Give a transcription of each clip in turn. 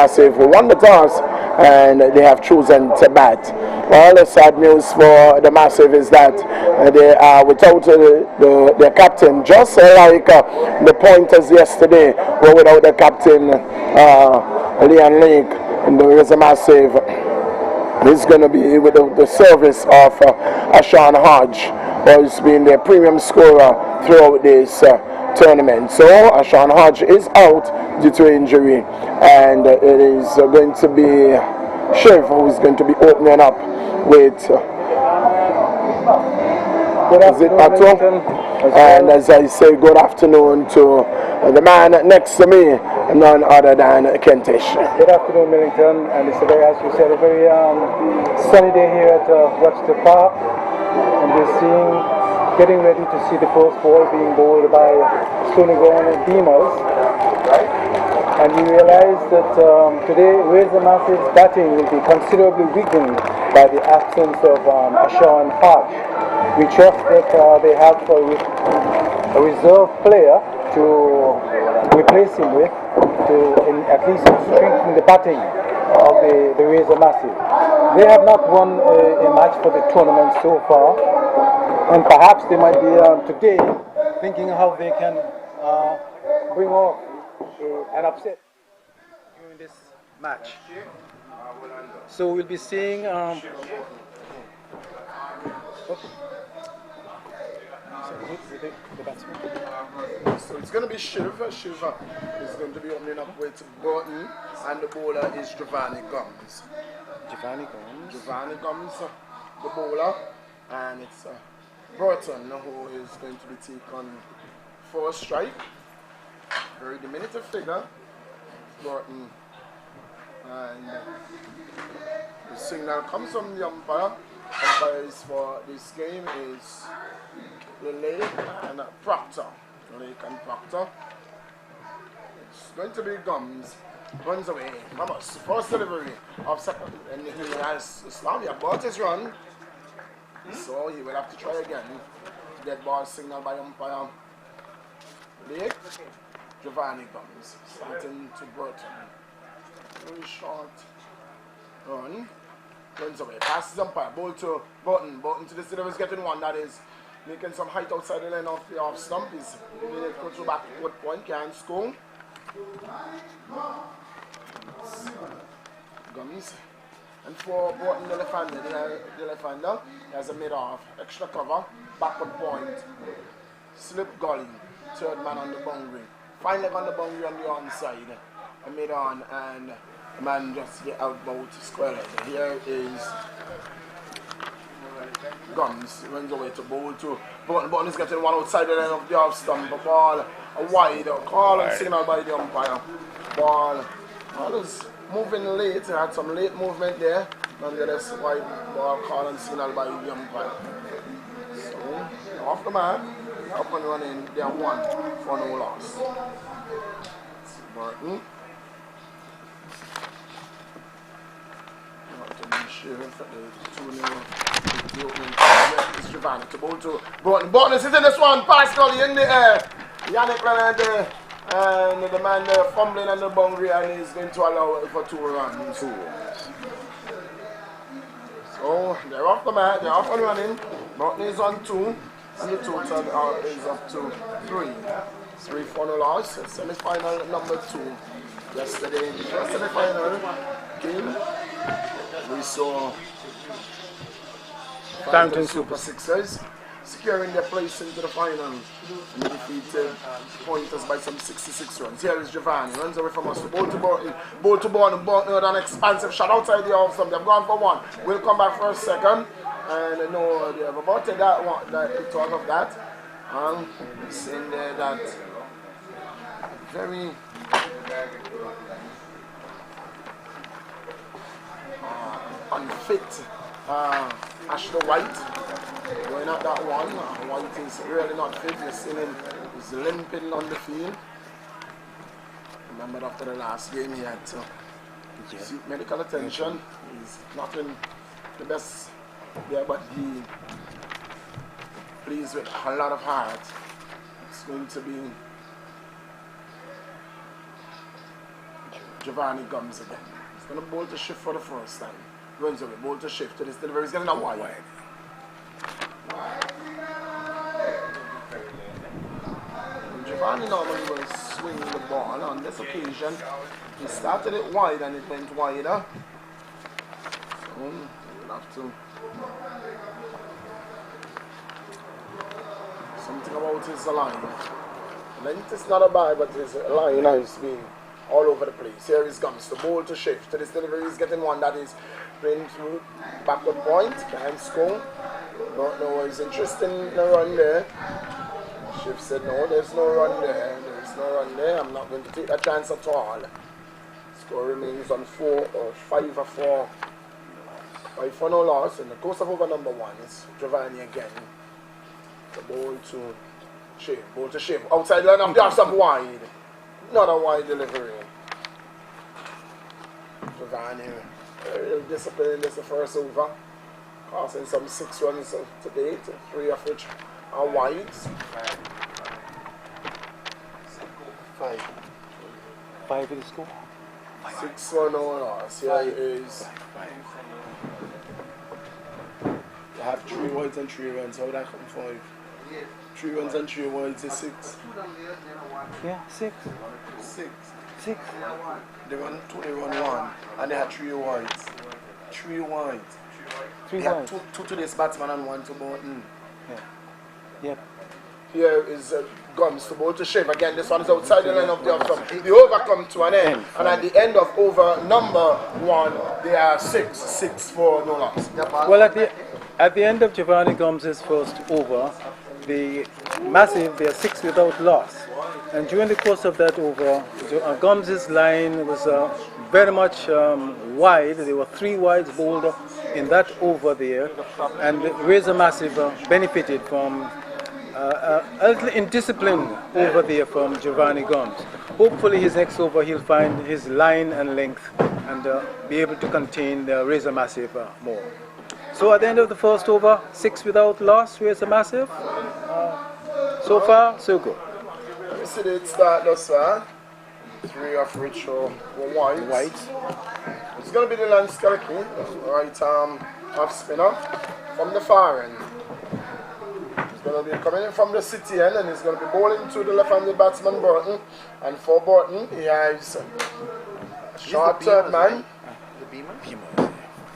Massive won the toss and they have chosen to bat. Well, the sad news for the Massive is that they are without their captain, just like the Pointers yesterday were without the captain, Leon Lake. And there is a Massive. He's going to be with the service of Ashawn Hodge, who has been their premium scorer throughout this tournament. So Ashawn Hodge is out due to injury, and it is going to be Shiv who is going to be opening up with and as I say, good afternoon to the man next to me, none other than Kentish. Good afternoon, Millington, and it's a very, as you said, a very sunny day here at Webster Park, and we're getting ready to see the first ball being bowled by Stoney and BEAMERZ. And we realize that today Razor Massive's batting will be considerably weakened by the absence of Ashawn Hodge. We trust that they have a reserve player to replace him with, to at least strengthen the batting of the Razor Massive. They have not won a match for the tournament so far, and perhaps they might be today thinking how they can bring off an upset during this match. So we'll be seeing so it's going to be Shiva. Shiva is going to be opening up with Burton, and the bowler is Giovanni Gums. Giovanni Gums, the bowler, and it's Burton who is going to be taken for a strike. Very diminutive figure, Burton, and the signal comes from the umpire. Umpires for this game is Lake and Proctor. Lake and Proctor. It's going to be Gums. Runs away. Vamos. First delivery of second. And he has Slavia bought his run. So he will have to try again to get ball signal by umpire Lake. Giovanni Gums. Starting to Burton. Very short run. Runs away. Passes umpire. Ball to Burton. Burton to the center is getting one. That is making some height outside the line of the off stump. He's going to go to backward point. Can't score. Gums. And for Burton, the left-hander, he has a mid-off. Extra cover. Backward point. Slip gully. Third man on the boundary. Fine leg on the boundary on the onside. A mid-on and the man just get elbowed square leg. Here is Gums. Runs away to bowl to Burton. Burton is getting one outside the line of the off stump. A ball, a wide call and signal by the umpire. Ball is moving late. Had some late movement there. Nonetheless, wide ball call and signal by the umpire. So off the mark, up and running. They are 1 for no loss. Burton. It's Giovanni to bowl to Burton. Burton is hitting this one, pass gully in the air. Yannick Leonard and the man fumbling on the boundary, and he's going to allow it for 2 runs. So they're off the mat, they're off and running. Burton is on 2, and the total is up to 3. 3 for no loss. Semi-final number 2. Yesterday, in the semi-final game, we saw Downton Super Sixers securing their place into the final. And they defeated Pointers by some 66 runs. Here is Giovanni, runs away from us. Ball to Burton. Ball to Burton. Burton with an expansive shot outside the off stump. They've gone for 1. We'll come back for a second. And no, they have aborted that one, talk of that. And saying there that very unfit Ashley White going at that one. White is really not fit. You're seeing him, he's limping on the field. Remember after the last game he had to seek medical attention. He's not in the best there, but he plays with a lot of heart. It's going to be Giovanni Gums again. He's going to bowl to shift for the first time. Runs away, bowl to shift to this delivery. He's getting a wide. Giovanni normally will swing the ball. On this occasion, he started it wide and it went wider. So we'll have to. Something about his line. Length is not a bad, but his line has been all over the place. Here he comes, the ball to shift. To this delivery, he's getting one that is playing through backward point. Can't score. Don't know, he's interested in the run there. Shift said, no, there's no run there. There's no run there. I'm not going to take that chance at all. Score remains on 5 or 4. 5 for no loss. In the course of over number 1, it's Giovanni again. The ball to Shiv. Ball to Shiv. Outside line of the off some wide. Not a wide delivery. Giovanni, real discipline in this the first over. Costing some 6 runs to date, 3 of which are wides. 5 in the score. 6 for no loss. Here it is. You have 3 wides and 3 runs. How would that come 5? 3 runs and 3 wides is 6. Yeah, 6. 6. 6. They run 2, they run 1. And they had 3 wides. 3 wides. 3 They had wides. 2 to this batsman and 1 to Burton. Yeah. Yep. Here is Gums to ball to Shiv. Again, this one is outside the line of the off. The over come to an end. And at the end of over number 1, they are 6 for no loss. Well, at the end of Giovanni Gums' first over, the massive, they are 6 without loss. And during the course of that over, Gums' line was very much wide. There were 3 wides bowled in that over there. And Razor Massive benefited from a little indiscipline over there from Giovanni Gums. Hopefully his next over he'll find his line and length and be able to contain the Razor Massive more. So at the end of the first over, 6 without loss, Razor Massive. So far, so good. Let me see the start thus far. 3 of which were wides. It's going to be the Lanskalki, right off spinner from the far end. Going to be coming in from the city end and he's going to be bowling to the left-handed batsman Burton. And for Burton, he has a short third man, The BEAMERZ?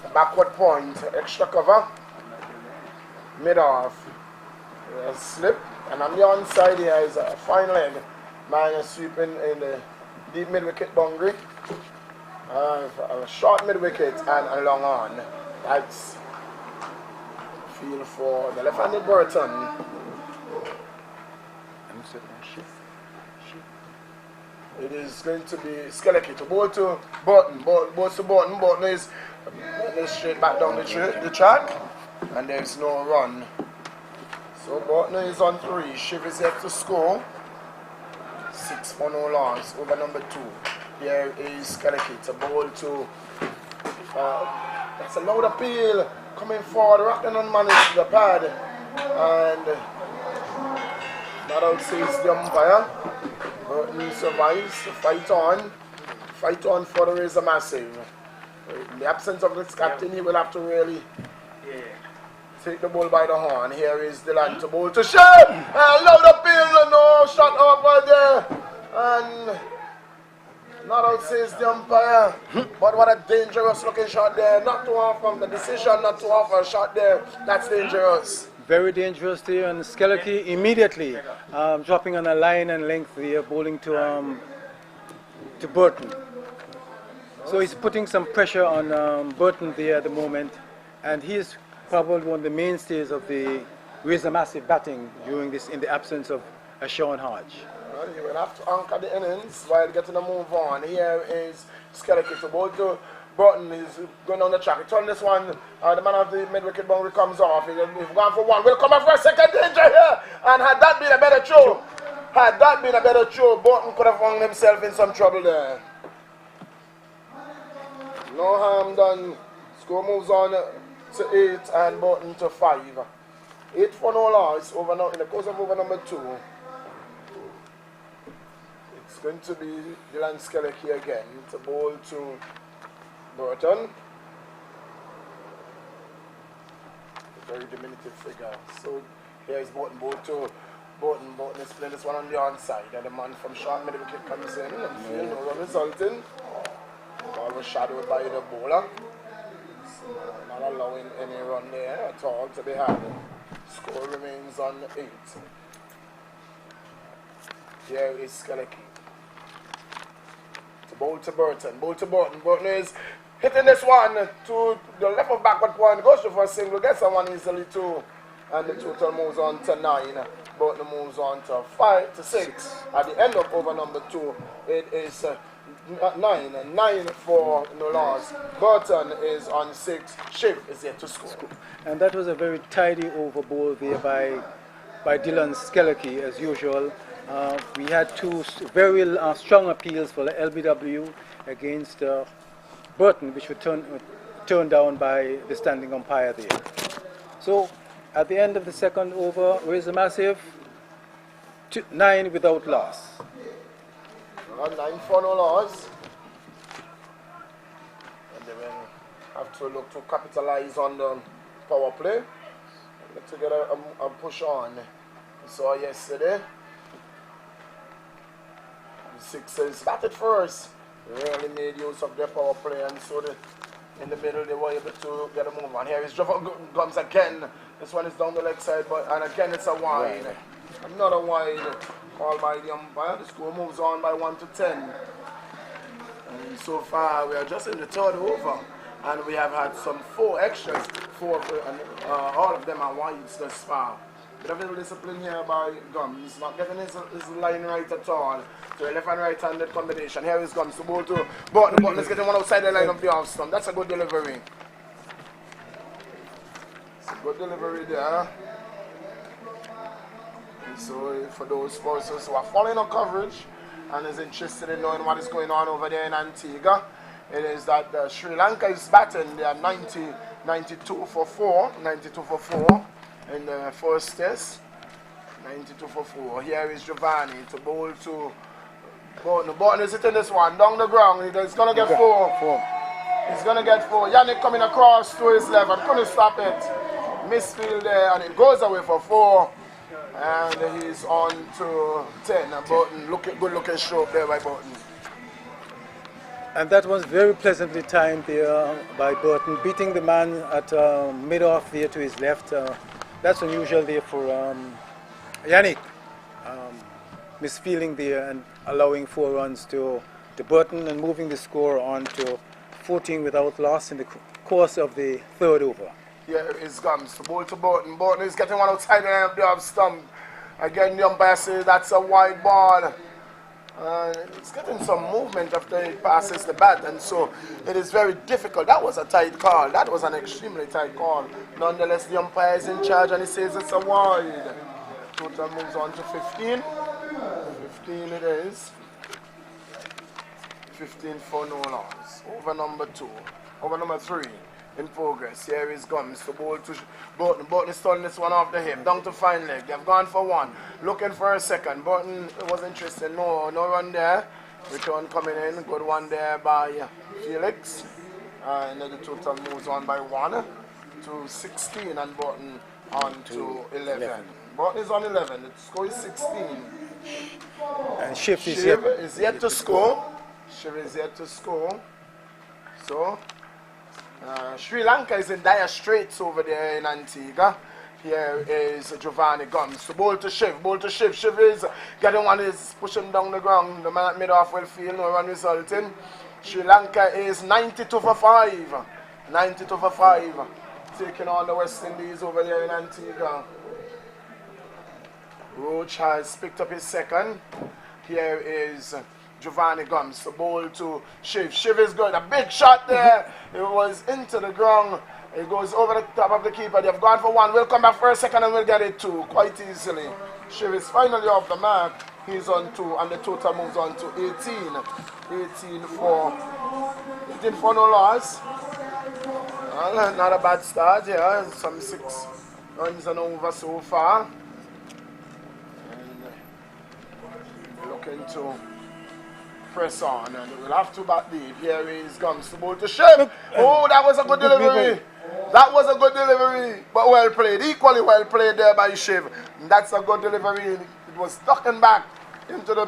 a backward point, extra cover, mid-off, a slip, and on the onside he has a fine leg, minus sweeping in the deep mid-wicket boundary, a short mid-wicket and a long on. That's feel for the left-handed Burton. It is going to be Skeleki to bowl to Burton. Bowl to Burton. Burton is straight back down the track, and there's no run. So Burton is on 3. Shiv is yet to score. 6 for no loss over number 2. Here is Skeleki to bowl to. That's a loud appeal. Coming forward, rocking unmanaged the pad, and that outsays the umpire. Burton survives, fight on for the Razor Massive. In the absence of this captain, he will have to really take the ball by the horn. Here is Dylan to bowl to Shiv. Loud appeal, no shot over there, and not outsays the umpire, but what a dangerous looking shot there. Not too off from the decision, not too off a shot there. That's dangerous. Very dangerous there, and Skeleki immediately dropping on a line and length there, bowling to Burton. So he's putting some pressure on Burton there at the moment, and he is probably one of the mainstays of the Razor Massive batting during this, in the absence of Sean Hodge. Well, he will have to anchor the innings while getting a move on. Here is Skeleki to bowl to Burton. He's going on the track. He turned this one. The man of the mid-wicket boundary comes off. He's gone for 1. Will come up for a second. Danger here. And had that been a better throw, Burton could have found himself in some trouble there. No harm done. Score moves on to 8 and Burton to 5. 8 for no loss over in the course of over number 2. It's going to be Dylan Skeleke again to bowl to Burton. A very diminutive figure. So here is Burton bowl to Burton. Burton is playing this one on the onside, and the man from short mid wicket comes in and field, no run resulting. Ball was shadowed by the bowler. Not allowing any run there at all to be had. Score remains on 8. Here is Skeleke. To bowl to Burton. Bowl to Burton. Burton is hitting this one to the left of backward point. Goes to for a single. Gets someone easily too. And the total moves on to 9. Burton moves on to 5 to 6. At the end of over number 2, it is 9 for no loss. Burton is on 6. Shiv is yet to score. And that was a very tidy over ball there by Dylan Skeleke as usual. We had 2 very strong appeals for the LBW against Burton, which were turned down by the standing umpire there. So at the end of the second over, there is a massive 9 without loss. 9 for no loss. And they will have to look to capitalize on the power play. To get a push on. We saw yesterday. The Sixers batted first. Really made use of their power play, and so in the middle they were able to get a move on. Here is Trevor Gums again. This one is down the leg side, and again it's a wide. Another wide called by the umpire. The score moves on by 1 to 10. And so far we are just in the third over, and we have had some 4 extras. 4, and all of them are wides thus far. Bit of a little discipline here by Gums, not getting his line right at all. So a left and right-handed combination. Here is Gums to bowl to Burton. Burton is getting one outside the line of the off stump. That's a good delivery. It's a good delivery there. And so for those persons who are following our coverage and is interested in knowing what is going on over there in Antigua, it is that Sri Lanka is batting. They are 92 for 4 in the first test. 92 for 4. Here is Giovanni to bowl to Burton. Burton is hitting this one down the ground. He's going to get 4. He's going to get 4. Yannick coming across to his left and couldn't stop it. Misfield there, and it goes away for 4. And he's on to 10. And Burton, good looking stroke there by Burton. And that was very pleasantly timed there by Burton, beating the man at mid-off there to his left. That's unusual there for Yannick. Misfielding there and allowing 4 runs to Burton and moving the score on to 14 without loss in the course of the third over. Here is Gums to bowl to Burton. Burton is getting one outside the line of the off stump. Again, the umpire says that's a wide ball. It's getting some movement after it passes the bat, and so it is very difficult. That was a tight call. That was an extremely tight call. Nonetheless, the umpire is in charge and he says it's a wide. Total moves on to 15. 15 it is. 15 for no loss. Over number 2. Over number 3 in progress. Here is Gums to bowl to Burton. Burton is turning this one off the hip. Down to fine leg. They've gone for 1. Looking for a second. Burton was interested. No run there. Return coming in. Good one there by Felix. And then the total moves on by 1 to 16. And Burton on to 11. Burton is on 11. The score is 16. And Shiv is yet to score. Shiv is yet to score. So Sri Lanka is in dire straits over there in Antigua. Here is Giovanni Gums to bowl to Shiv. Bowl to Shiv. Shiv is getting one, is pushing down the ground. The man at mid-off will field, no run resulting. Sri Lanka is 92 for 5. 92 for 5. Taking on the West Indies over there in Antigua. Roach has picked up his second. Here is Giovanni Gums to bowl to Shiv. Shiv is good. A big shot there. It was into the ground. It goes over the top of the keeper. They've gone for 1. We'll come back for a second and we'll get it 2 quite easily. Shiv is finally off the mark. He's on 2 and the total moves on to 18. 18 for no loss. Well, not a bad start here. Yeah. Some 6 runs and over so far. And looking to press on, and we'll have to bat deep. Here is Gums to bowl to Shiv. Oh, that was a good delivery. That was a good delivery, but well played. Equally well played there by Shiv. That's a good delivery. It was tucking back into the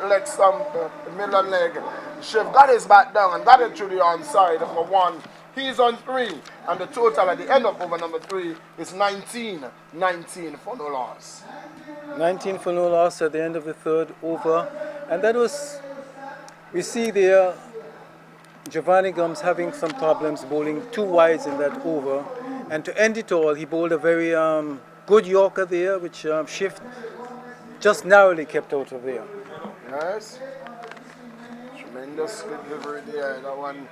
leg stump, the middle leg. Shiv got his bat down and got it to the onside for one. He's on 3, and the total at the end of over number 3 is 19. 19 for no loss. 19 for no loss at the end of the third over, and that was, we see there Giovanni Gums having some problems bowling 2 wides in that over, and to end it all he bowled a very good Yorker there, which Shiv just narrowly kept out of there. Yes, tremendous delivery there. That one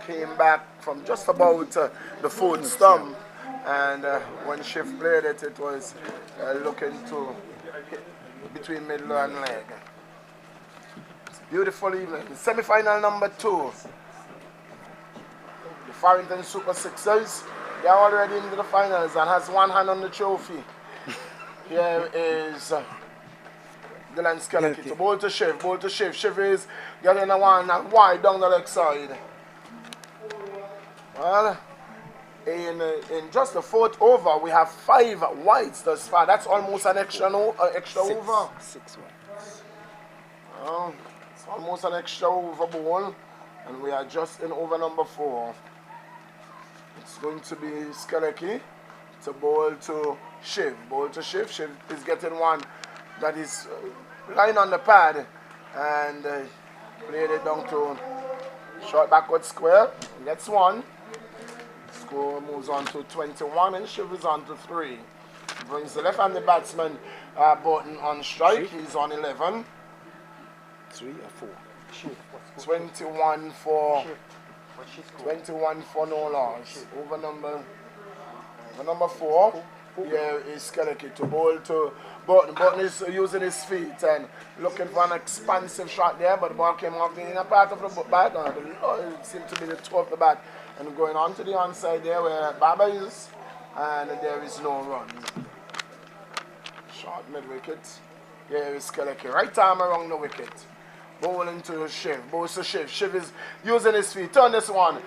came back from just about the fourth stump, and when Shiv played it, it was looking to hit between middle and leg. It's a beautiful evening. Semi-final number 2. The Farrington Super Sixers, they are already into the finals and has one hand on the trophy. Here is Dylan Skeleke to bowl to Shiv, bowl to Shiv. Shiv is getting a one wide down the leg side. Well, in just the fourth over, we have 5 wides thus far. That's almost an extra over. 6 wides. Well, it's almost an extra over ball, and we are just in over number 4. It's going to be Skeleke to bowl to Shiv. Bowl to Shiv. Shiv is getting one that is lying on the pad, and played it down to short backward square. Gets one. Score moves on to 21, and Shiv is on to 3. Brings the left-handed batsman Burton on strike. He's on 11. 3 or 4? 21 for 21 for no loss. Over number 4. Here is Skeleke to bowl to Burton. Burton is using his feet and looking for an expansive shot there, but the ball came off the inner part of the bat. It seemed to be the toe of the bat. And going on to the onside there where Baba is, and there is no run. Short mid-wicket. Here is Skeleke. Right arm around the wicket. Bowling to Shiv. Bowls to Shiv. Shiv is using his feet. Turn this one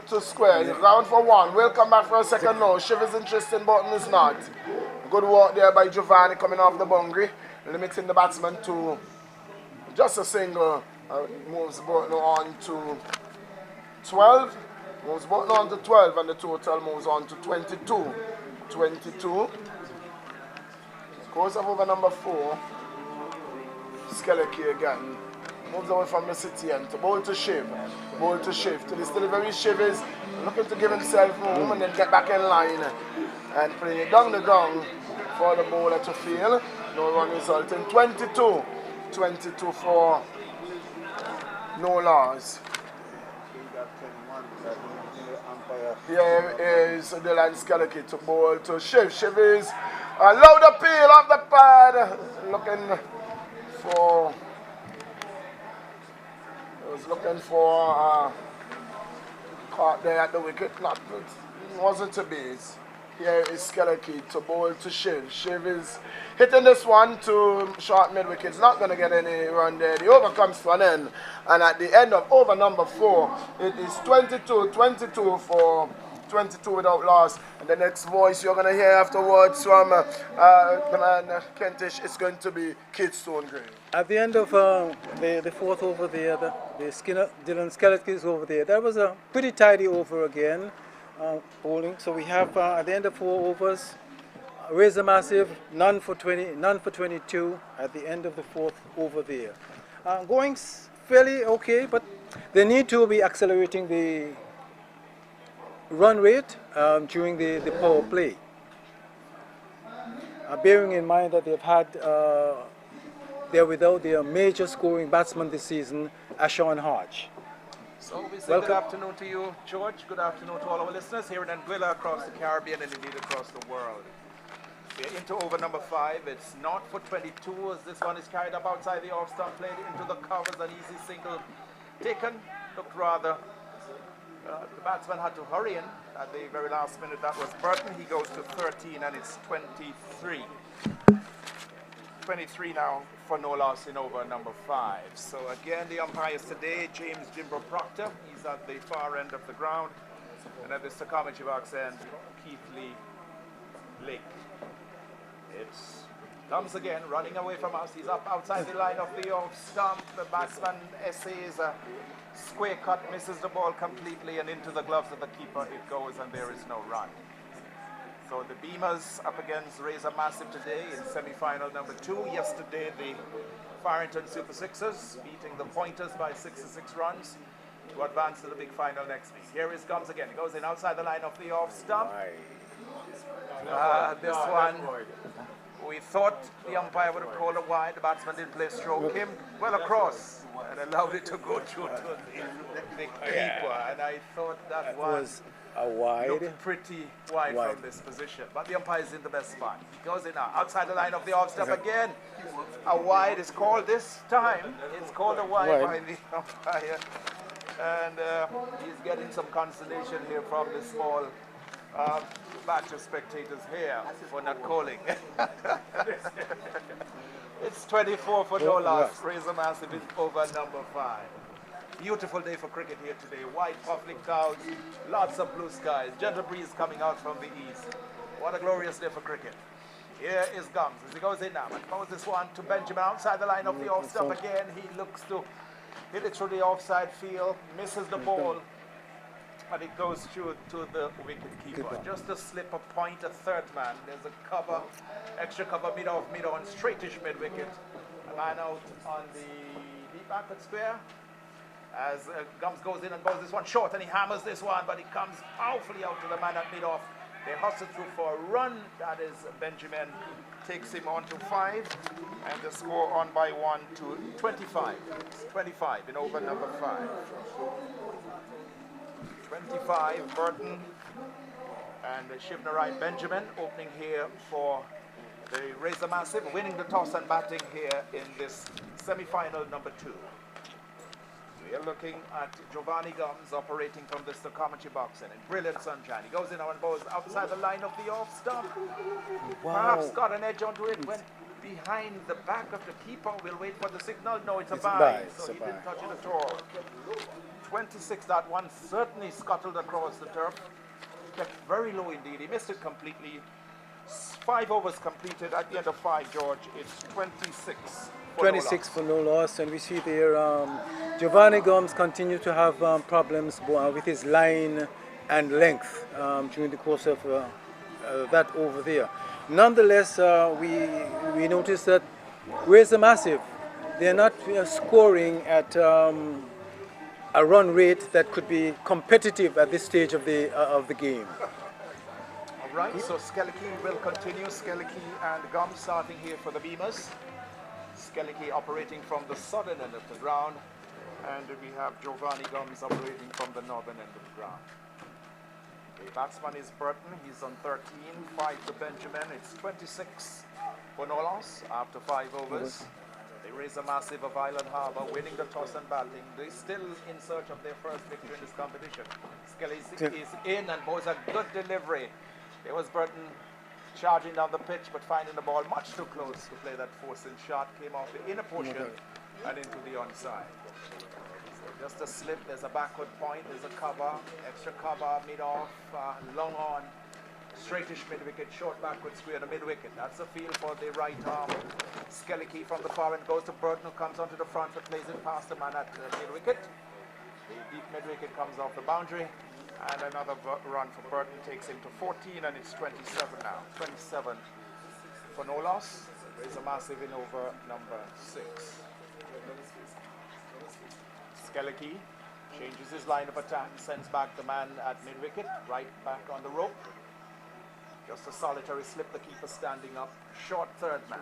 to square. He's round for 1. We'll come back for a second now. Shiv is interested, Burton is not. Good work there by Giovanni coming off the boundary, limiting the batsman to just a single. Moves Burton on to 12. Moves Burton on to 12, and the total moves on to 22. 22. Goes up over number 4. Skeleke again. Moves away from the city and to bowl to Shiv. Bowl to Shiv. To this delivery, Shiv is looking to give himself room and then get back in line and playing it down the ground for the bowler to field. No run resulting. 22. 22 for no loss. Here is Dylan Skeleke to bowl to Shiv. Shiv is a loud appeal off the pad. Looking for caught there at the wicket. Wasn't to base. Here is Skeleke to bowl to Shiv. Shiv is hitting this one to short mid-wicket. It's not going to get any run there. The over comes to an end. And at the end of over number 4, it is 22 for 22 without loss. And the next voice you're going to hear afterwards from the man Kentish is going to be Kid Stoney. At the end of the fourth over there, the Dylan Skeleke is over there. That was a pretty tidy over again. Bowling. So we have at the end of 4 overs, Razor Massive, none for 22 at the end of the 4th over there. Going fairly okay, but they need to be accelerating the run rate during the power play. Bearing in mind that they've had, they're without their major scoring batsman this season, Ashon Hodge. So we say good afternoon to you, George. Good afternoon to all our listeners here in Anguilla, across the Caribbean, and indeed across the world. We're into over number 5. It's not for 22 as this one is carried up outside the off stump, played into the covers, an easy single taken. Looked rather, the batsman had to hurry in at the very last minute. That was Burton. He goes to 13 and it's 23. 23 now for no loss in over number 5. So again, the umpires today, James Jimbo Proctor, he's at the far end of the ground. And at the Sakamich box end, Keith Lee Lake. It's comes again, running away from us. He's up outside the line of the off stump. The batsman essays a square cut, misses the ball completely, and into the gloves of the keeper it goes, and there is no run. So the Beamers up against Razor Massive today in semi-final number 2. Yesterday the Farrington Super Sixers beating the Pointers by 66 runs to advance to the big final next week. Here he comes again. He goes in outside the line of the off stump. This one, we thought the umpire would have called a wide. The batsman didn't play stroke him well across and allowed it to go through to the keeper. And I thought that was a wide. Looked pretty wide from this position. But the umpire is in the best spot. He goes in now, outside the line of the off stump again. A wide is called this time. It's called a wide by the umpire. And he's getting some consolation here from the small batch of spectators here for not calling. It's 24 for no loss. Razor Massive is over number 5. Beautiful day for cricket here today. White puffy clouds, lots of blue skies, gentle breeze coming out from the east. What a glorious day for cricket. Here is Gums as he goes in now and throws this one to Benjamin outside the line of the off stump again. He looks to hit it through the offside field, misses the ball, and it goes through to the wicket keeper. Just to slip a point, a third man. There's a cover, extra cover, mid-off, mid-on, straightish mid-wicket. A man out on the deep backward square. As Gums goes in and bowls this one short, and he hammers this one, but he comes powerfully out to the man at mid-off. They hustle through for a run. That is Benjamin takes him on to 5, and the score on by 1 to 25. It's 25 in over number 5. 25, Burton and Shivnarai Benjamin opening here for the Razor Massive, winning the toss and batting here in this semi-final number 2. We are looking at Giovanni Gums operating from the Stokomachi box and in brilliant sunshine. He goes in now and bowls outside the line of the off stump. Perhaps got an edge onto it, went behind the back of the keeper. We'll wait for the signal. No, it's a bye. So he didn't touch it at all. 26, that one certainly scuttled across the turf. Kept very low indeed. He missed it completely. 5 overs completed at the end of 5, George. It's 26. 26 for no loss, and we see there Giovanni Gums continue to have problems with his line and length during the course of that over there. Nonetheless, we noticed that Razor Massive, they're not scoring at a run rate that could be competitive at this stage of the game. All right, so Skellicky will continue. Skellicky and Gums starting here for the Beamers. Skellicky operating from the southern end of the ground, and we have Giovanni Gums operating from the northern end of the ground. The batsman is Burton. He's on 13, 5 to Benjamin. It's 26 for no loss after 5 overs. The Razor Massive of Island Harbour winning the toss and batting. They're still in search of their first victory in this competition. Skellicky is in and bowls a good delivery. There was Burton charging down the pitch, but finding the ball much too close to play that forcing shot. Came off the inner portion and into the onside. So just a slip, there's a backward point, there's a cover, extra cover, mid-off, long on, straightish mid-wicket, short backward square to mid-wicket. That's the feel for the right arm. Skellicky from the far end goes to Burton, who comes onto the front but plays it past the man at mid-wicket. The deep mid-wicket comes off the boundary. And another run for Burton takes him to 14, and it's 27 now. 27 for no loss. Razor Massive in over number 6. Skellicky changes his line of attack, sends back the man at mid-wicket, right back on the rope. Just a solitary slip, the keeper standing up. Short third man.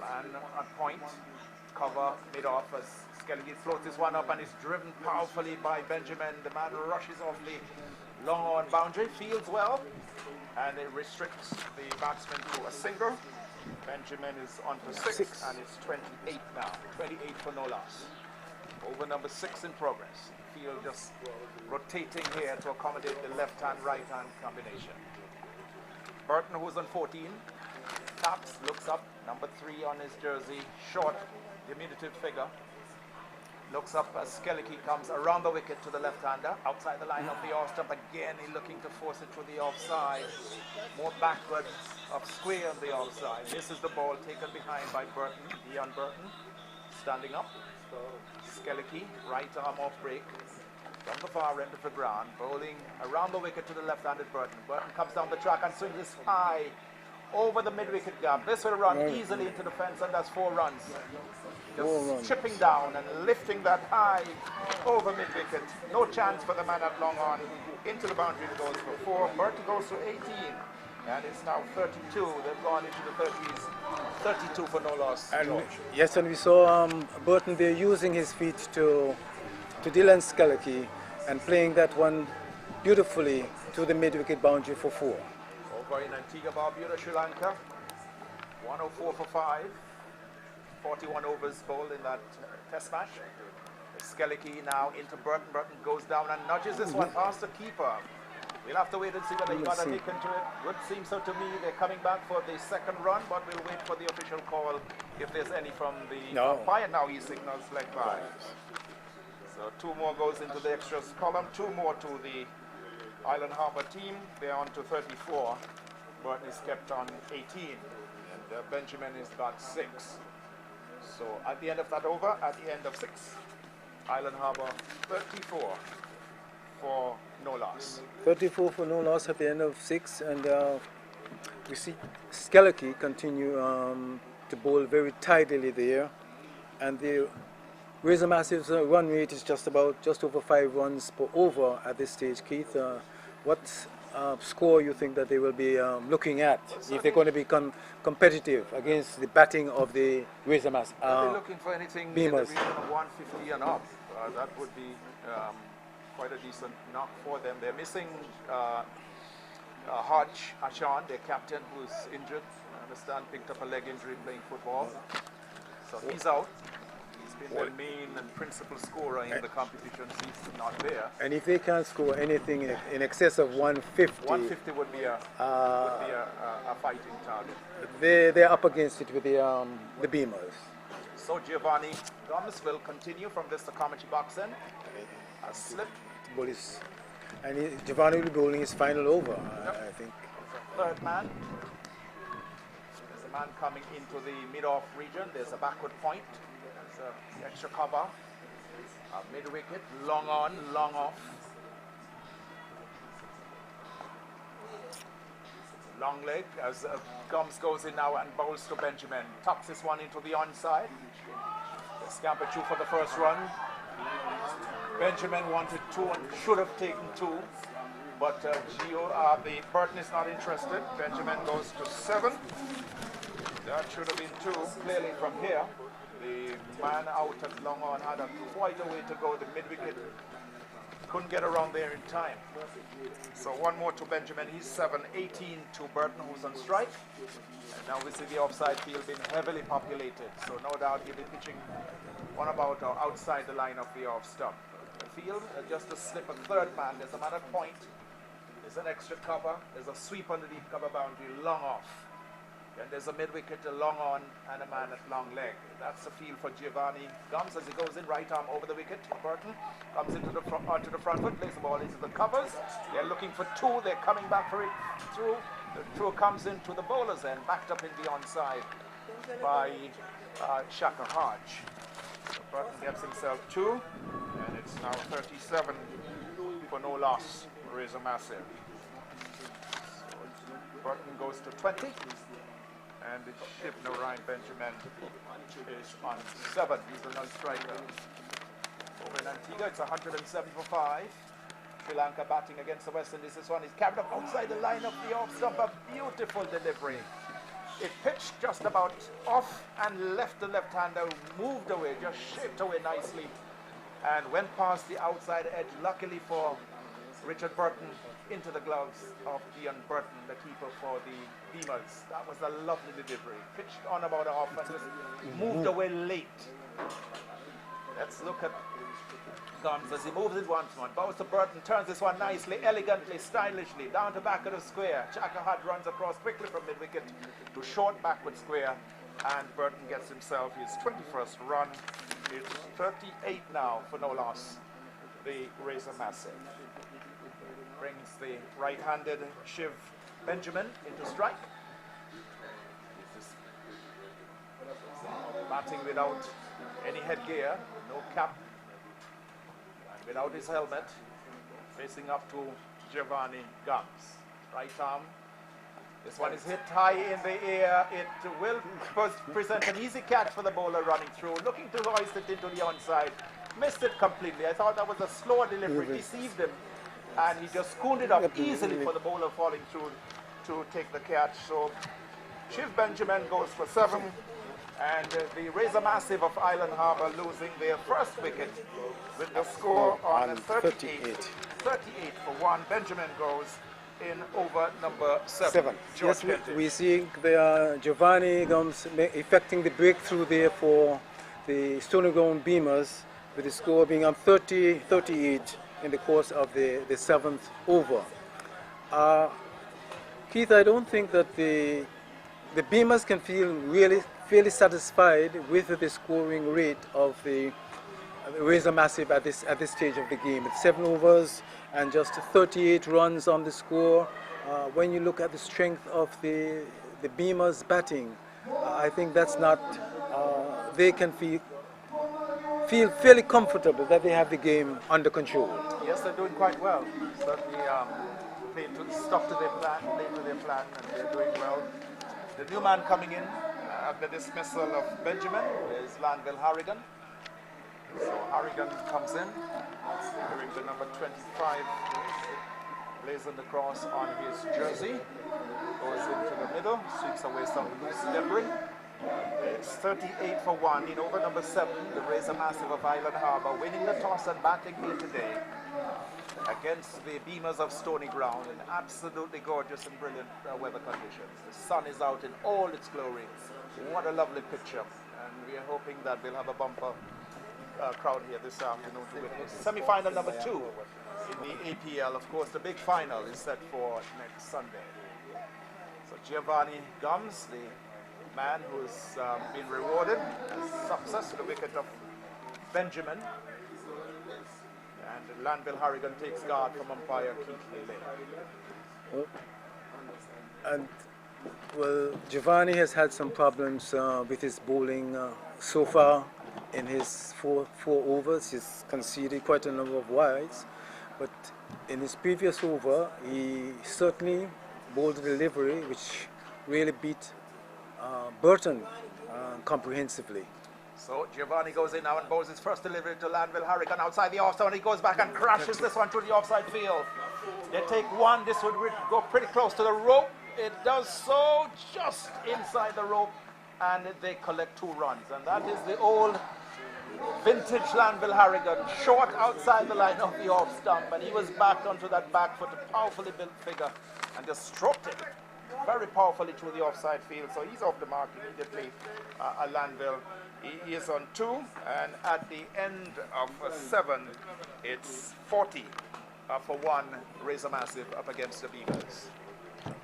Man at point. Cover mid-off as Skellicky floats this one up and is driven powerfully by Benjamin. The man rushes off the long on boundary, fields well, and it restricts the batsman to a single. Benjamin is on to 6, and it's 28 now. 28 for no loss. Over number 6 in progress. Field just rotating here to accommodate the left-hand, right-hand combination. Burton, who's on 14, taps, looks up, number 3 on his jersey, short, diminutive figure. Looks up as Skellicky comes around the wicket to the left-hander, outside the line of the off stump. Again, he's looking to force it through the offside. More backwards of square on the offside. This is the ball taken behind by Burton, Dion Burton, standing up. Skellicky, right arm off break, from the far end of the ground, bowling around the wicket to the left-handed Burton. Burton comes down the track and swings this high over the mid-wicket gap. This will run easily into the fence, and that's 4 runs. Just chipping down and lifting that high over mid-wicket. No chance for the man at long on. Into the boundary it goes for 4. Burton goes to 18. And it's now 32. They've gone into the 30s. 32 for no loss. And yes, and we saw Burton there using his feet to Dylan Skellicky and playing that one beautifully to the mid-wicket boundary for 4. Over in Antigua, Barbuda, Sri Lanka. 104 for 5. 41 overs bowled in that test match. Skellicky now into Burton. Burton goes down and nudges this one past the keeper. We'll have to wait and see whether he got a nick into it. Would seem so to me. They're coming back for the second run, but we'll wait for the official call if there's any from the umpire. Now he signals leg by. So 2 more goes into the extras column. 2 more to the Island Harbour team. They're on to 34. Burton is kept on 18. And Benjamin has got 6. So at the end of that over, at the end of 6, Island Harbour 34 for no loss. 34 for no loss at the end of 6, and we see Skellicky continue to bowl very tidily there, and the Razor Massive's run rate is just over 5 runs per over at this stage. Keith, what score you think that they will be looking at if they're going to be competitive against the batting of the Razor Massive? They're looking for anything in the BEAMERZ. region of 150 and up. That would be quite a decent knock for them. They're missing Hodge Ashan, their captain, who's injured. I understand picked up a leg injury playing football. So he's out. He's been the main and principal scorer in the competition. He's not there. And if they can't score anything in excess of 150, 150 would be a fighting target. they're up against it with the BEAMERZ. So Giovanni Gomez will continue from this to commentary box end. A slip. And Giovanni will be bowling his final over, I think. Third man. There's a man coming into the mid-off region. There's a backward point. There's a extra cover. A mid-wicket, long on, long off. Long leg as Gums goes in now and bowls to Benjamin. Tucks this one into the onside. The scamper 2 for the first run. Benjamin wanted 2 and should have taken 2, but the Burton is not interested. Benjamin goes to 7. That should have been 2. Clearly from here, the man out at long on had quite a way to go. The mid-wicket couldn't get around there in time. So 1 more to Benjamin. He's 7. 18 to Burton, who's on strike. And now we see the offside field being heavily populated. So no doubt he'll be pitching one about or outside the line of the off stump. The field, just a slip of third man. There's a man at point. There's an extra cover. There's a sweep underneath cover boundary, long off. And there's a mid-wicket, a long on, and a man at long leg. That's the field for Giovanni Gums as he goes in right arm over the wicket. Burton comes into the onto the front foot, plays the ball into the covers. They're looking for 2. They're coming back for it through. The throw comes into the bowler's end, backed up in the onside by Shaka Hodge. So Burton gets himself 2, and it's now 37 for no loss. Razor Massive. So Burton goes to 20. And the Shibna Ryan Benjamin is on 7. He's a non-striker. Over in Antigua, it's 107 for 5. Sri Lanka batting against the West Indies. This one is carried up outside the line of the off stump. A beautiful delivery. It pitched just about off and left the left-hander, moved away, just shaped away nicely, and went past the outside edge. Luckily for Richard Burton, into the gloves of Dion Burton, the keeper for the BEAMERZ. That was a lovely delivery. Pitched on about off and just moved away late. Let's look at Gums as he moves it once more. Bows to Burton, turns this one nicely, elegantly, stylishly, down to back of the square. Chakahat runs across quickly from mid-wicket to short backward square, and Burton gets himself his 21st run. It's 38 now for no loss. The Razor Massive brings the right-handed Shiv Benjamin into strike. Batting without any headgear, no cap, and without his helmet, facing up to Giovanni Gums. Right arm. This one is hit high in the air. It will present an easy catch for the bowler running through, looking to hoist it into the onside. Missed it completely. I thought that was a slower delivery, deceived him, and he just schooled it up easily for the bowler falling through to take the catch. So Shiv Benjamin goes for 7, and the Razor Massive of Island Harbour losing their first wicket with the score on 38 for 1. Benjamin goes in over number 7. Yes, we see the Giovanni Gums effecting the breakthrough there for the Stoney BEAMERZ, with the score being on 38 in the course of the 7th over. Keith, I don't think that the BEAMERZ can feel really fairly satisfied with the scoring rate of the Razor Massive at this stage of the game. It's 7 overs and just 38 runs on the score. When you look at the strength of the BEAMERZ batting, I think that's not. They can feel fairly comfortable that they have the game under control. Yes, they're doing quite well. Certainly stuck to their plan, playing to their plan, and they're doing well. The new man coming in after dismissal of Benjamin is Lanville Harrigan. So Harrigan comes in, wearing the number 25, blazoned across on his jersey, goes into the middle, sweeps away some loose debris. It's 38 for 1 in over number 7, the Razor Massive of Island Harbour, winning the toss and batting here today against the BEAMERZ of Stoney Ground in absolutely gorgeous and brilliant weather conditions. The sun is out in all its glory. What a lovely picture, and we are hoping that we'll have a bumper crowd here this afternoon to witness. Semi-final number 2 in the APL. Of course, the big final is set for next Sunday. So Giovanni Gums, the man who's been rewarded as success to the wicket of Benjamin, and Lanville Harrigan takes guard from umpire Keith Lane. And well, Giovanni has had some problems with his bowling so far. In his four overs, he's conceded quite a number of wides, but in his previous over, he certainly bowled a delivery which really beat Burton comprehensively. So Giovanni goes in now and bowls his first delivery to Lanville Harrigan outside the offside, and he goes back and crashes this one through the offside field. They take one. This would go pretty close to the rope. It does so just inside the rope, and they collect 2 runs. And that is the old vintage Lanville Harrigan, short outside the line of the off stump, and he was back onto that back foot, a powerfully built figure, and just stroked it very powerfully through the offside field. So he's off the mark immediately. Lanville, he is on 2, and at the end of 7, it's 40 for 1 Razor Massive up against the BEAMERZ.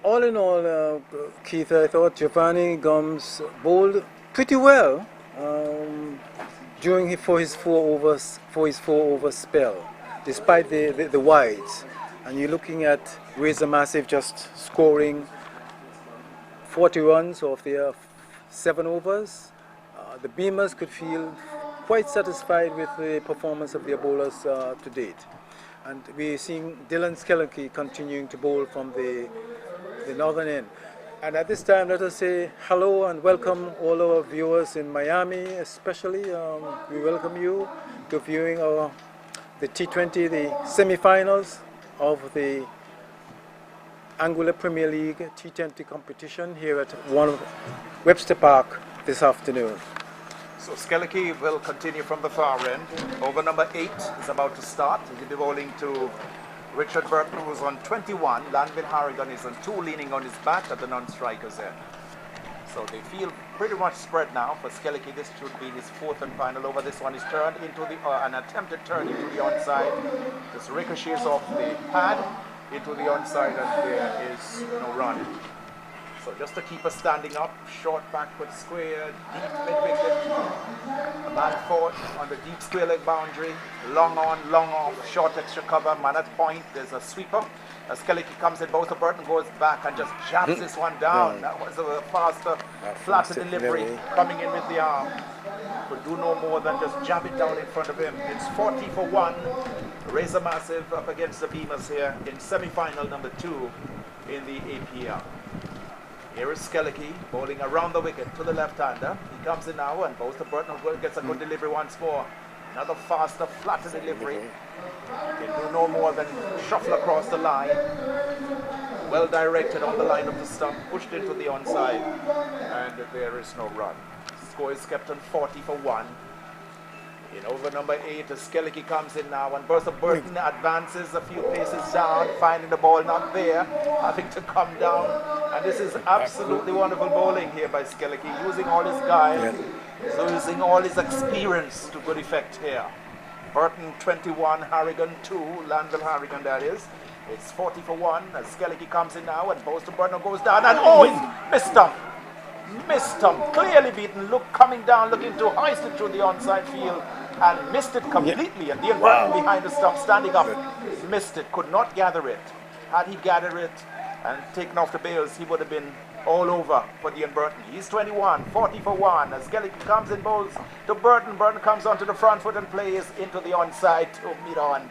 All in all, Keith, I thought Giovanni Gums bowled pretty well for his 4 over spell, despite the wides. And you're looking at Razor Massive just scoring 40 runs off their 7 overs. The BEAMERZ could feel quite satisfied with the performance of their bowlers to date. And we're seeing Dylan Skellecky continuing to bowl from the northern end. And at this time, let us say hello and welcome all our viewers in Miami, especially. We welcome you to viewing the T20, the semi-finals of the Anguilla Premier League T20 competition here at Webster Park this afternoon. So Skellecky will continue from the far end. Over number 8 is about to start. He'll be bowling to Richard Burton, who's on 21. Lanville Harrigan is on 2, leaning on his bat at the non-striker's end. So they feel pretty much spread now for Skeleke. This should be his fourth and final over. This one is turned into the an attempted turn into the onside. This ricochets off the pad into the onside, and there is no run. So just to keep us standing up, short backward square, deep mid-wicket. A man fought on the deep square leg boundary, long on, long off, short extra cover, man at point. There's a sweeper. As Skeleke comes in, both Burton goes back and just jabs this one down. That was a faster, flatter delivery coming in with the arm. Could do no more than just jab it down in front of him. It's 40 for 1. Razor Massive up against the Beamers here in semi-final number 2 in the APL. Here is Skeleke bowling around the wicket to the left-hander. He comes in now, and both Burton gets a good delivery once more. Another faster, flatter delivery. Can do no more than shuffle across the line. Well directed on the line of the stump, pushed into the onside, and there is no run. Score is kept on 40 for 1. In over number 8, as Skeleke comes in now, and Burton advances a few paces down, finding the ball not there, having to come down. And this is absolutely wonderful bowling here by Skeleke, using all his guile, using all his experience to good effect here. Burton 21, Harrigan 2, Landville Harrigan that is. It's 40 for 1 as Skeleke comes in now, and Boaster Burton goes down, and oh, he's missed him. Missed him, clearly beaten, coming down, looking to hoist it through the onside field, and missed it completely. And Ian Burton behind the stump, standing up, missed it, could not gather it. Had he gathered it and taken off the bails, he would have been all over for Ian Burton. He's 21, 40 for 1. As Skeleke comes in, bowls to Burton. Burton comes onto the front foot and plays into the onside to meet on.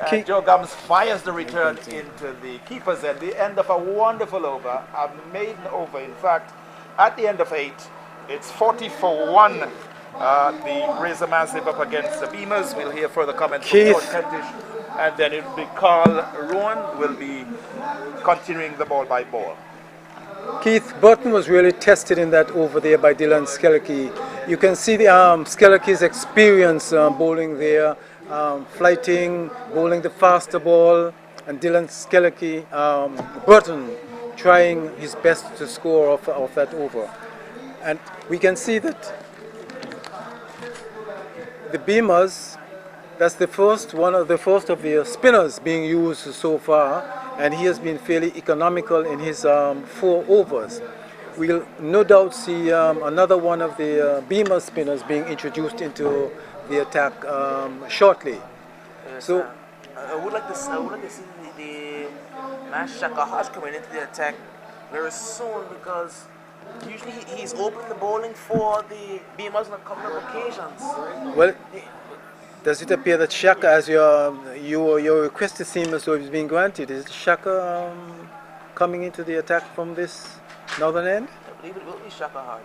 And Joe Gums fires the return into the keeper's end. The end of a wonderful over, a maiden over. In fact, at the end of 8, it's 40 for 1. The Razor Massive up against the Beamers. We'll hear further comments from George Kentish, and then it will be Carl Rowan will be continuing the ball by ball. Keith, Burton was really tested in that over there by Dylan Skeleke. You can see the Skeleke's experience bowling there, flighting, bowling the faster ball, and Dylan Skeleke, Burton trying his best to score off that over. And we can see that the Beamers, that's the first of the spinners being used so far, and he has been fairly economical in his 4 overs. We'll no doubt see another one of the Beamer spinners being introduced into the attack shortly. Yes, so I would like to see the man Shaka Hodge coming into the attack very soon, because usually he's opening the bowling for the Beamers on a couple of occasions. Well, does it appear that Shaka, as your request seems so is being granted, is Shaka coming into the attack from this northern end? I believe it will be Shaka Hodge.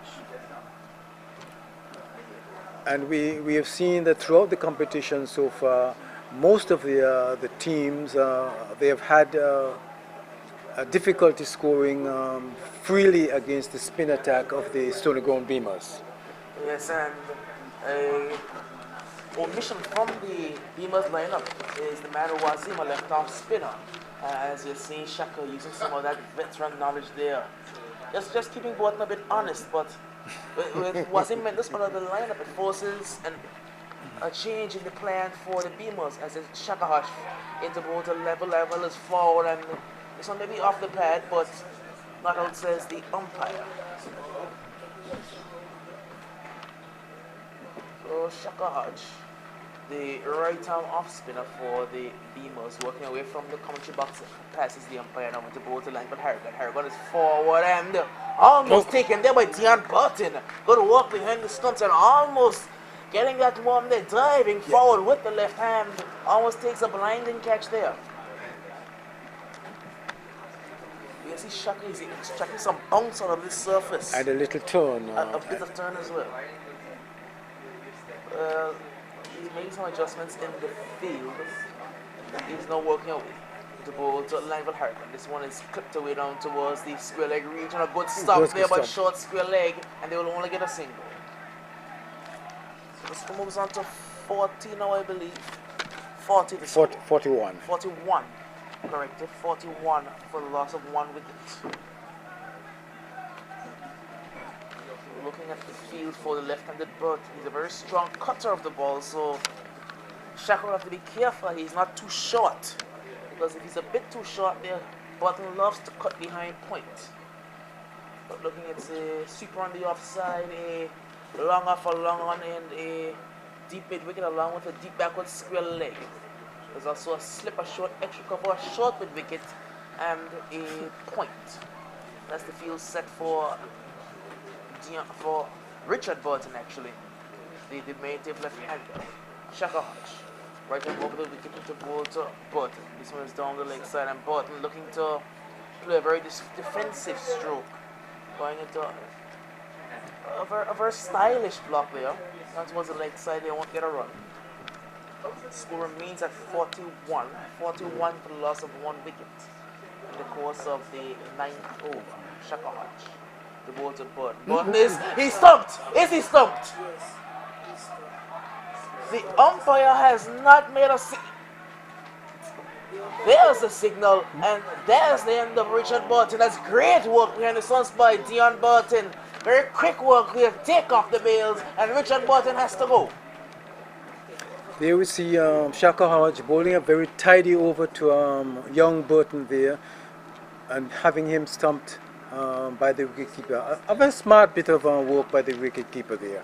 And we have seen that throughout the competition so far, most of the teams they have had difficulty scoring freely against the spin attack of the Stoney Ground Beamers. Yes, and omission from the Beamers lineup is the man Wazim, a left-arm spinner. As you're seeing Shaka using some of that veteran knowledge there. Just keeping Burton a bit honest, but with Wazim in this part of the lineup, it forces a change in the plan for the Beamers, as it's Shaka Hodge into both a level is forward, and this one may be off the pad, but not out, says the umpire. So Shaka Hodge, the right arm off spinner for the Beamers, working away from the commentary box, passes the umpire now into both the line, but Harrigan is forward and almost taken there by Dion Burton. Good work behind the stumps and almost getting that one there, driving forward with the left hand, almost takes a blinding catch there. You see Shaka is extracting some bounce out of this surface. And a little turn. A bit of turn as well. He's making some adjustments in the field. He's now working away to bowl to Landville Harrigan. This one is clipped away down towards the square leg region. A good stop there, but short square leg, and they will only get a single. So this moves on to 40 now, I believe. 40 to 41. 41. Corrected. 41 for the loss of 1 wicket. looking at the field for the left-handed bird, he's a very strong cutter of the ball, so Shaka will have to be careful he's not too short, because if he's a bit too short there, Burton loves to cut behind point. But looking at a sweeper on the offside, a long off a long on, and a deep mid wicket along with a deep backward square leg. There's also a slip, a short extra cover, a short mid wicket, and a point. That's the field set for Richard Burton, actually. The native left-hander. Shaka Hodge. Right hand over the wicket to ball to Burton. This one is down the leg side, and Burton looking to play a very defensive stroke. Going into a very stylish block there. That was the leg side, they won't get a run. Score remains at 41. 41 for the loss of 1 wicket in the course of the 9th over. Shaka Hodge. The ball to Burton. Burton he's stumped! Is he stumped? The umpire has not made a signal. There's the signal, and there's the end of Richard Burton. That's great work behind the suns by Dion Burton. Very quick work here. Take off the bails, and Richard Burton has to go. There we see Shaka Hodge bowling a very tidy over to young Burton there, and having him stumped by the wicketkeeper. A very smart bit of work by the wicketkeeper there.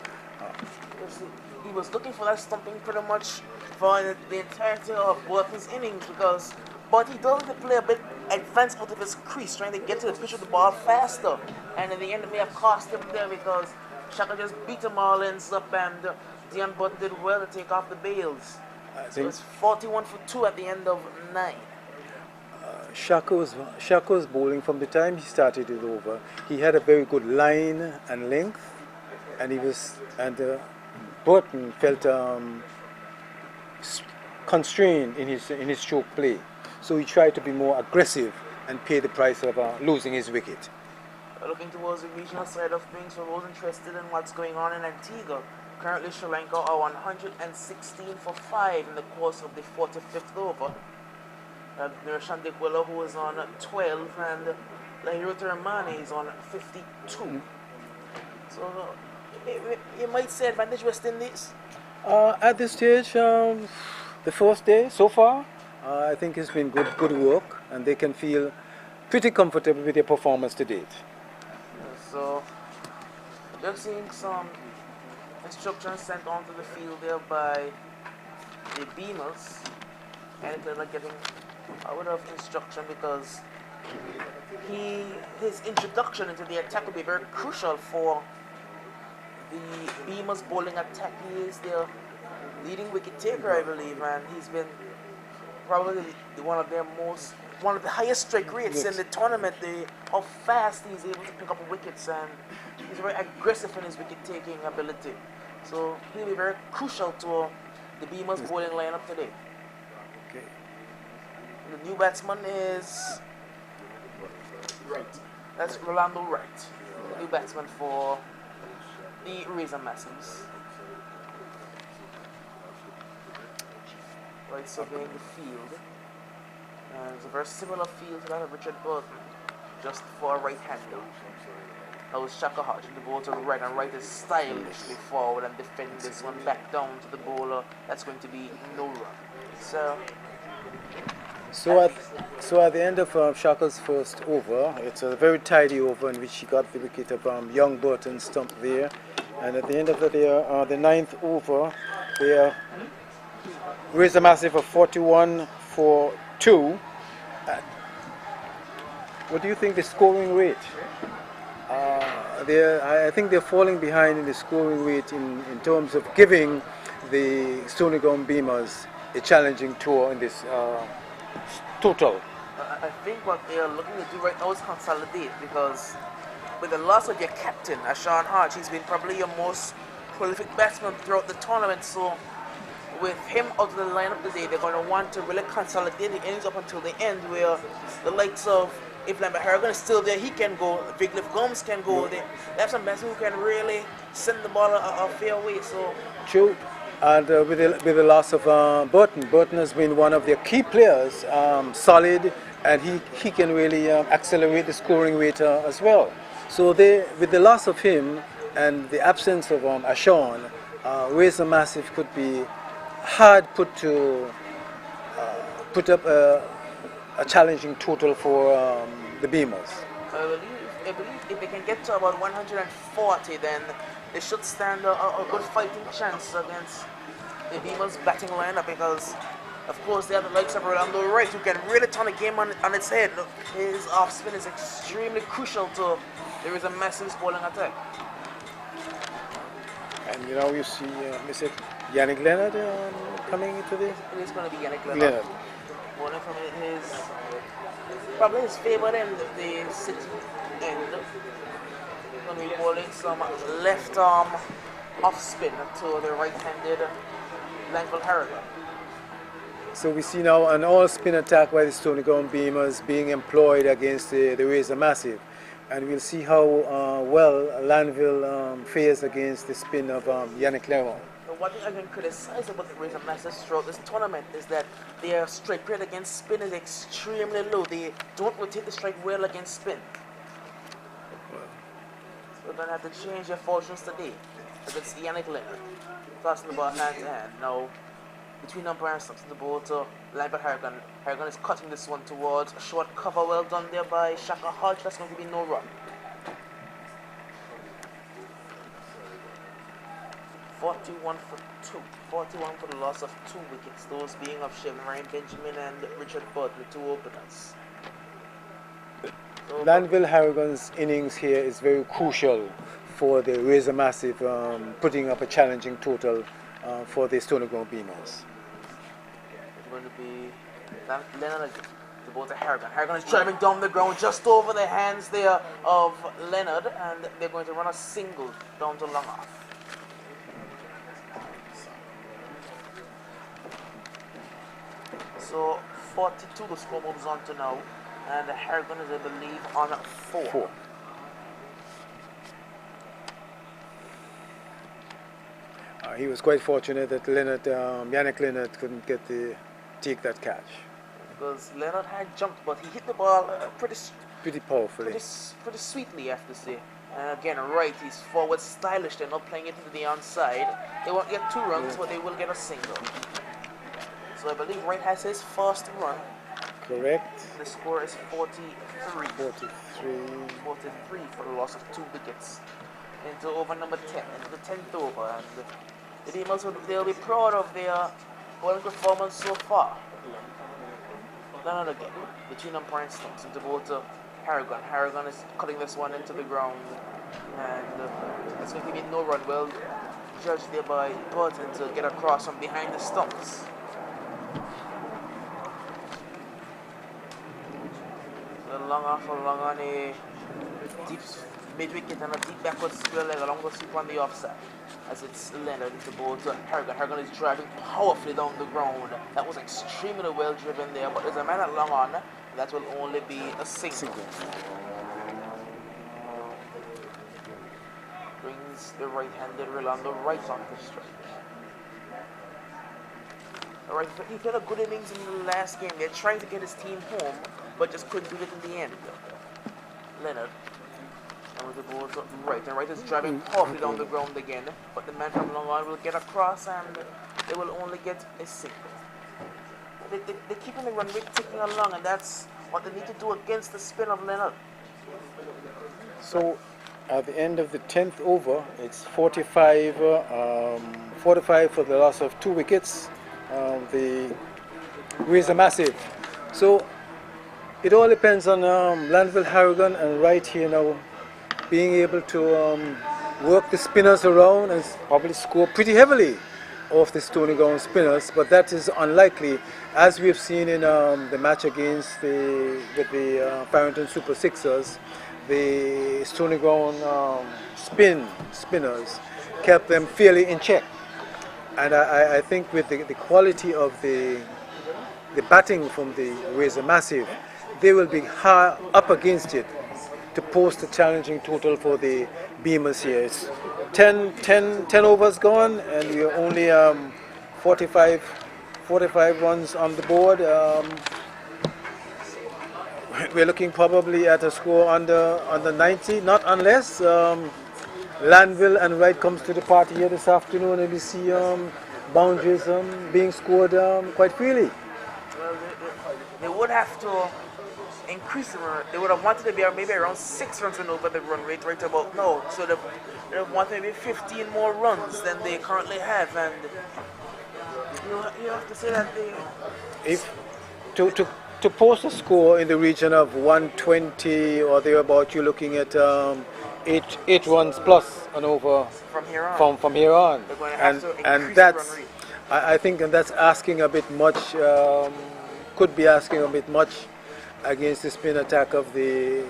He was looking for that stumping pretty much for the entirety of Burton's innings, but he does need to play a bit advanced out of his crease, trying to get to the pitch of the ball faster, and in the end it may have cost him there because Shaka just beat the Marlins up, and Dion Burton did well to take off the bails. So it's 41 for 2 at the end of 9. Shaka was bowling from the time he started it over. He had a very good line and length, and Burton felt constrained in his stroke play, so he tried to be more aggressive and pay the price of losing his wicket. Looking towards the regional side of things, for those interested in what's going on in Antigua, currently Sri Lanka are 116 for 5 in the course of the 45th over. Nirshan Dikwela, who is on 12, and Lahiro Ramani is on 52. So you might say advantage West Indies? At this stage, the first day so far, I think it's been good work, and they can feel pretty comfortable with their performance to date. So, just seeing some instructions sent onto the field there by the BEAMERZ, and they're not getting a bit of instruction because his introduction into the attack will be very crucial for the BEAMERZ bowling attack. He is their leading wicket taker, I believe, and he's been probably one of the highest strike rates in the tournament. How fast he's able to pick up wickets, and he's very aggressive in his wicket taking ability. So he'll be very crucial to the BEAMERZ bowling lineup today. Okay. The new batsman is Right. That's Rolando Wright, the new batsman for the Razor Massives. Right, surveying the field. It's a very similar field to that of Richard Burton, just for a right-hander. That was Shaka Hodge, the ball to the right, and Wright is stylishly forward and defending this one back down to the bowler. That's going to be no run. So at the end of Shaka's first over, it's a very tidy over in which he got the wicket of young Burton stumped there. And at the end of the 9th over, they raised a massive of 41 for 2. What do you think the scoring rate? I think they're falling behind in the scoring rate in terms of giving the Stoney BEAMERZ a challenging tour in this total. I think what they are looking to do right now is consolidate, because with the loss of your captain, Ashan Hodge, he's been probably your most prolific batsman throughout the tournament. So with him out of the lineup today, they're going to want to really consolidate the innings up until the end, where the likes of, if Lambert Harrigan is still there, he can go. Vigliff Gomes can go. They have some batsmen who can really send the ball a fair way. So true. And with the loss of Burton has been one of their key players, solid, and he can really accelerate the scoring rate as well. So with the loss of him, and the absence of Ashawn, Razor Massive could be hard put up a challenging total for the Beamers. I believe if they can get to about 140, then they should stand a good fighting chance against the Beamers batting lineup, because of course they have the likes of Rolando Wright, who can really turn the game on its head. Look, his off spin is extremely crucial to there is a massive bowling attack. And you know, you see Mr. Yannick Leonard coming into this. It is going to be Yannick Leonard. Bowling from his probably his favorite end of the city end. Going to be bowling some left arm off spin to the right-handed Langville Harrigan. So we see now an all-spin attack by the Stoney Ground Beamers being employed against the Razor Massive. And we'll see how well Lanville fares against the spin of Yannick Leonard. One thing I can criticize about the Razor Massive throughout this tournament is that their strike rate against spin is extremely low. They don't rotate the strike well against spin. So we're going to have to change their fortunes today against Yannick Leonard. Tossing the ball hand to hand. Now, between umpire and stops the ball to Lambert Harrigan. Harrigan is cutting this one towards a short cover. Well done there by Shaka Hodge. That's going to be no run. 41 for 2. 41 for the loss of 2 wickets. Those being of Ryan Benjamin and Richard Budd, the 2 openers. So Lanville Harrigan's innings here is very crucial for the Razor Massive putting up a challenging total for the Stoney Ground Beamers. It's going to be Leonard to both to Harrigan. Harrigan is driving down the ground just over the hands there of Leonard, and they're going to run a single down to long off. So 42 the score moves on to now, and Harrigan is, I believe, on 4. He was quite fortunate that Yannick Leonard couldn't take that catch. Because Leonard had jumped, but he hit the ball pretty powerfully. Pretty sweetly, I have to say. And again, right, he's forward stylish. They're not playing it into the onside. They won't get 2 runs, but they will get a single. So I believe Wright has his first run. Correct. The score is 43. 43 for the loss of 2 wickets. Into over number 10, into the 10th over. And the Beamers, they'll be proud of their bowling performance so far. Leonard again, between umpire and stumps, into ball to Harrigan. Harrigan is cutting this one into the ground. And it's going to be no run. Well judged there by Burton to get across from behind the stumps. Long off, long on a deep mid-wicket and a deep backward square leg along the sweep on the offside. As it's Leonard into ball to Harrigan. Harrigan is driving powerfully down the ground. That was extremely well driven there, but there's a man at long on. That will only be a single. Brings the right-handed Rolando right on the strike. Alright, he played a good innings in the last game. They're trying to get his team home, but just couldn't do it in the end. Leonard. And with the ball to Wright. And Wright is driving powerfully down the ground again. But the man from long on will get across, and they will only get a single. They're keeping the run rate ticking along, and that's what they need to do against the spin of Leonard. So at the end of the 10th over, it's 45 for the loss of 2 wickets. The Razor Massive. So it all depends on Lanville Harrigan and Wright here now being able to work the spinners around and probably score pretty heavily off the Stoney Ground spinners, but that is unlikely, as we have seen in the match against the Farrington Super Sixers. The Stoney Ground spinners kept them fairly in check. And I think with the quality of the batting from the Razor Massive, they will be high up against it to post a challenging total for the Beamers here. It's 10 overs gone, and we are only 45 runs on the board. We're looking probably at a score under 90, not unless Lanville and Wright comes to the party here this afternoon, and we see boundaries being scored quite freely. Well, they would have to increase the run. They would have wanted to be maybe around 6 runs and over the run rate right about now. So they have wanted maybe 15 more runs than they currently have, and you have to say that they. If to post a score in the region of 120 or thereabout, you're looking at 8 runs plus and over from here on. From here on, they're going to have to increase and the that's run rate. I think that's asking a bit much. Could be asking a bit much against the spin attack of the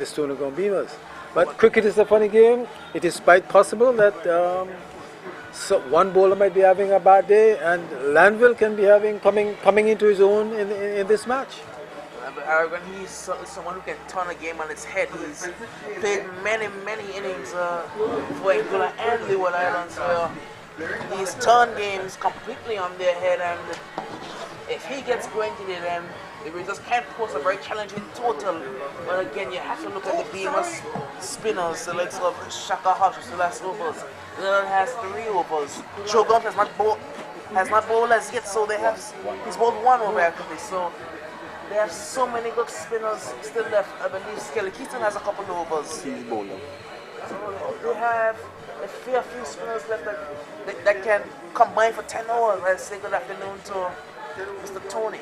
Stoney BEAMERZ. But cricket is a funny game. It is quite possible that so one bowler might be having a bad day, and Lanville can be coming into his own in this match. When he's someone who can turn a game on its head, he's played many innings for Anguilla and Leeward Islands where he's turned games completely on their head, and if he gets going today, then the Razors can post a very challenging total. But again, you have to look at the BEAMERZ spinners, the likes of Shaka Hodge, who still has overs. Leonard has 3 overs. Joe Gump has not bowled as yet, so he's bowled 1 over actually. So they have so many good spinners still left. I believe Skelly Keaton has a couple of overs. He's bowling. So they have a fair few spinners left that can combine for 10 overs. I say good afternoon to Mr. Tony.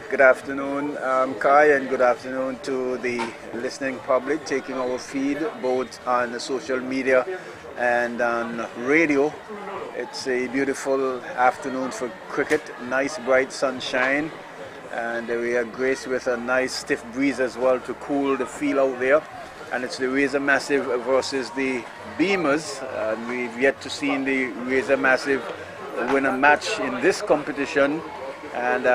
Good afternoon, Kai, and good afternoon to the listening public taking our feed both on social media and on radio. It's a beautiful afternoon for cricket, nice bright sunshine, and we are graced with a nice stiff breeze as well to cool the feel out there. And it's the Razor Massive versus the BEAMERZ, and we've yet to see the Razor Massive win a match in this competition. And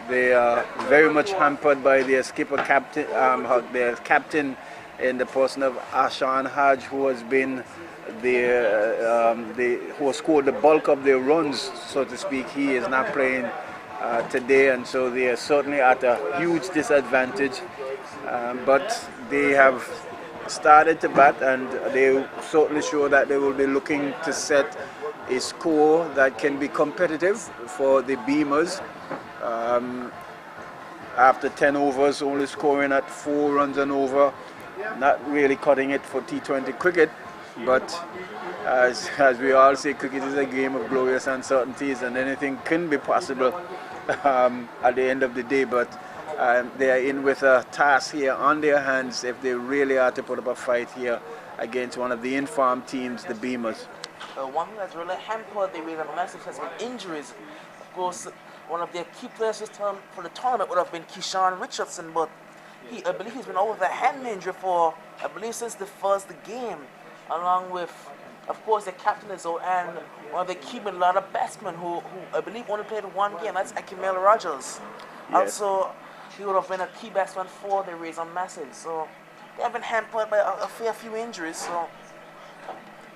they are very much hampered by their their captain in the person of Ashan Haj, who has been who has scored the bulk of their runs, so to speak. He is not playing today, and so they are certainly at a huge disadvantage. But they have started to bat, and they certainly show that they will be looking to set a score that can be competitive for the BEAMERZ. After 10 overs, only scoring at 4 runs and over, not really cutting it for T20 cricket. But as we all say, cricket is a game of glorious uncertainties, and anything can be possible at the end of the day. But they are in with a task here on their hands if they really are to put up a fight here against one of the informed teams, the BEAMERZ. One thing that's really hampered the Razor Massive has been injuries. Of course, one of their key players this time for the tournament would have been Keyshawn Richardson, but I believe he's been out with a hand injury for, I believe, since the first game, along with, of course, the captain is out, and one of the key middle-order batsmen who I believe only played 1 game, that's Akimel Rogers. Yes. Also, he would have been a key batsman for the Razor Massive, so they have been hampered by a fair few injuries. So.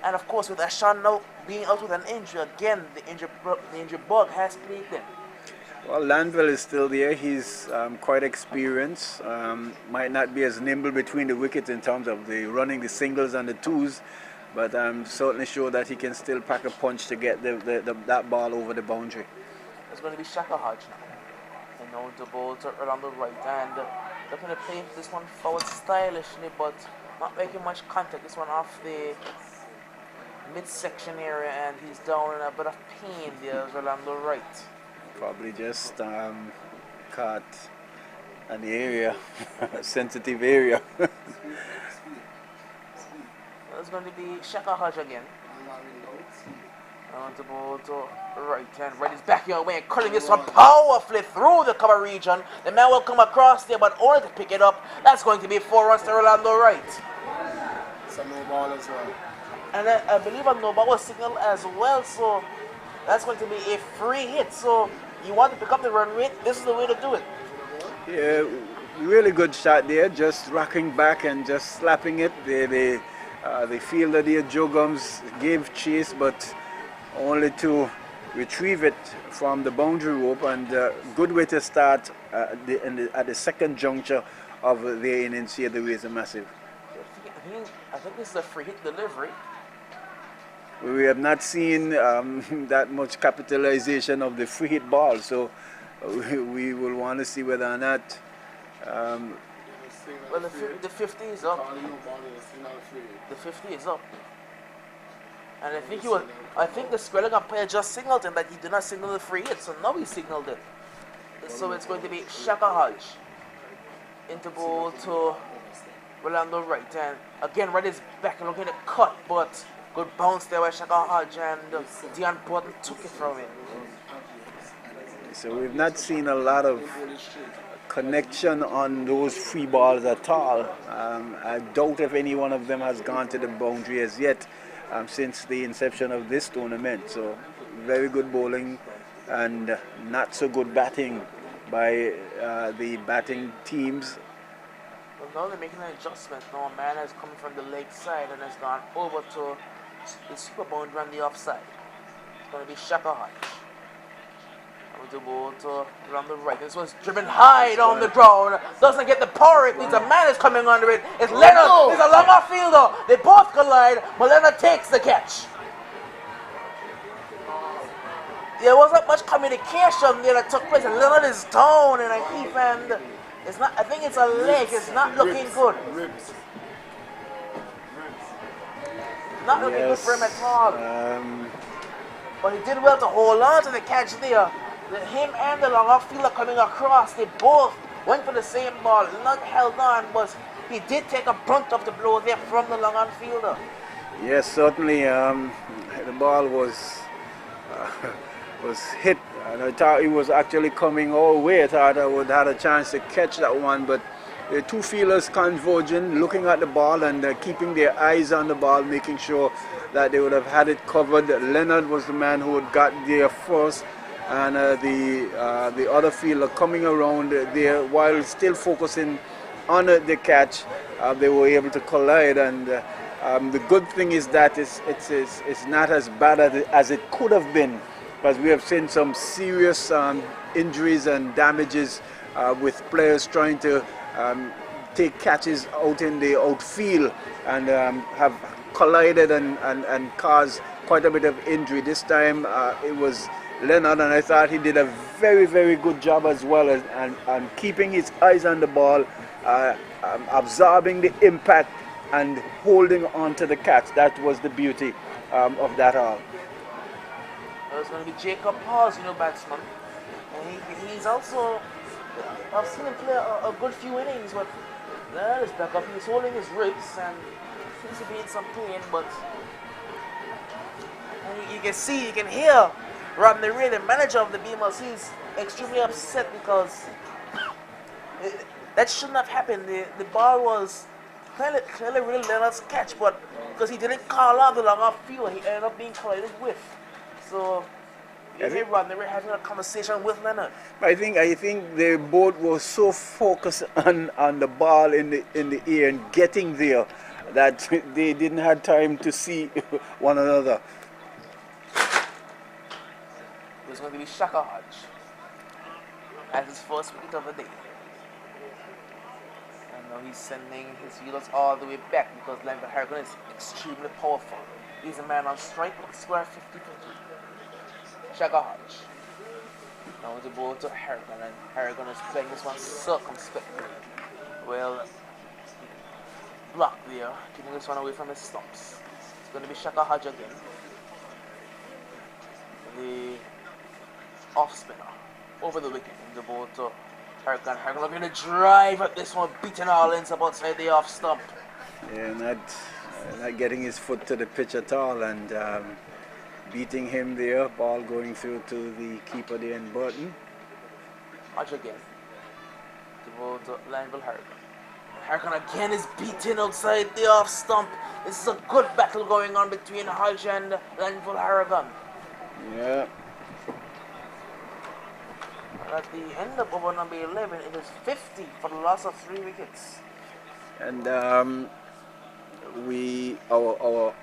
And of course, with Ashan now being out with an injury, again, the injury bug has plagued them. Well, Lanville is still there. He's quite experienced. Might not be as nimble between the wickets in terms of the running the singles and the twos, but I'm certainly sure that he can still pack a punch to get that ball over the boundary. It's going to be Shaka Hodge now. You know, the balls are on the right, and they're going to play this one forward stylishly, but not making much contact. This one off the midsection area, and he's down in a bit of pain there as well on the right. Probably just caught an area, sensitive area. It's going to be Shaka Hodge again. On the ball to right hand. Right is back your way and cutting this one powerfully through the cover region. The man will come across there, but only to pick it up. That's going to be 4 runs to Orlando right. It's a no ball as well. And I believe a no ball was signaled as well, so that's going to be a free hit. So you want to pick up the run rate, this is the way to do it. Yeah, really good shot there, just rocking back and just slapping it. The fielder there, Joe Gums, gave chase, but only to retrieve it from the boundary rope, and good way to start at the second juncture of the innings here, the Razor Massive. I think this is a free hit delivery. we have not seen that much capitalization of the free hit ball, so we will want to see whether or not. Well, the 50 is up. The 50 is up. And I think the Squirrel umpire just signaled him that he did not signal the free hit, so now he signaled it. So it's going to be Shaka Hodge into ball to Rolando Wright. And again, Wright is back and looking at cut, but good bounce there by Shaka Hodge, and Dion Button took it from him. So we've not seen a lot of connection on those free balls at all. I doubt if any one of them has gone to the boundary as yet since the inception of this tournament. So very good bowling and not so good batting by the batting teams. Well, now they're making an adjustment. Now a man has come from the leg side and has gone over to the super boundary on the offside. It's going to be Shaka Hodge. With the ball to around the right. This one's driven high down the ground. Doesn't get the power. It means a man is coming under it. It's Leonard. He's a long off fielder. They both collide, but Leonard takes the catch. There wasn't much communication there that took place, and Leonard is down in a heap, and it's not. I think it's a leg. It's not looking good. Not looking good for him at all. But he did well to hold on to the catch there. Him and the long off fielder coming across, they both went for the same ball. Not held on, but he did take a brunt of the blow there from the long on fielder. Yes, certainly. The ball was hit, and I thought he was actually coming all the way. I thought I would have had a chance to catch that one, but the two fielders converging, looking at the ball and keeping their eyes on the ball, making sure that they would have had it covered. Leonard was the man who had got there first, and the other fielder coming around there while still focusing on the catch. They were able to collide, and the good thing is that it's not as bad as it could have been, because we have seen some serious injuries and damages with players trying to take catches out in the outfield and have collided and caused quite a bit of injury. This time it was Leonard, and I thought he did a very, very good job as well and keeping his eyes on the ball, absorbing the impact and holding on to the catch. That was the beauty of that all. There's going to be Jacob Paul's, batsman. And he's also, I've seen him play a good few innings, but that is back up. He's holding his ribs and seems to be in some pain, but you can see, you can hear Rodney Ray, the manager of the BEAMERZ. He's extremely upset because that shouldn't have happened. The ball was clearly really Leonard's catch, but because he didn't call out the long off field, he ended up being collided with. So you hear Rodney Ray having a conversation with Leonard. I think they both were so focused on the ball in the air and getting there that they didn't have time to see one another. It's going to be Shaka Hodge at his first wicket of the day. And now he's sending his fielders all the way back because Langford Harrigan is extremely powerful. He's a man on strike, square 50-50. Shaka Hodge. Now the ball to Harrigan, and Harrigan is playing this one circumspectly. Well, block there, keeping this one away from his stumps. It's going to be Shaka Hodge again. The off spinner over the wicket in the ball to Harrigan. Harrigan looking to drive at this one, beating all ends up outside the off stump. Yeah, not getting his foot to the pitch at all, and beating him there. Ball going through to the keeper there in Burton. Hodge again. The ball to Langville Harrigan. Harrigan again is beaten outside the off stump. This is a good battle going on between Hodge and Langville Harrigan. Yeah. At the end of over number 11, it is 50 for the loss of 3 wickets. And our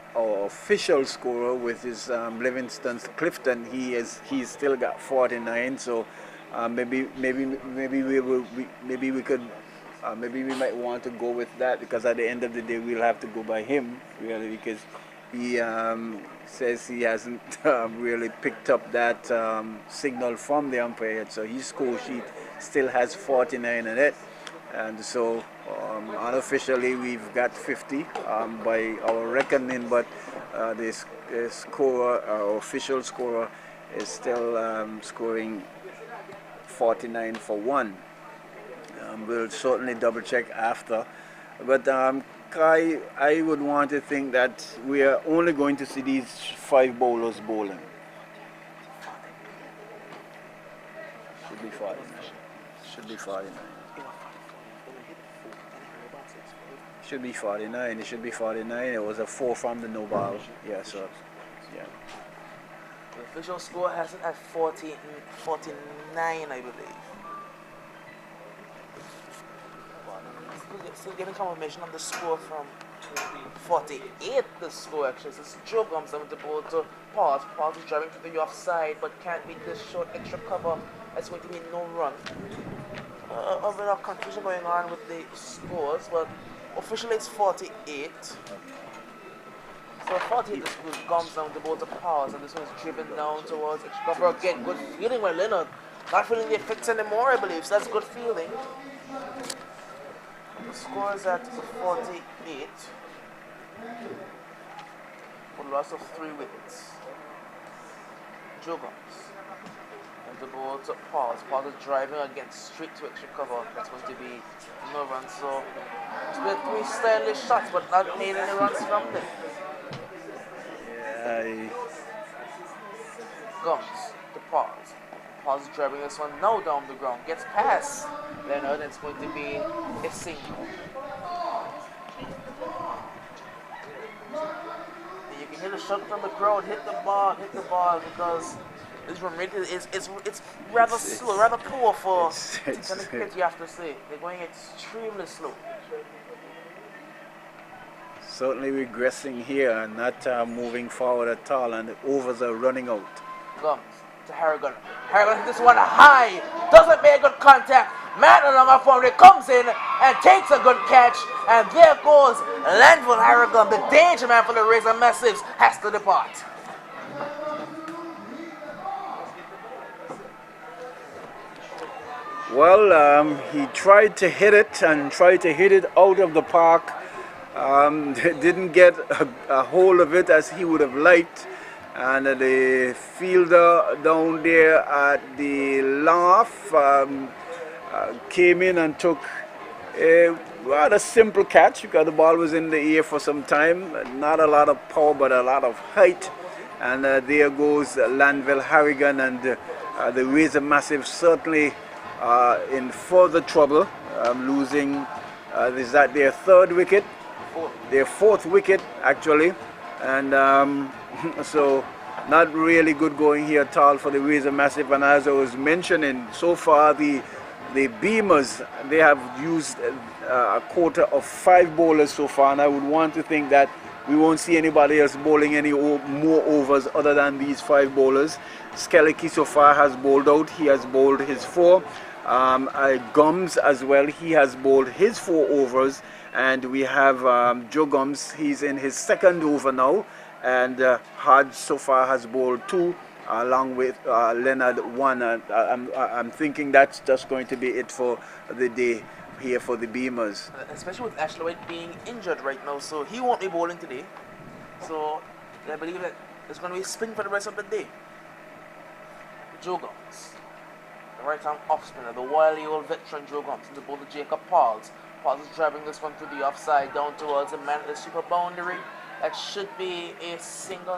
official scorer with his Livingston Clifton, he's still got 49. So maybe we might want to go with that, because at the end of the day we'll have to go by him really, because He says he hasn't really picked up that signal from the umpire yet, so his score sheet still has 49 in it. And so unofficially we've got 50 by our reckoning, but this scorer, our official scorer, is still scoring 49 for 1. We'll certainly double check after. But Kai, I would want to think that we are only going to see these 5 bowlers bowling. Should be 49. Should be 49. Should be 49. It should be 49. It was a 4 from the no ball. Yeah, so yeah. The official score has it at 49, I believe. Still getting confirmation on the score from 48. The score actually. So it's Joe comes down with the ball to Paul. Paul is driving to the offside, but can't beat this short extra cover. That's going to be no run. A bit of confusion going on with the scores, but officially it's 48. So 48 the score comes down the ball to Paul, and this one is driven down towards extra cover again. Good feeling by Leonard. Not feeling the effects anymore, I believe. So that's good feeling. The score is at 48 for the loss of 3 wickets. Joe comes. And the ball to Paul. Paul is driving again straight to extra cover. That's going to be no run. So it's been 3 stylish shots, but not made any runs from them. Yeah, Comes to Paul. Paul's driving this one now down the ground. Gets past Leonard, and it's going to be a single. And you can hear the shot from the ground, hit the ball, because this run rate it's rather slow, rather poor for cricket, you have to say. They're going extremely slow. certainly regressing here and not moving forward at all, and the overs are running out. Comes to Harrigan. Harrigan hits this one high, doesn't make good contact. Man on my phone, it comes in and takes a good catch, and there goes Landville Harrigan, the danger man for the Razor Massives, has to depart. Well, he tried to hit it and tried to hit it out of the park. Didn't get a hold of it as he would have liked. And the fielder down there at the long-off came in and took a rather simple catch because the ball was in the air for some time. Not a lot of power, but a lot of height. And there goes Landville Harrigan, and the Razor Massive certainly in further trouble, losing is that their 3rd wicket, their 4th wicket actually, and so not really good going here at all for the Razor Massive. And as I was mentioning, so far the BEAMERZ, they have used a quota of 5 bowlers so far, and I would want to think that we won't see anybody else bowling any more overs other than these 5 bowlers. Skellicky so far has bowled out. He has bowled his 4. Gums as well, he has bowled his 4 overs. And we have Joe Gums, he's in his 2nd over now. And Hodge so far has bowled 2, along with Leonard 1. I'm thinking that's just going to be it for the day here for the BEAMERZ. Especially with Ashley White being injured right now, so he won't be bowling today. So I believe that it's going to be spin for the rest of the day. Joe Gums, the right-arm off-spinner, the wily old veteran Joe Gums, and the bowler Jacob Pauls. Pauls is driving this one to the offside down towards the man at the super boundary. That should be a single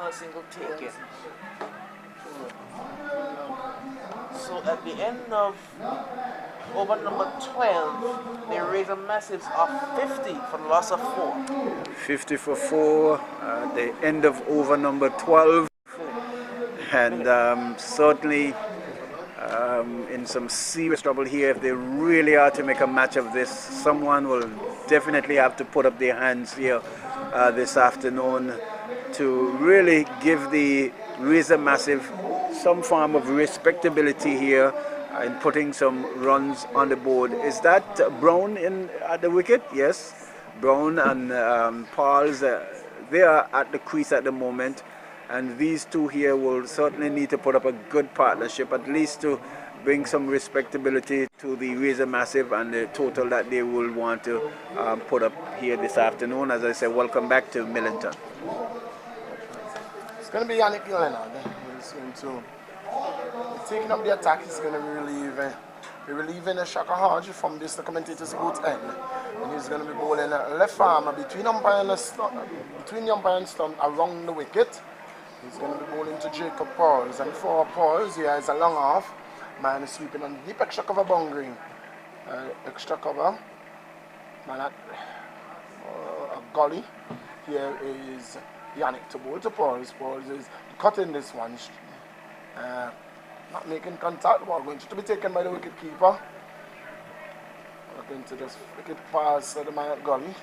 take-in. So at the end of over number 12, the Razor Massives are 50 for the loss of 4. 50 for 4 at the end of over number 12. And certainly in some serious trouble here. If they really are to make a match of this, someone will definitely have to put up their hands here this afternoon to really give the Razor Massive some form of respectability here in putting some runs on the board. Is that Brown in at the wicket? Yes, Brown and Pauls they are at the crease at the moment, and these two here will certainly need to put up a good partnership, at least to bring some respectability to the Razor Massive and the total that they will want to put up here this afternoon. As I said, welcome back to Millington. It's going to be Yannick Leonard. He's going to taking up the attack. He's going to be relieving Shaka Hodge from this, the commentator's boot end. And he's going to be bowling left arm between umpire and stump around the wicket. He's going to be bowling to Jacob Pauls. And for Pauls, he has a long off. Man is sweeping on deep extra cover boundary. Extra cover. Man at a gully. Here is Yannick to bowl to Pauls. Pauls is cutting this one. Not making contact. Ball going to be taken by the wicket keeper. Going to just wicket pass the man at gully.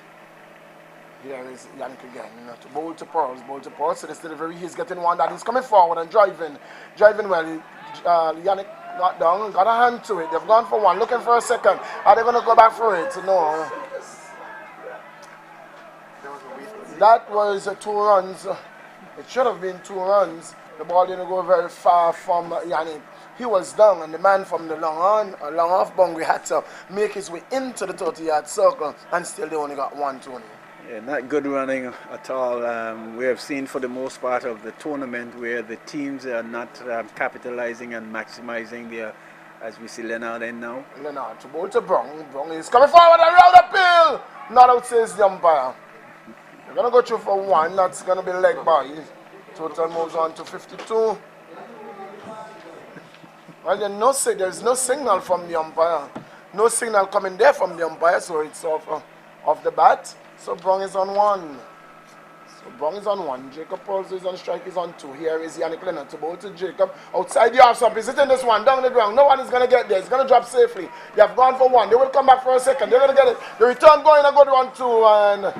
Here is Yannick again. To bowl to Pauls. Bowl to Pauls. So this delivery, he's getting one that he's coming forward and driving well. Yannick got down, got a hand to it. They've gone for one, looking for a second. Are they going to go back for it? No. That was 2 runs. It should have been 2 runs. The ball didn't go very far from Yannick. He was down, and the man from the long off boundary had to make his way into the 30-yard circle, and still they only got 1, Tony. Yeah, not good running at all. We have seen for the most part of the tournament where the teams are not capitalizing and maximizing their, as we see Leonard in now. Leonard to bowl to Brong. Brong is coming forward and round appeal. Not out, says the umpire. They're going to go through for 1. That's going to be leg by. Total moves on to 52. Well, there's no signal from the umpire. No signal coming there from the umpire, so it's off the bat. So Brong is on 1. Jacob Pauls is on strike, is on 2. Here is Yannick Leonard to bowl to Jacob. Outside the half stump, he's hitting this one, down the ground. No one is going to get there. It's going to drop safely. They have gone for 1. They will come back for a second. They're going to get it. The return going a good one too. And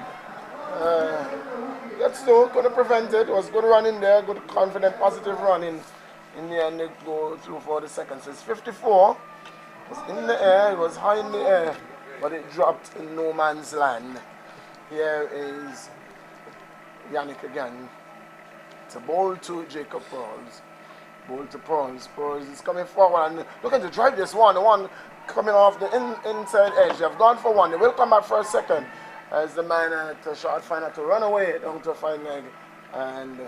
that's no, going to prevent it. It was good run in there. Good, confident, positive run in the end. They go through for the second. So it's 54. It was in the air. It was high in the air. But it dropped in no man's land. Here is Yannick again to bowl to Jacob Pauls. Bowl to Pauls. Pauls is coming forward and looking to drive this one. The one coming off the inside edge. They have gone for 1. They will come back for a second as the man at the short final to run away down to a fine leg and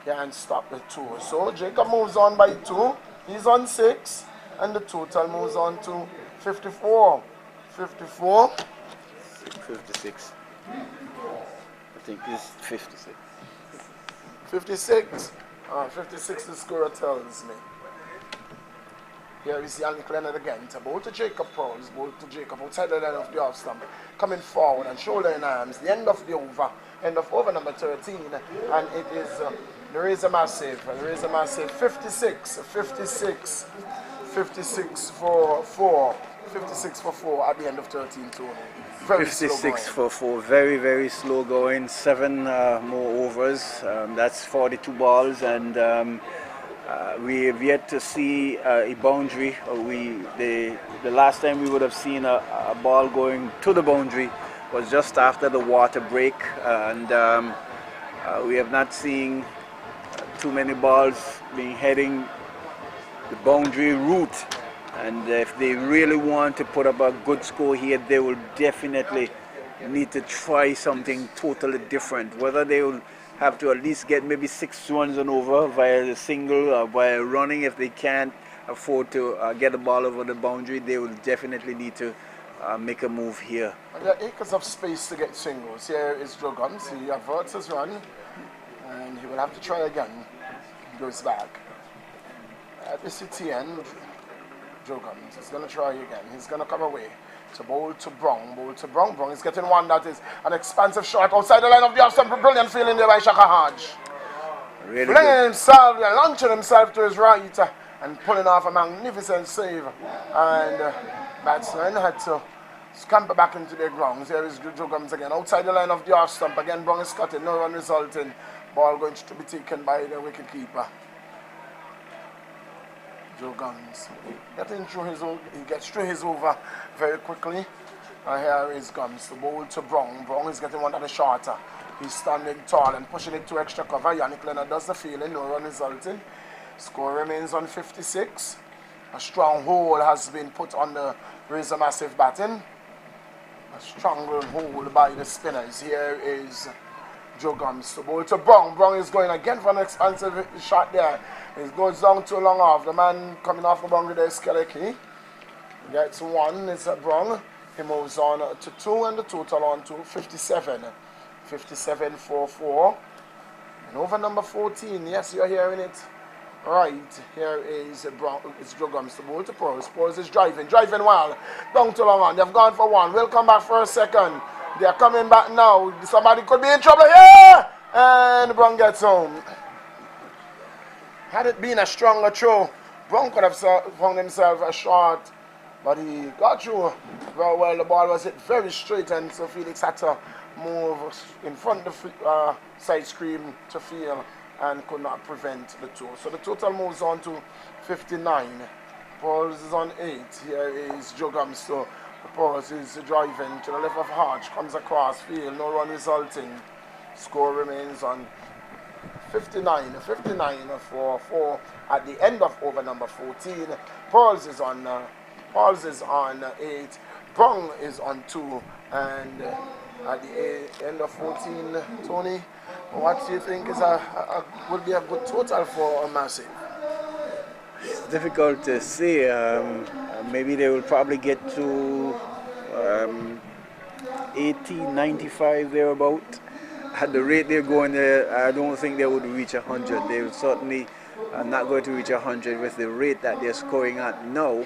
can't stop the 2. So Jacob moves on by 2. He's on 6 and the total moves on to 54. 54. 56. I think it's 56. 56. 56 the scorer tells me. Here is Yannick Leonard again to bowl to Jacob Pauls. Bowl to Jacob outside the line of the off stump. Coming forward and shoulder in arms. The end of the over. End of over number 13. And it is the Razor Massive. The Razor Massive 56. 56. 56 for 4. 56 for 4 at the end of 13 too. 56 for 4, very, very slow going. 7 more overs. That's 42 balls, and we have yet to see a boundary. The last time we would have seen a ball going to the boundary was just after the water break, and we have not seen too many balls being heading the boundary route. And if they really want to put up a good score here, they will definitely need to try something totally different. Whether they will have to at least get maybe 6 runs and over via the single or via running. If they can't afford to get the ball over the boundary, they will definitely need to make a move here. And there are acres of space to get singles. Here is Joe Guns. He averts his run and he will have to try again. He goes back. At the city end, Joe Guns is going to try again. He's going to come away to bowl to Brong. Bowl to Brong. Brong is getting one that is an expansive shot outside the line of the off stump. Brilliant feeling there by Shaka Hodge. Really flinging himself, launching himself to his right and pulling off a magnificent save. And batsman had to scamper back into the grounds. Here is Joe Guns again outside the line of the off stump. Again, Brong is cutting. No run resulting. Ball going to be taken by the wicket keeper. Joe Guns getting through his over, he gets through his over very quickly. Here is Guns, the bowl to Brong. Brong is getting one that is shorter. He's standing tall and pushing it to extra cover. Yannick Leonard does the fielding, no run resulting. Score remains on 56. A strong hold has been put on the Razor Massive batting. A strong hold by the spinners. Here is Joe Gums to bowl to Brong. Brong is going again for an expansive shot there. It goes down too long off. The man coming off the boundary there is Skeleki. Gets one, it's a Brong. He moves on to 2 and the total on to 57. 57-4-4. And over number 14, yes, you're hearing it right. Here is Brong, it's Joe Gums to bowl to Pearls. Pearls is driving well. Down to long on. They've gone for one. We'll come back for a second. They're coming back now. Somebody could be in trouble here. And Brong gets home. Had it been a stronger throw, Brong could have found himself a shot. But he got through very well. The ball was hit very straight, and so Felix had to move in front of the side screen to field and could not prevent the throw. So the total moves on to 59. Pauls is on 8. Here is Joe Gums. So Pauls is driving to the left of Hodge, comes across field, no run resulting. Score remains on 59 for 4 at the end of over number 14. Pauls is on 8. Brong is on 2, and at the end of 14, Tony, what do you think is would be a good total for a Massive? It's difficult to say. Maybe they will probably get to 80, 95 thereabout. At the rate they're going there, I don't think they would reach 100. They will certainly not going to reach 100 with the rate that they're scoring at now.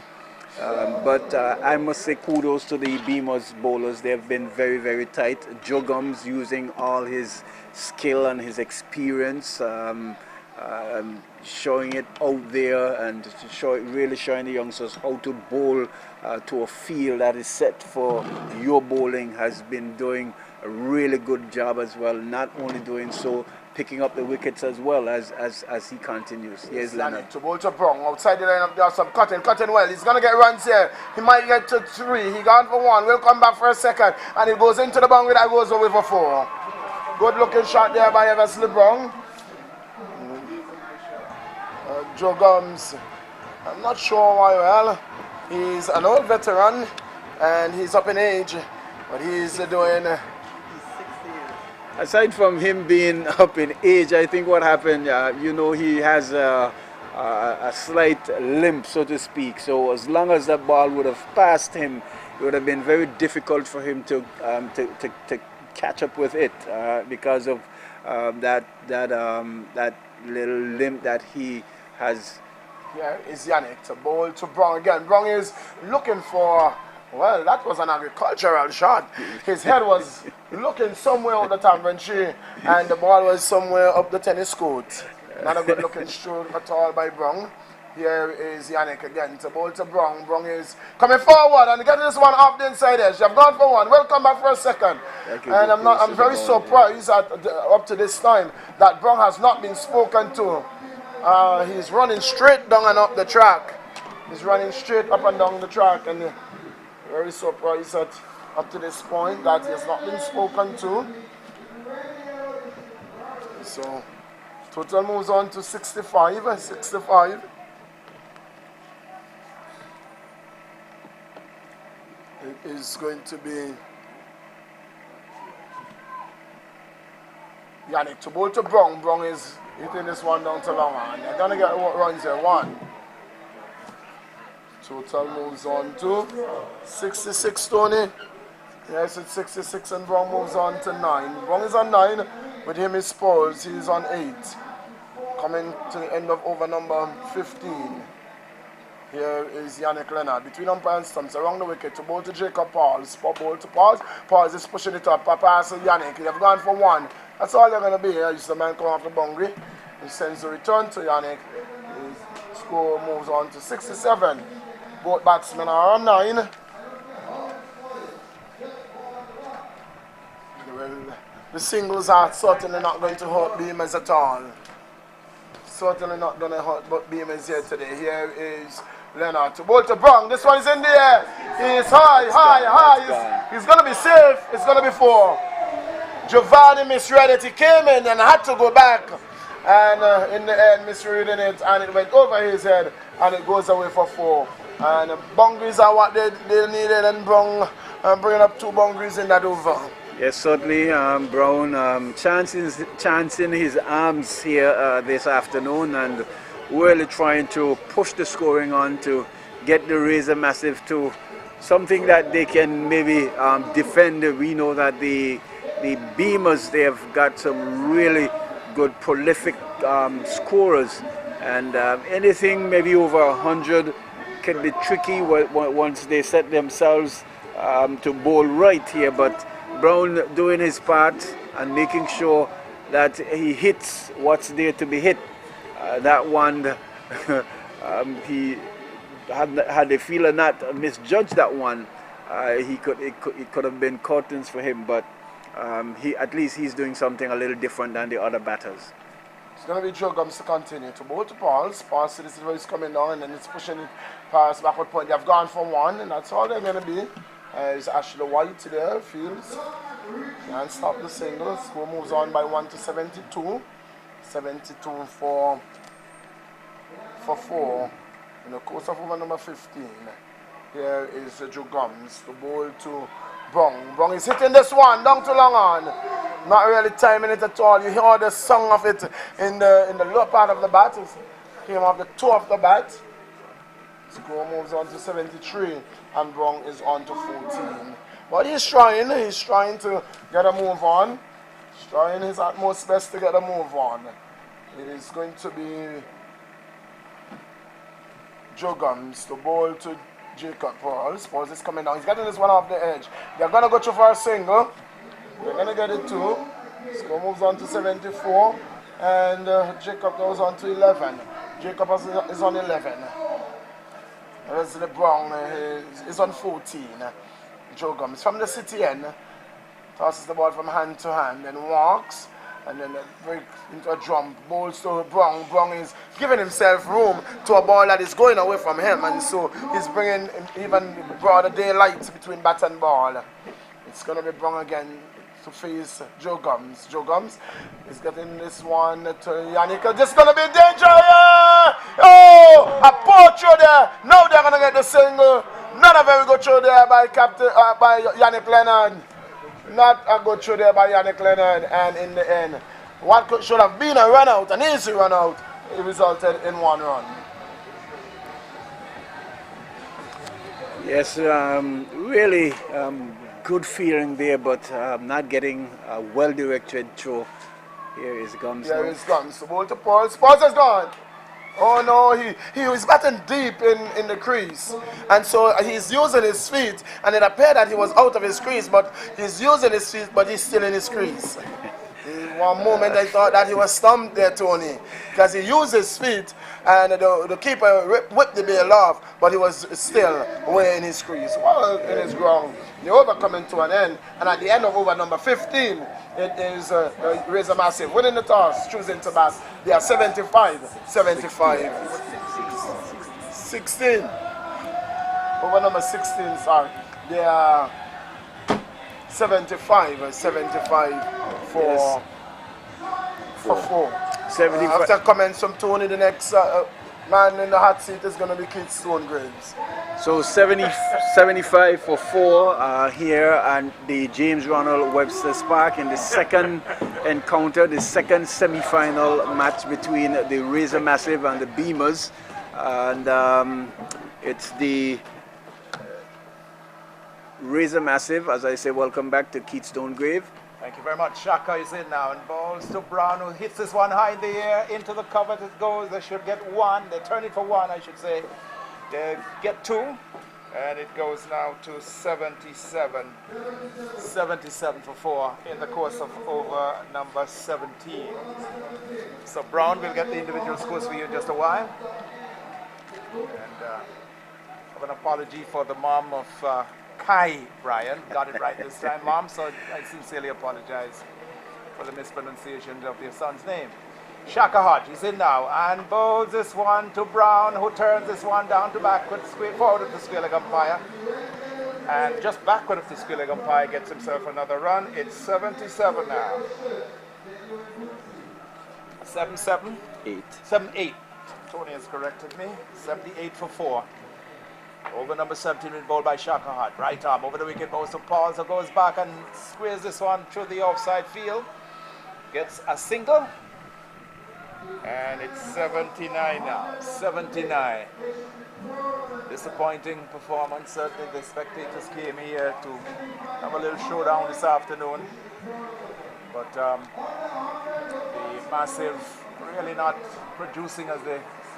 But I must say kudos to the BEAMERZ bowlers. They have been very, very tight. Joe Gums using all his skill and his experience, showing it out there and really showing the youngsters how to bowl to a field that is set for your bowling, has been doing a really good job as well. Not only doing so, picking up the wickets as well as he continues. Here's Leonard. To bowl to Brong. Outside the lineup, there's some cutting well. He's going to get runs here. He might get to 3. He gone for 1. We'll come back for a second. And he goes into the boundary. That goes away for 4. Good looking shot there by Eversley Brong. Joe Gums, I'm not sure why well. He's an old veteran and he's up in age. But he's doing... Aside from him being up in age, I think what happened, he has a slight limp, so to speak. So as long as that ball would have passed him, it would have been very difficult for him to catch up with it because of that little limp that he has. Here is Yannick to bowl to Brong again. Brong is looking for... Well, that was an agricultural shot. His head was looking somewhere on the tambourine and the ball was somewhere up the tennis court. Not a good looking stroke at all by Brong. Here is Yannick again to bowl to Brong. Brong is coming forward and getting this one off the inside edge. They've gone for 1. We'll come back for a second. And I'm very surprised up to this time that Brong has not been spoken to. He's running straight down and up the track. He's running straight up and down the track, and very surprised that up to this point that he has not been spoken to. So total moves on to 65. 65. It is going to be Yannick to bowl to Brong. Brong is hitting this one down to long on. They're going to get runs here. 1. Total moves on to 66, Stoney. Yes, it's 66, and Brong moves on to 9. Brong is on 9. With him is Pauls. He's on 8. Coming to the end of over number 15. Here is Yannick Leonard. Between umpire and stumps around the wicket to bowl to Jacob Pauls. Bowl to Pauls. Pauls is pushing it up. Pass to Yannick. They've gone for 1. That's all they're going to be here. The man come off the boundary. He sends the return to Yannick. His score moves on to 67. Both batsmen are on 9. Well, the singles are certainly not going to hurt BEAMERZ at all. Certainly not going to hurt but BEAMERZ here today. Here is Leonard to bowl to Brong. This one is in the air. He's high. He's going to be safe. It's going to be 4. Giovanni misread it. He came in and had to go back. And in the end, misreading it, and it went over his head, and it goes away for 4. And boundaries are what they needed, and bringing up 2 boundaries in that over. Yes, certainly, Brown chancing his arms here this afternoon and really trying to push the scoring on to get the Razor Massive to something that they can maybe defend. We know that the BEAMERZ, they have got some really good prolific scorers, and anything maybe over 100 can be tricky once they set themselves to bowl right here. But Brown doing his part and making sure that he hits what's there to be hit. That one, he had the feeler not misjudged that one, it could have been curtains for him. But at least he's doing something a little different than the other batters. It's going to be Joe Gums to continue to bowl to Pauls. Pauls to this is where he's coming down and it's pushing it past backward point. They've gone for 1 and that's all they're going to be. It's Ashley White there, Fields. Can't stop the single. Score moves on by 1 to 72. 72 for 4. In the course of over number 15. Here is Joe Gums to bowl to Brong. Brong is hitting this one down to long on. Not really timing it at all. You hear the song of it in the lower part of the bat. It came off the toe of the bat. Score moves on to 73 and Brong is on to 14. But he's trying to get a move on. He's trying his utmost best to get a move on. It is going to be Joe Gums to bowl to Jacob Pauls. Pauls is coming down. He's getting this one off the edge. They're going to go through for a single. They're going to get it 2. Score moves on to 74. And Jacob goes on to 11. Jacob is on 11. Whereas the Brown is on 14. Joe Gums from the city end tosses the ball from hand to hand and walks. And then break into a jump, bowls to Brong. Brong is giving himself room to a ball that is going away from him, and so he's bringing even broader daylight between bat and ball. It's going to be Brong again to face Joe Gums. Joe Gums is getting this one to Yannick. This is going to be danger! Yeah! Oh! A poor throw there. Now they're going to get the single. Not a very good throw there by Yannick Leonard. Not a good throw there by Yannick Leonard, and in the end, what should have been a run out, an easy run out, it resulted in 1 run. Yes, really good feeling there, but not getting a well-directed throw. Here is Gums. Here is Gums. The ball to Pauls. Pauls is gone. Oh no, he was batting deep in the crease, and so he's using his feet, and it appeared that he was out of his crease, but he's using his feet, but he's still in his crease. In one moment I thought that he was stumped there, Tony, because he used his feet, and the keeper whipped the ball off, but he was still way in his crease, well in his ground. The over coming to an end, and at the end of over number 15, it is Razor Massive winning the toss, choosing to bat. They are 75. 16. Over number 16, sorry. They are 75 for 4. 75. After comments from Tony, the next man in the hot seat is going to be Keith Stonegraves. So 75 for 4 here at the James Ronald Webster Park in the second encounter, the second semi-final match between the Razor Massive and the BEAMERZ. And it's the Razor Massive. As I say, welcome back to Keith Stonegrave. Thank you very much. Shaka is in now and balls to Brown, who hits this one high in the air. Into the cover it goes. They should get 1. They turn it for 1, I should say. They get 2. And it goes now to 77. 77 for 4 in the course of over number 17. So Brown will get the individual scores for you in just a while. And have an apology for the mom of Kai, Brian. Got it right this time, Mom, so I sincerely apologize for the mispronunciation of your son's name. Shaka Hodge is in now and bowls this one to Brown, who turns this one down to backward, straight forward with the square leg umpire. And just backward of the square leg umpire gets himself another run. It's 77 now. 7-7? 8. 7-8. Tony has corrected me. 78 for 4. Over number 17 been bowled by Shaka Hart. Right arm over the wicket. Both of Paul, so goes back and squares this one through the offside field. Gets a single. And it's 79 now. 79. Disappointing performance. Certainly the spectators came here to have a little showdown this afternoon. But the massive really not producing as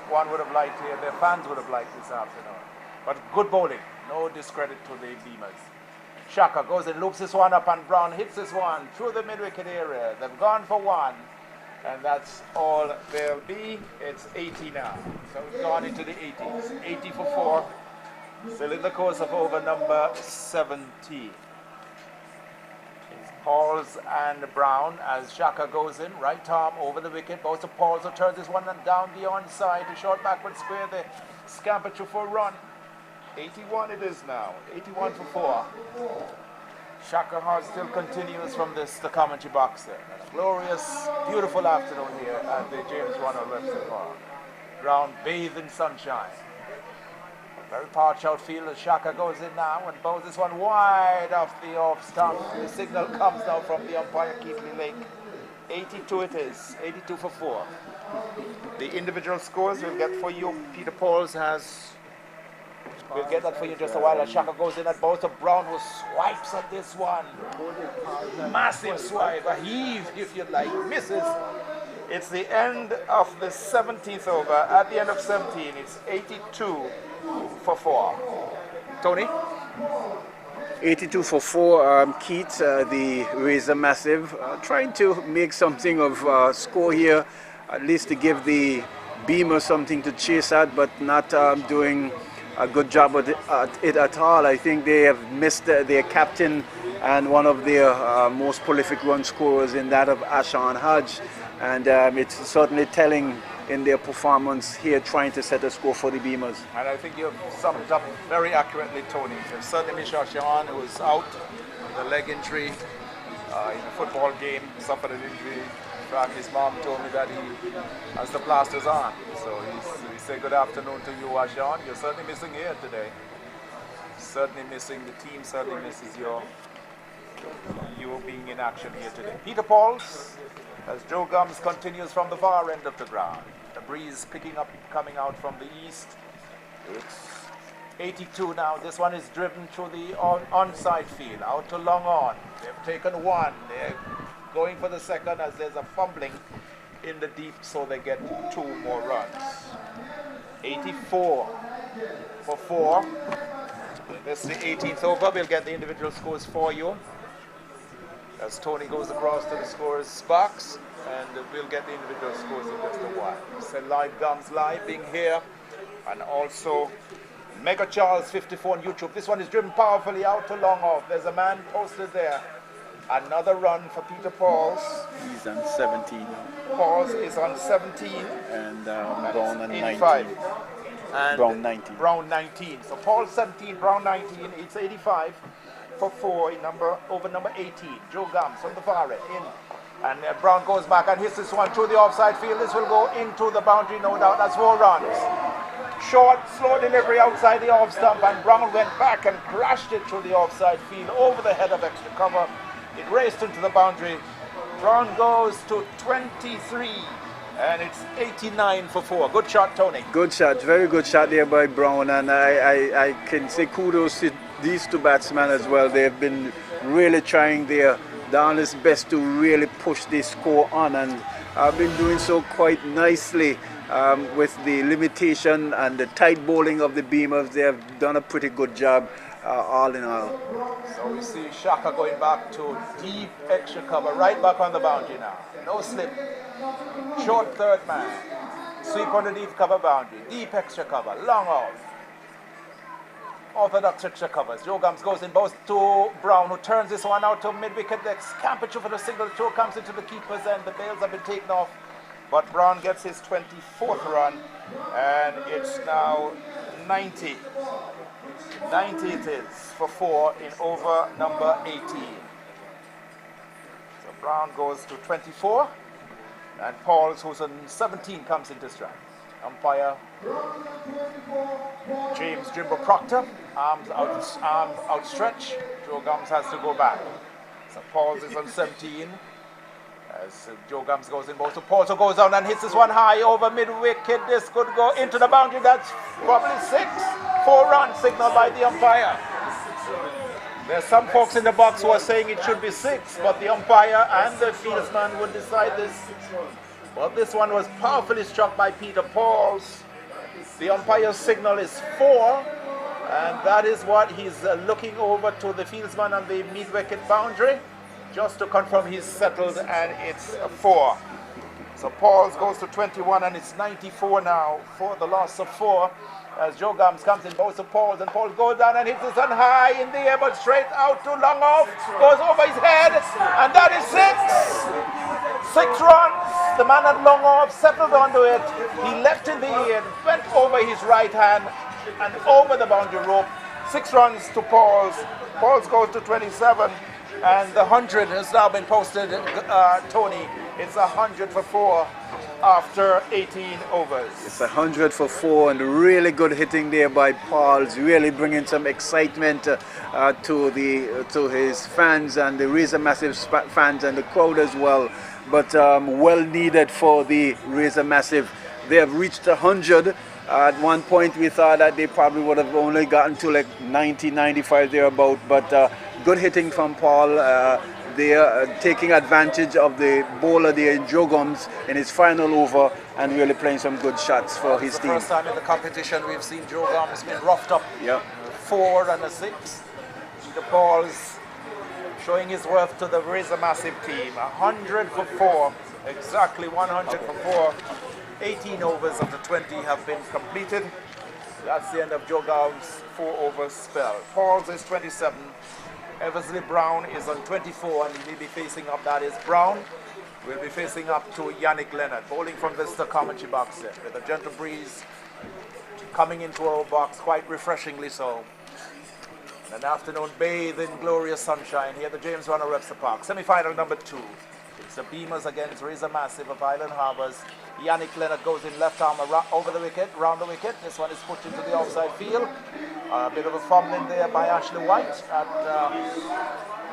one would have liked here. Their fans would have liked this afternoon. But good bowling. No discredit to the Beamers. Shaka goes and loops this one up and Brown hits this one through the mid-wicket area. They've gone for one. And that's all there'll be. It's 80 now. So we've gone into the 80s. 80 for 4. Still in the course of over number 70. It's Pauls and Brown as Shaka goes in. Right arm over the wicket. Both of Pauls who turns this one and down the onside. A short backward square. They scamper through for a run. 81 it is now. 81 for 4. Shaka Hart still continues from the commentary box there. Glorious, beautiful afternoon here at the James Ronald Webster Park. Ground bathed in sunshine. Very parched outfield as Shaka goes in now and bowls this one wide off the off stump. The signal comes now from the umpire, Keithley Lake. 82 it is, 82 for 4. The individual scores we'll get for you. Peter Pauls has... We'll get that for you in just a while as Shaka goes in at both of Brown who swipes at this one. Massive swipe, a heave if you'd like, misses. It's the end of the 17th over. At the end of 17, it's 82 for 4. Tony? 82 for 4. Keith, the Razor Massive, trying to make something of score here, at least to give the Beamer something to chase at, but not doing a good job at it at all. I think they have missed their captain and one of their most prolific run scorers in that of Ashan Hajj, and it's certainly telling in their performance here trying to set a score for the Beamers. And I think you've summed it up very accurately, Tony. You've certainly missed Ashan, who was out with a leg injury in a football game, suffered an injury. In fact, his mom told me that he has the plasters on. So he said good afternoon to you, Ashan. You're certainly missing here today. Certainly missing, the team certainly misses you being in action here today. Peter Pauls, as Joe Gums continues from the far end of the ground. The breeze picking up, coming out from the east. It's 82 now. This one is driven through the onside field, out to long on. They've taken one. They're going for the second as there's a fumbling in the deep, so they get 2 more runs. 84 for 4. This is the 18th over. We'll get the individual scores for you as Tony goes across to the scorer's box, and we'll get the individual scores in just a while. So live Gums live being here, and also MegaCharles54 on YouTube. This one is driven powerfully out to long off. There's a man posted there. Another run for Peter Pauls. He's on 17. Pauls is on 17. And Brown on 85. 19. And Brown 19. Brown 19. So Pauls 17, Brown 19. It's 85 for 4 in over number 18. Joe Gums from the far end in. And Brown goes back and hits this one through the offside field. This will go into the boundary, no doubt. That's 4 runs. Short, slow delivery outside the off stump, and Brown went back and crashed it through the offside field over the head of extra cover. It raced into the boundary. Brown goes to 23, and it's 89 for 4. Good shot, Tony. Good shot, very good shot there by Brown, and I can say kudos to these 2 batsmen as well. They've been really trying their darndest best to really push this score on, and have been doing so quite nicely with the limitation and the tight bowling of the Beamers. They have done a pretty good job. All in all. So we see Shaka going back to deep extra cover, right back on the boundary now. No slip. Short third man. Sweep underneath cover boundary. Deep extra cover. Long off. Orthodox extra covers. Joe Gums goes in both to Brown, who turns this one out to mid-wicket. The scamper for the single. The throw comes into the keeper's end. The bails have been taken off. But Brown gets his 24th run. And it's now 90. 90 it is for 4 in over number 18. So Brown goes to 24, and Pauls, who's on 17, comes into strike. Umpire James Jimbo Proctor, arm outstretched. Joe Gums has to go back. So Pauls is on 17. As Joe Gums goes in, both. So Pauls goes down and hits this one high over mid-wicket. This could go into the boundary. That's probably 6. 4-run signal by the umpire. There's some folks in the box who are saying it should be 6, but the umpire and the fieldsman would decide this. But this one was powerfully struck by Peter Pauls. The umpire's signal is 4, and that is what he's looking over to the fieldsman on the mid-wicket boundary, just to confirm he's settled, and it's 4. So Pauls goes to 21, and it's 94 now for the loss of 4. As Joe Gums comes in, both to Pauls, and Pauls goes down and hits this one high in the air, but straight out to long off, goes over his head, and that is 6. 6 runs. The man at long off settled onto it. He left in the air, went over his right hand and over the boundary rope. 6 runs to Pauls. Pauls goes to 27, and the 100 has now been posted. Tony, it's 100 for 4 after 18 overs. It's 100 for 4, and really good hitting there by Pauls, really bringing some excitement to his fans and the Razor Massive fans and the crowd as well. But well needed for the Razor Massive. They have reached 100. At one point we thought that they probably would have only gotten to like 90, 95 thereabout, but good hitting from Paul. They are taking advantage of the bowler there in Joe Gums in his final over, and really playing some good shots for his team. First time in the competition we've seen Joe Gums been roughed up. Yeah. 4 and a 6. The Pauls showing his worth to the Razor Massive team. 100 for 4, exactly 100 for 4. 18 overs of the 20 have been completed. That's the end of Joe Gums' 4-over spell. Pauls is 27. Eversley Brown is on 24, and he may be facing up. That is Brown will be facing up to Yannick Leonard, bowling from this commentary box there, with a gentle breeze coming into our box, quite refreshingly so. An afternoon bathed in glorious sunshine here at the James Runner Webster Park. Semi-final number 2. It's the Beamers against Razor Massive of Island Harbours. Yannick Leonard goes in left arm over the wicket, round the wicket. This one is put into the offside field. A bit of a fumbling there by Ashley White at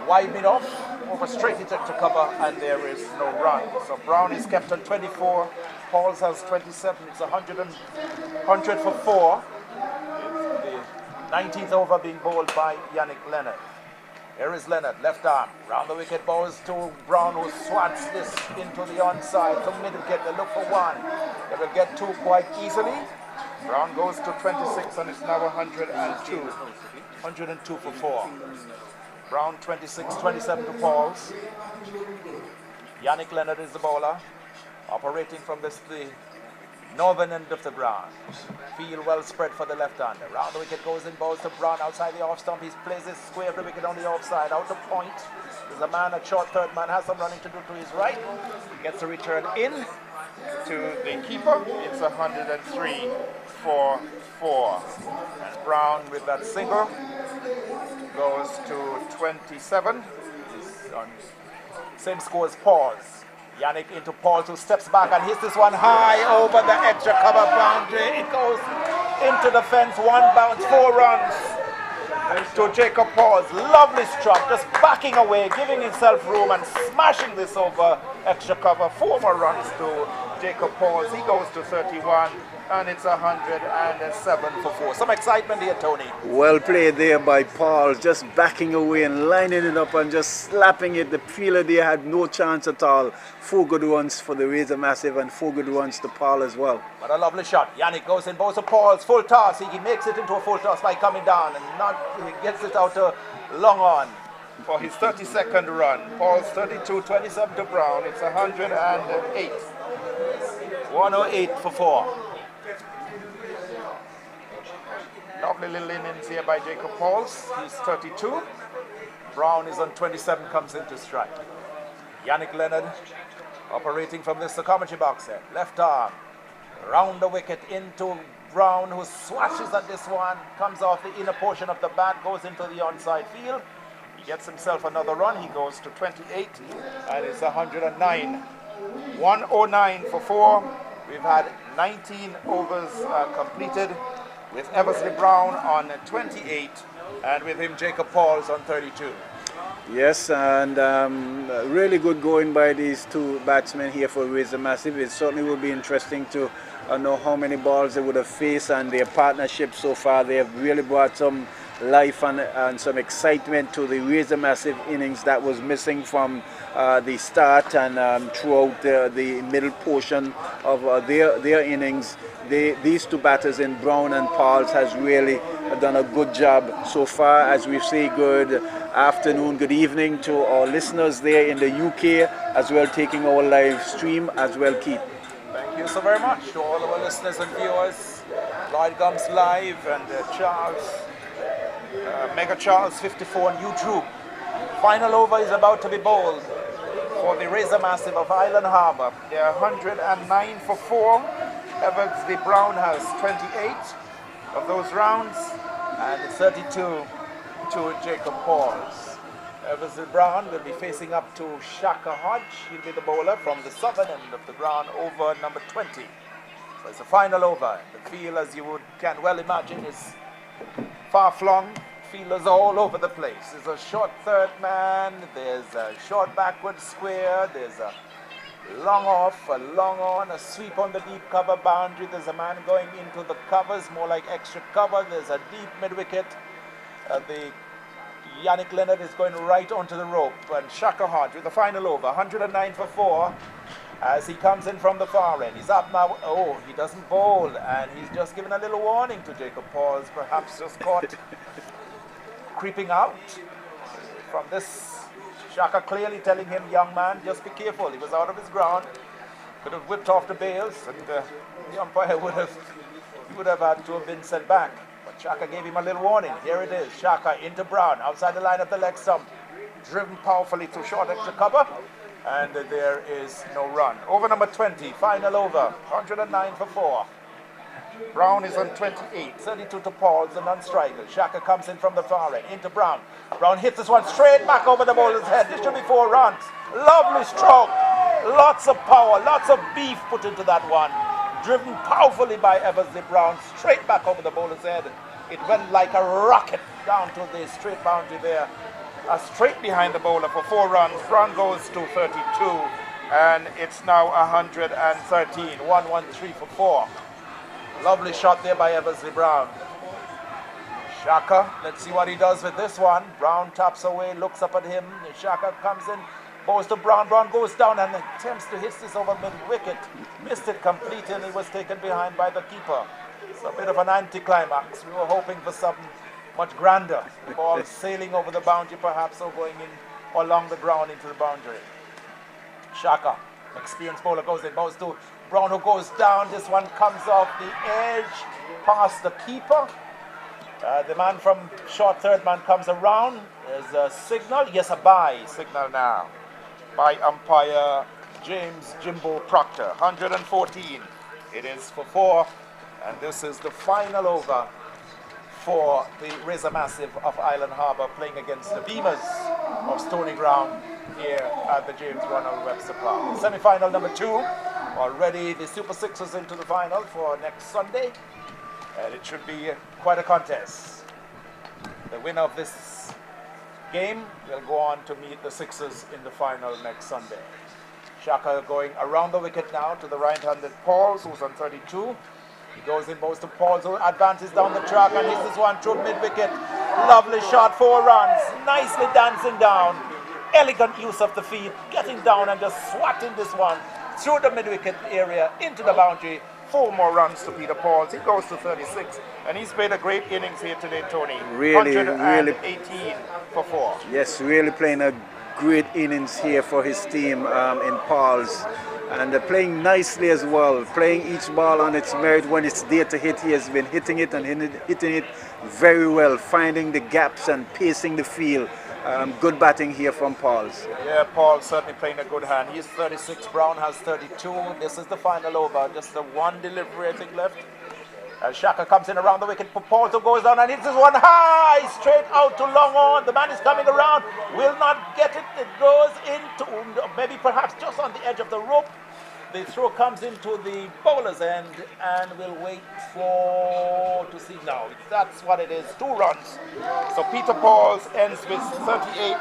wide mid-off, over straight into cover, and there is no run. So Brown is kept on 24. Pauls has 27. It's 100 for 4. The 19th over being bowled by Yannick Leonard. Here is Leonard, left arm, round the wicket, balls to Brown, who swats this into the onside to mid-wicket. They look for 1. They will get 2 quite easily. Brown goes to 26, and it's now 102. 102 for 4. Brown 26, 27 to Pauls. Yannick Leonard is the bowler, operating from the northern end of the ground. Field well spread for the left-hander. Round the wicket goes in, balls to Brown outside the off stump. He plays it square of the wicket on the offside, out to point. There's a man, a short third man, has some running to do to his right. He gets a return in to the keeper. It's 103 for 4. And Brown with that single goes to 27. He's on same score as Pauls. Yannick into Pauls, who steps back and hits this one high over the extra cover boundary. It goes into the fence, 1 bounce, 4 runs to Jacob Pauls. Lovely stroke, just backing away, giving himself room and smashing this over extra cover. 4 more runs to Jacob Pauls. He goes to 31, and it's 107 for 4. Some excitement here, Tony. Well played there by Paul, just backing away and lining it up and just slapping it. The fielder there had no chance at all. 4 good runs for the Razor Massive and 4 good runs to Paul as well. What a lovely shot. Yannick goes in, both of Paul's full toss. He makes it into a full toss by coming down, and he gets it out to long on for his 32nd run. Paul's 32, 27 to Brown. It's 108. 108 for 4. Lovely little innings here by Jacob Pauls. He's 32. Brown is on 27, comes into strike. Yannick Leonard operating from this commentary box here. Left arm, round the wicket into Brown, who swashes at this one, comes off the inner portion of the bat, goes into the onside field. He gets himself another run. He goes to 28, and it's 109. 109 for 4. We've had 19 overs completed with Eversley Brown on 28, and with him Jacob Pauls on 32. Yes, and really good going by these two batsmen here for Razor Massive. It certainly would be interesting to know how many balls they would have faced, and their partnership so far. They have really brought some life and some excitement to the Razor Massive innings that was missing from the start and throughout the middle portion of their innings. These two batters in Brown and Pauls has really done a good job so far. As we say, good afternoon, good evening to our listeners there in the UK, as well taking our live stream as well, Keith. Thank you so very much to all our listeners and viewers. Lloyd Gums Live and MegaCharles54 on YouTube. Final over is about to be bowled for the Razor Massive of Island Harbour. They are 109 for 4. Eversley Brown has 28 of those rounds, and 32 to Jacob Pauls. Eversley Brown will be facing up to Shaka Hodge. He'll be the bowler from the southern end of the ground, over number 20. So it's a final over. The field, as you can well imagine, is far-flung. Fielders all over the place. There's a short third man, there's a short backward square, there's a long off, a long on, a sweep on the deep cover boundary. There's a man going into the covers, more like extra cover. There's a deep mid-wicket. The Yannick Leonard is going right onto the rope, and Shaka Hodge with the final over, 109 for 4, as he comes in from the far end. He's up now. Oh, he doesn't bowl, and he's just given a little warning to Jacob Pauls, perhaps just caught creeping out from this. Shaka clearly telling him, young man, just be careful. He was out of his ground, could have whipped off the bails, and the umpire would have had to have been sent back. But Shaka gave him a little warning. Here it is, Shaka into Brown, outside the line of the leg stump, driven powerfully to short extra cover, and there is no run. Over number 20, final over, 109 for 4. Brown is on 28, 32 to Pauls, the non-striker. Shaka comes in from the far end, into Brown. Brown hits this one straight back over the bowler's head. This should be 4 runs. Lovely stroke. Lots of power, lots of beef put into that one. Driven powerfully by Eversley Brown, straight back over the bowler's head. It went like a rocket down to the straight boundary there. Straight behind the bowler for 4 runs. Brown goes to 32, and it's now 113. 113 for 4. Lovely shot there by Eversley Brown. Shaka, let's see what he does with this one. Brown taps away, looks up at him. Shaka comes in, goes to Brown. Brown goes down and attempts to hit this over mid-wicket. Missed it completely, and he was taken behind by the keeper. It's a bit of an anticlimax. We were hoping for something much grander. The ball sailing over the boundary perhaps, or going in or along the ground into the boundary. Shaka, experienced bowler, goes in, bows to Brown, who goes down. This one comes off the edge past the keeper. The man from short third man comes around. There's a signal. Yes, a bye signal now by umpire James Jimbo Proctor. 114. It is for 4, and this is the final over for the Razor Massive of Island Harbour, playing against the BEAMERZ of Stoney Ground here at the James Ronald Webster Park. Semi-final number 2. Already the Super Sixers into the final for next Sunday, and it should be quite a contest. The winner of this game will go on to meet the Sixers in the final next Sunday. Shaka going around the wicket now to the right-handed Pauls, who's on 32. He goes in, both to Pauls, who advances down the track and hits this one through mid-wicket. Lovely shot, 4 runs, nicely dancing down. Elegant use of the feet, getting down and just swatting this one through the mid-wicket area into the boundary. 4 more runs to Peter Pauls. He goes to 36, and he's played a great innings here today, Tony. Really, 118 for 4. Yes, really playing a great innings here for his team in Pauls. And playing nicely as well, playing each ball on its merit when it's there to hit. He has been hitting it and hitting it very well, finding the gaps and pacing the field. Good batting here from Pauls. Yeah, Paul certainly playing a good hand. He's 36, Brown has 32. This is the final over. Just the one delivery, I think, left. As Shaka comes in around the wicket for Paul, so goes down and hits this one high, straight out to long on. The man is coming around, will not get it. It goes into, maybe perhaps just on the edge of the rope. The throw comes into the bowler's end, and we'll wait to see now. That's what it is, 2 runs. So Peter Pauls ends with 38,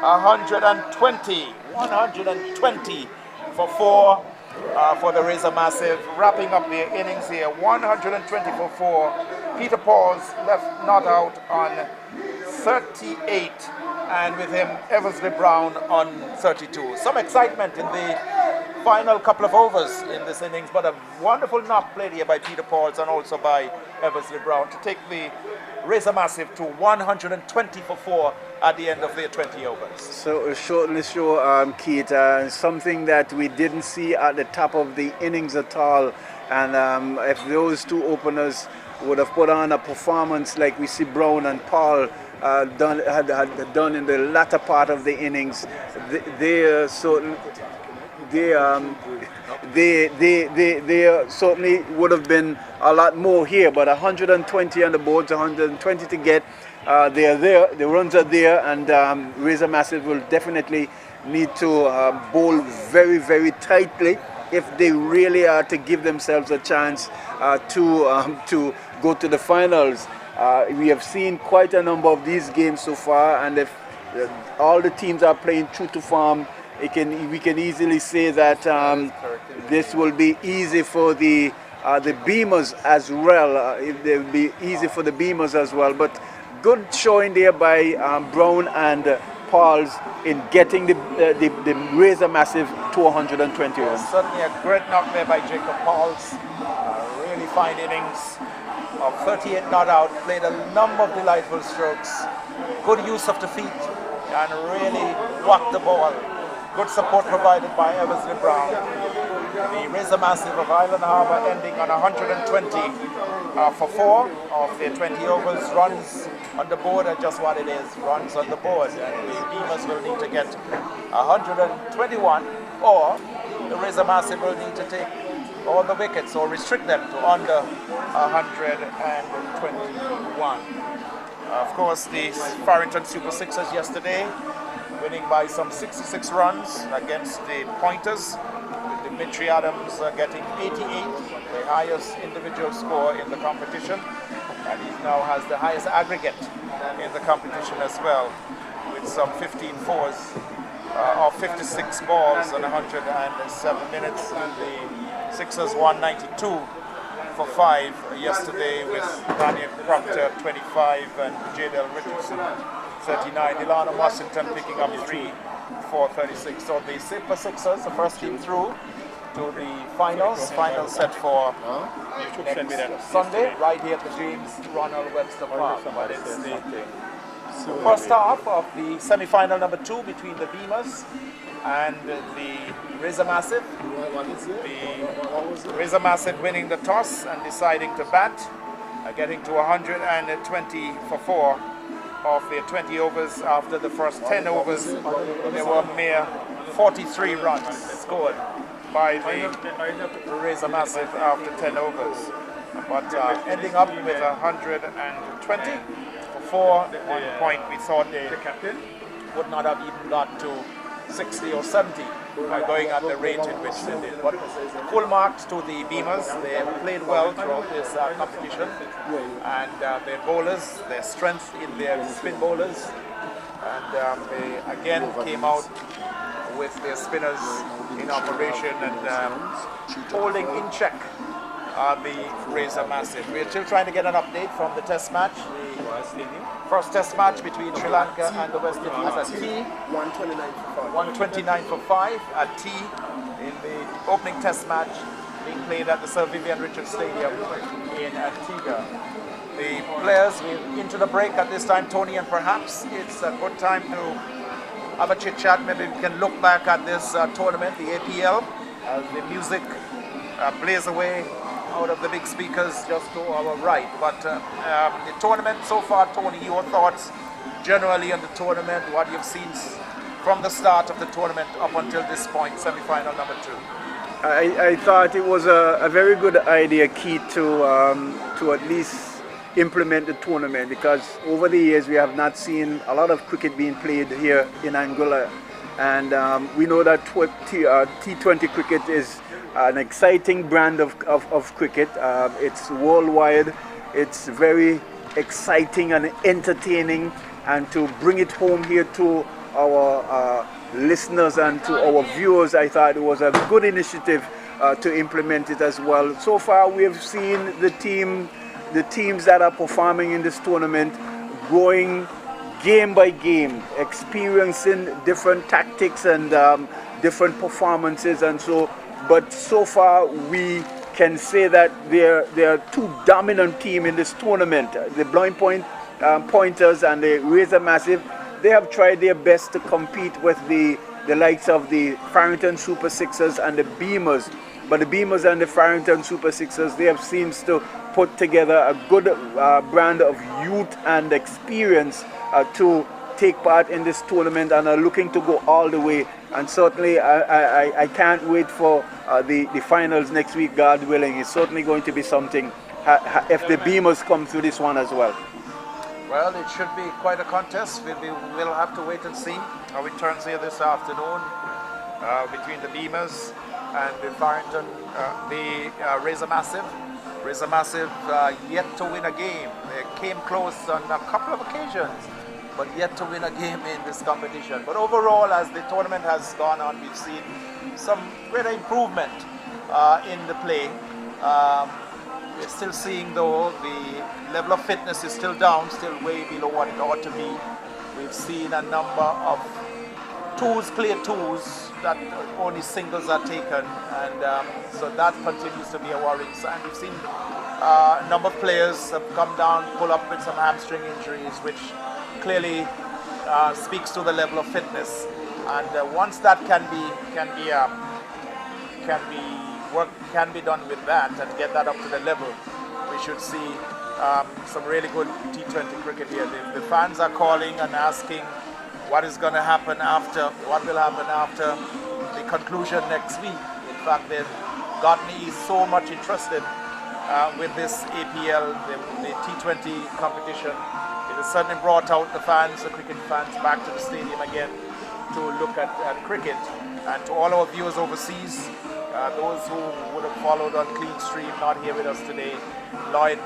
120 for 4. For the Razor Massive, wrapping up their innings here, 120 for 4. Peter Pauls left not out on 38, and with him Eversley Brown on 32. Some excitement in the final couple of overs in this innings, but a wonderful knock played here by Peter Pauls and also by Eversley Brown to take the Razor Massive to 120 for 4 at the end of their 20 overs. So shortly show, Keith, something that we didn't see at the top of the innings at all. And if those 2 openers would have put on a performance like we see Brown and Paul had done in the latter part of the innings, they certainly would have been a lot more here. But 120 on the boards, 120 to get. They are there, the runs are there, and Razor Massive will definitely need to bowl very, very tightly if they really are to give themselves a chance to go to the finals. We have seen quite a number of these games so far, and if all the teams are playing true to form, we can easily say that this will be easy for the BEAMERZ as well. It will be easy for the BEAMERZ as well. But good showing there by Brown and Pauls in getting the Razor Massive to 120 runs. Certainly a great knock there by Jacob Pauls. Really fine innings of 38 not out. Played a number of delightful strokes. Good use of the feet and really walked the ball. Good support provided by Eversley Brown. The Razor Massive of Island Harbour ending on 120 for 4 of their 20 overs. Runs on the board are just what it is, runs on the board. And the BEAMERZ will need to get 121, or the Razor Massive will need to take all the wickets or restrict them to under 121. Of course, the Farrington Super Sixers yesterday, winning by some 66 runs against the Pointers. Dimitri Adams getting 88, the highest individual score in the competition, and he now has the highest aggregate in the competition as well, with some 15 fours of 56 balls and 107 minutes. And the Sixers won 92 for 5 yesterday, with Daniel Proctor 25 and Jadel Richardson 39. Delano Washington picking up 3 for 36. So the Super Sixers, the first team through to the finals. Final set for next Sunday, right here at the James Ronald Webster Park. But it's the first half of the semi-final number 2 between the BEAMERZ and the Razor Massive. The Razor Massive winning the toss and deciding to bat, getting to 120 for 4 of their 20 overs. After the first 10 overs, there were mere 43 runs scored by the Razor Massive after 10 overs. But ending up with 120 for 4, at one point we thought they would not have even got to 60 or 70 by going at the rate in which they did. But full marks to the BEAMERZ. They have played well throughout this competition, and their bowlers, their strength in their spin bowlers, and they again came out with their spinners in operation and holding in check the Razor Massive. We're still trying to get an update from the test match. The first test match between Sri Lanka and the West Indies at T. 129 for 5 at T in the opening test match being played at the Sir Vivian Richards Stadium in Antigua. The players will into the break at this time, Tony, and perhaps it's a good time to have a chit chat. Maybe we can look back at this tournament, the APL, as the music blaze away out of the big speakers just to our right. But the tournament so far, Tony, your thoughts generally on the tournament, what you've seen from the start of the tournament up until this point, semi-final number 2. I thought it was a very good idea, Keith, to at least implement the tournament, because over the years we have not seen a lot of cricket being played here in Anguilla, and we know that T20 cricket is an exciting brand of cricket. It's worldwide, it's very exciting and entertaining, and to bring it home here to our listeners and to our viewers, I thought it was a good initiative to implement it as well. So far we have seen the teams that are performing in this tournament growing game by game, experiencing different tactics and different performances, and but so far we can say that there are two dominant teams in this tournament, the Blind Pointers and the Razor Massive. They have tried their best to compete with the likes of the Farrington Super Sixers and the BEAMERZ. But the BEAMERZ and the Farrington Super Sixers, they have seemed to put together a good brand of youth and experience to take part in this tournament, and are looking to go all the way. And certainly I can't wait for the finals next week, God willing. It's certainly going to be something if the BEAMERZ come through this one as well. Well, it should be quite a contest. We'll have to wait and see how it turns here this afternoon between the BEAMERZ and the Farrington, the Razor Massive. Razor Massive yet to win a game. They came close on a couple of occasions, but yet to win a game in this competition. But overall, as the tournament has gone on, we've seen some greater improvement in the play. We're still seeing, though, the level of fitness is still down, still way below what it ought to be. We've seen a number of clear twos, that only singles are taken, and so that continues to be a worrying sign. We've seen a number of players have come down, pull up with some hamstring injuries, which clearly speaks to the level of fitness. And once that can be done with that and get that up to the level, we should see some really good T20 cricket here. The fans are calling and asking what is going to happen after, what will happen after the conclusion next week. In fact, they've gotten so much interested with this APL, the T20 competition. It has certainly brought out the fans, the cricket fans, back to the stadium again to look at cricket. And to all our viewers overseas, those who would have followed on Clean Stream, not here with us today, Lloyd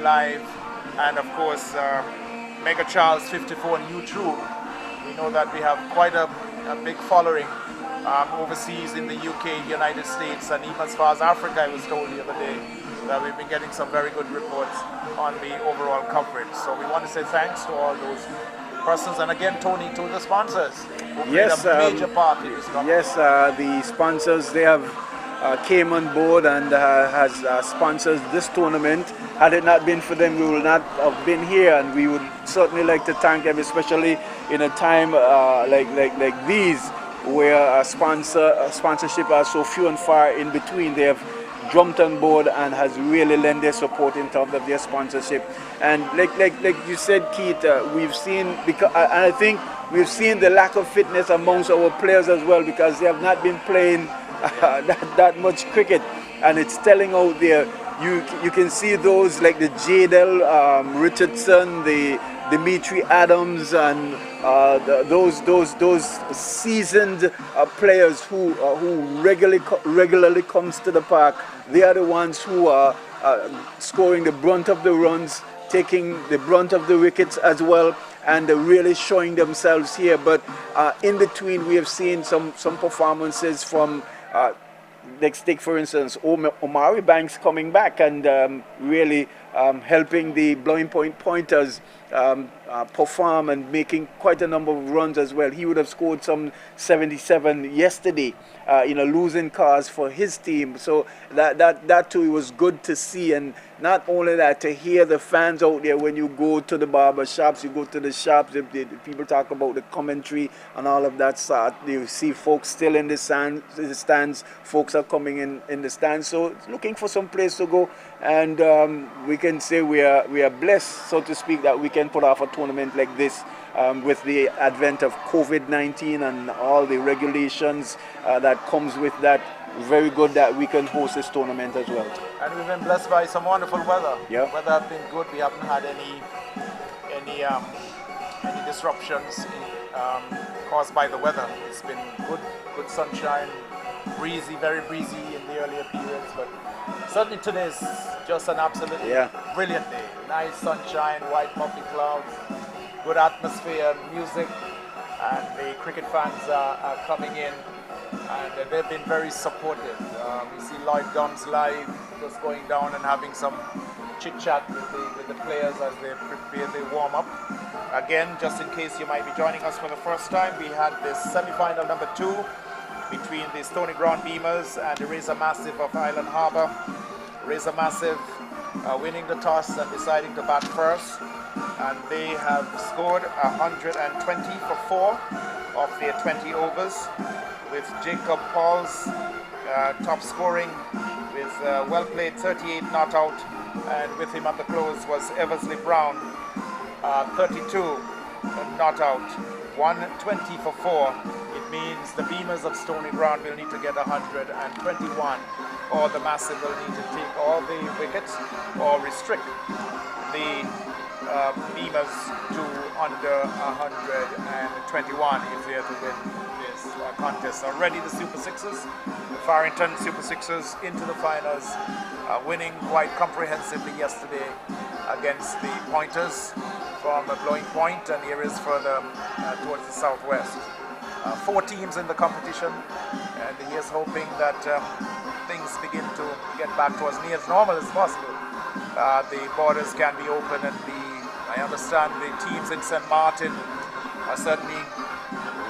Live, and of course MegaCharles54 and YouTube. We know that we have quite a big following overseas in the UK, United States, and even as far as Africa. I was told the other day that we've been getting some very good reports on the overall coverage. So we want to say thanks to all those persons, and again, Tony, to the sponsors who played a major part in this competition. Yes, the sponsors, they have came on board and has sponsored this tournament. Had it not been for them, we would not have been here, and we would certainly like to thank them, especially in a time like these, where sponsorship are so few and far in between. They have jumped on board and has really lent their support in terms of their sponsorship. And like you said, Keith, we've seen, and I think we've seen the lack of fitness amongst our players as well, because they have not been playing that much cricket, and it's telling out there. You can see those like the Jadel Richardson, the Dimitri Adams, and those seasoned players who regularly comes to the park. They are the ones who are scoring the brunt of the runs, taking the brunt of the wickets as well, and really showing themselves here. But in between, we have seen some performances from. Let's take, for instance, Omari Banks coming back and really helping the Blind Pointers perform and making quite a number of runs as well. He would have scored some 77 yesterday in a losing cause for his team. So that too was good to see. And not only that, to hear the fans out there when you go to the barber shops, you go to the shops, the people talk about the commentary and all of that sort. You see folks still in the stands, folks are coming in the stands. So it's looking for some place to go, and we can say we are blessed, so to speak, that we can put off a tournament like this with the advent of COVID-19 and all the regulations that comes with that. very good that we can host this tournament as well. And we've been blessed by some wonderful weather. Yeah. The weather has been good. We haven't had any disruptions caused by the weather. It's been good sunshine, breezy, very breezy in the earlier periods, but certainly today is just an absolutely brilliant day. Nice sunshine, white puffy clouds, good atmosphere, music, and the cricket fans are coming in, and they've been very supportive. We see Lloyd Gums live, just going down and having some chit-chat with the players as they prepare, they warm up. Again, just in case you might be joining us for the first time, we had this semi-final number 2 between the Stoney Ground BEAMERZ and the Razor Massive of Island Harbour. Razor Massive winning the toss and deciding to bat first, and they have scored 120 for 4 of their 20 overs, with Jacob Pauls top scoring with well played 38 not out, and with him at the close was Eversley Brown 32 not out, 120 for 4. It means the BEAMERZ of Stoney Ground will need to get 121, or the Massive will need to take all the wickets or restrict the BEAMERZ to under 121 if they are to win this contest. Already the Super Sixers, the Farrington Super Sixers into the finals, winning quite comprehensively yesterday against the Pointers from Blowing Point and areas further towards the southwest. 4 teams in the competition, and he is hoping that things begin to get back to as near as normal as possible. The borders can be open, and I understand the teams in St. Martin are certainly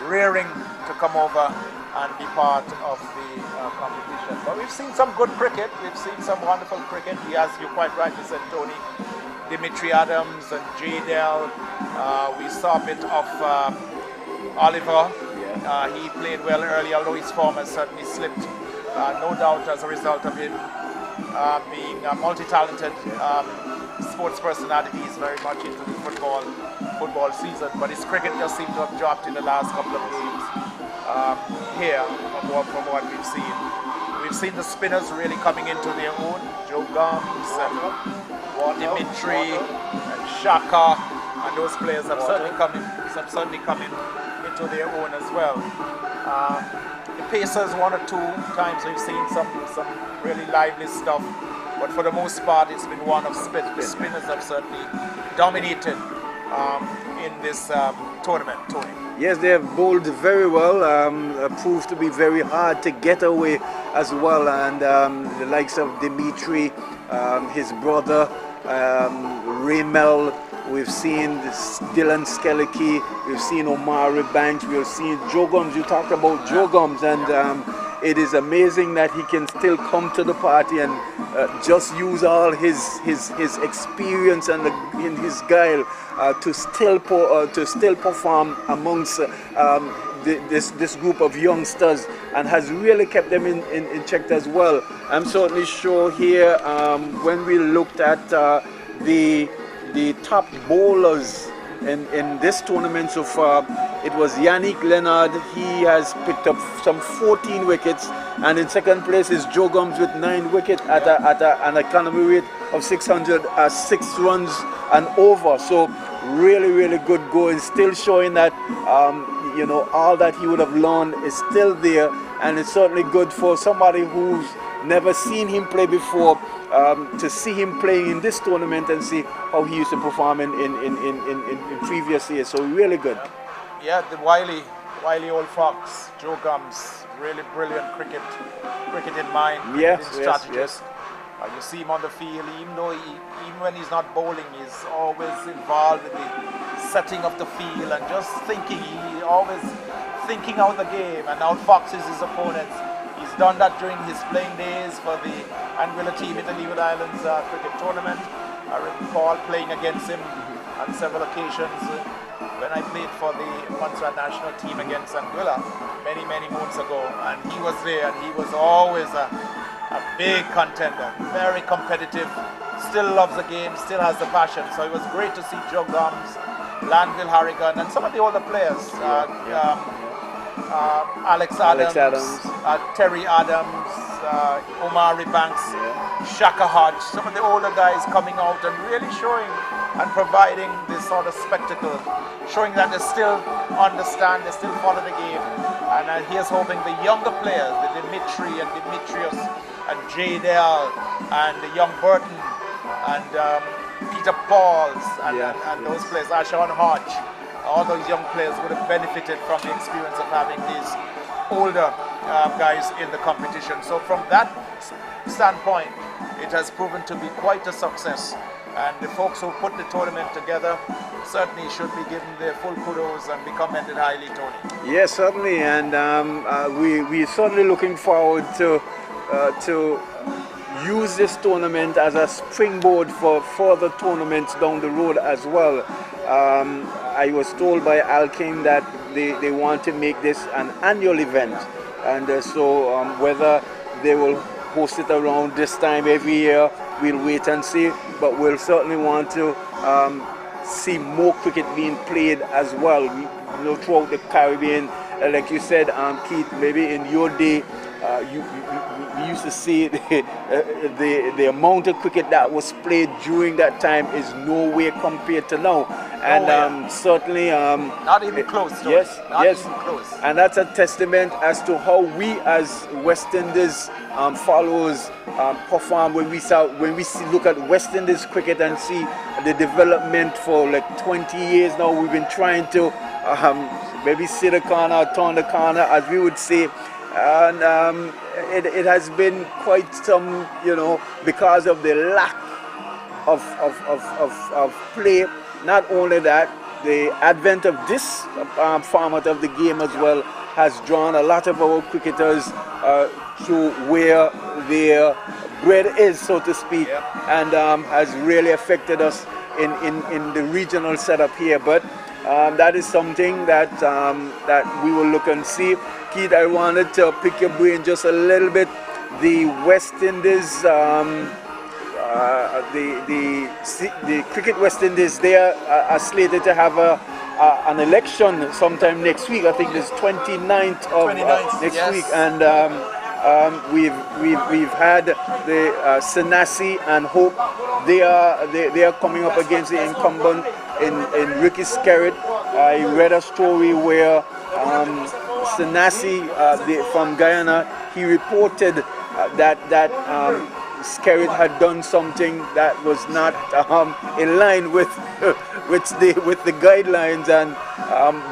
rearing to come over and be part of the competition. But we've seen some good cricket, we've seen some wonderful cricket. As you quite rightly said, Tony, Dimitri Adams and Jadel. We saw a bit of Oliver. He played well early, although his form has certainly slipped, no doubt as a result of him being a multi-talented sports personality. He's very much into the football season, but his cricket just seemed to have dropped in the last couple of games here from what we've seen. We've seen the spinners really coming into their own. Joe Gums and Dimitri and Shaka, and those players have certainly come in into their own as well. The Pacers, 1 or 2 times we've seen some really lively stuff, but for the most part it's been one of spin. The spinners have certainly dominated in this tournament, Tony. Yes, they have bowled very well, proved to be very hard to get away as well, and the likes of Dimitri, his brother, Raymel, we've seen Dylan Skellicky, we've seen Omari Banks, we've seen Joe Gums. You talked about Joe Gums, and it is amazing that he can still come to the party and just use all his experience and in his guile to still perform amongst this group of youngsters, and has really kept them in check as well. I'm certainly sure here when we looked at the top bowlers in this tournament so far, it was Yannick Leonard. He has picked up some 14 wickets, and in second place is Joe Gums with 9 wickets at an economy rate of 606 runs and over. So really good going, still showing that all that he would have learned is still there, and it's certainly good for somebody who's never seen him play before to see him playing in this tournament and see how he used to perform in previous years. So really good. Yeah, the wily old fox, Joe Gums, really brilliant cricket in mind, strategist. You see him on the field, even when he's not bowling, he's always involved in the setting of the field and just thinking. He always thinking out the game and outfoxes his opponents. He's done that during his playing days for the Anguilla team in the Leeward Islands cricket tournament. I recall playing against him on several occasions when I played for the Montserrat national team against Anguilla many moons ago, and he was there, and he was always a big contender, very competitive, still loves the game, still has the passion. So it was great to see Joe Gums, Lanville Harrigan, and some of the older players Alex Adams. Terry Adams, Omari Banks, Shaka Hodge, some of the older guys coming out and really showing and providing this sort of spectacle, showing that they still understand, they still follow the game. And here's hoping the younger players, the Dimitri and Dimitrios and Jadel and the young Burton and Peter Pauls and those players, Ashawn Hodge, all those young players would have benefited from the experience of having these older guys in the competition. So from that standpoint, it has proven to be quite a success. And the folks who put the tournament together certainly should be given their full kudos and be commended highly, Tony. Yes, certainly, and we're certainly looking forward to use this tournament as a springboard for further tournaments down the road as well. I was told by Al King that they want to make this an annual event, and so whether they will host it around this time every year, we'll wait and see, but we'll certainly want to see more cricket being played as well, throughout the Caribbean. Like you said, Keith, maybe in your day, you used to see the amount of cricket that was played during that time is nowhere compared to now. And certainly... not even close. Yes, not yes. even close. And that's a testament as to how we as West Indies followers perform when we look at West Indies cricket and see the development for like 20 years now. We've been trying to maybe sit the corner, turn the corner, as we would say. And it has been quite some, because of the lack of play. Not only that, the advent of this format of the game as well has drawn a lot of our cricketers to where their bread is, so to speak, and has really affected us in the regional setup here. But that is something that we will look and see. Keith, I wanted to pick your brain just a little bit. The West Indies, the Cricket West Indies, they are slated to have an election sometime next week. I think it's 29th of next week, and we've had the Sanasi and Hope. They are coming up against the incumbent in Ricky Skerritt. I read a story where Sanasi from Guyana, he reported that Skerritt had done something that was not in line with the guidelines, and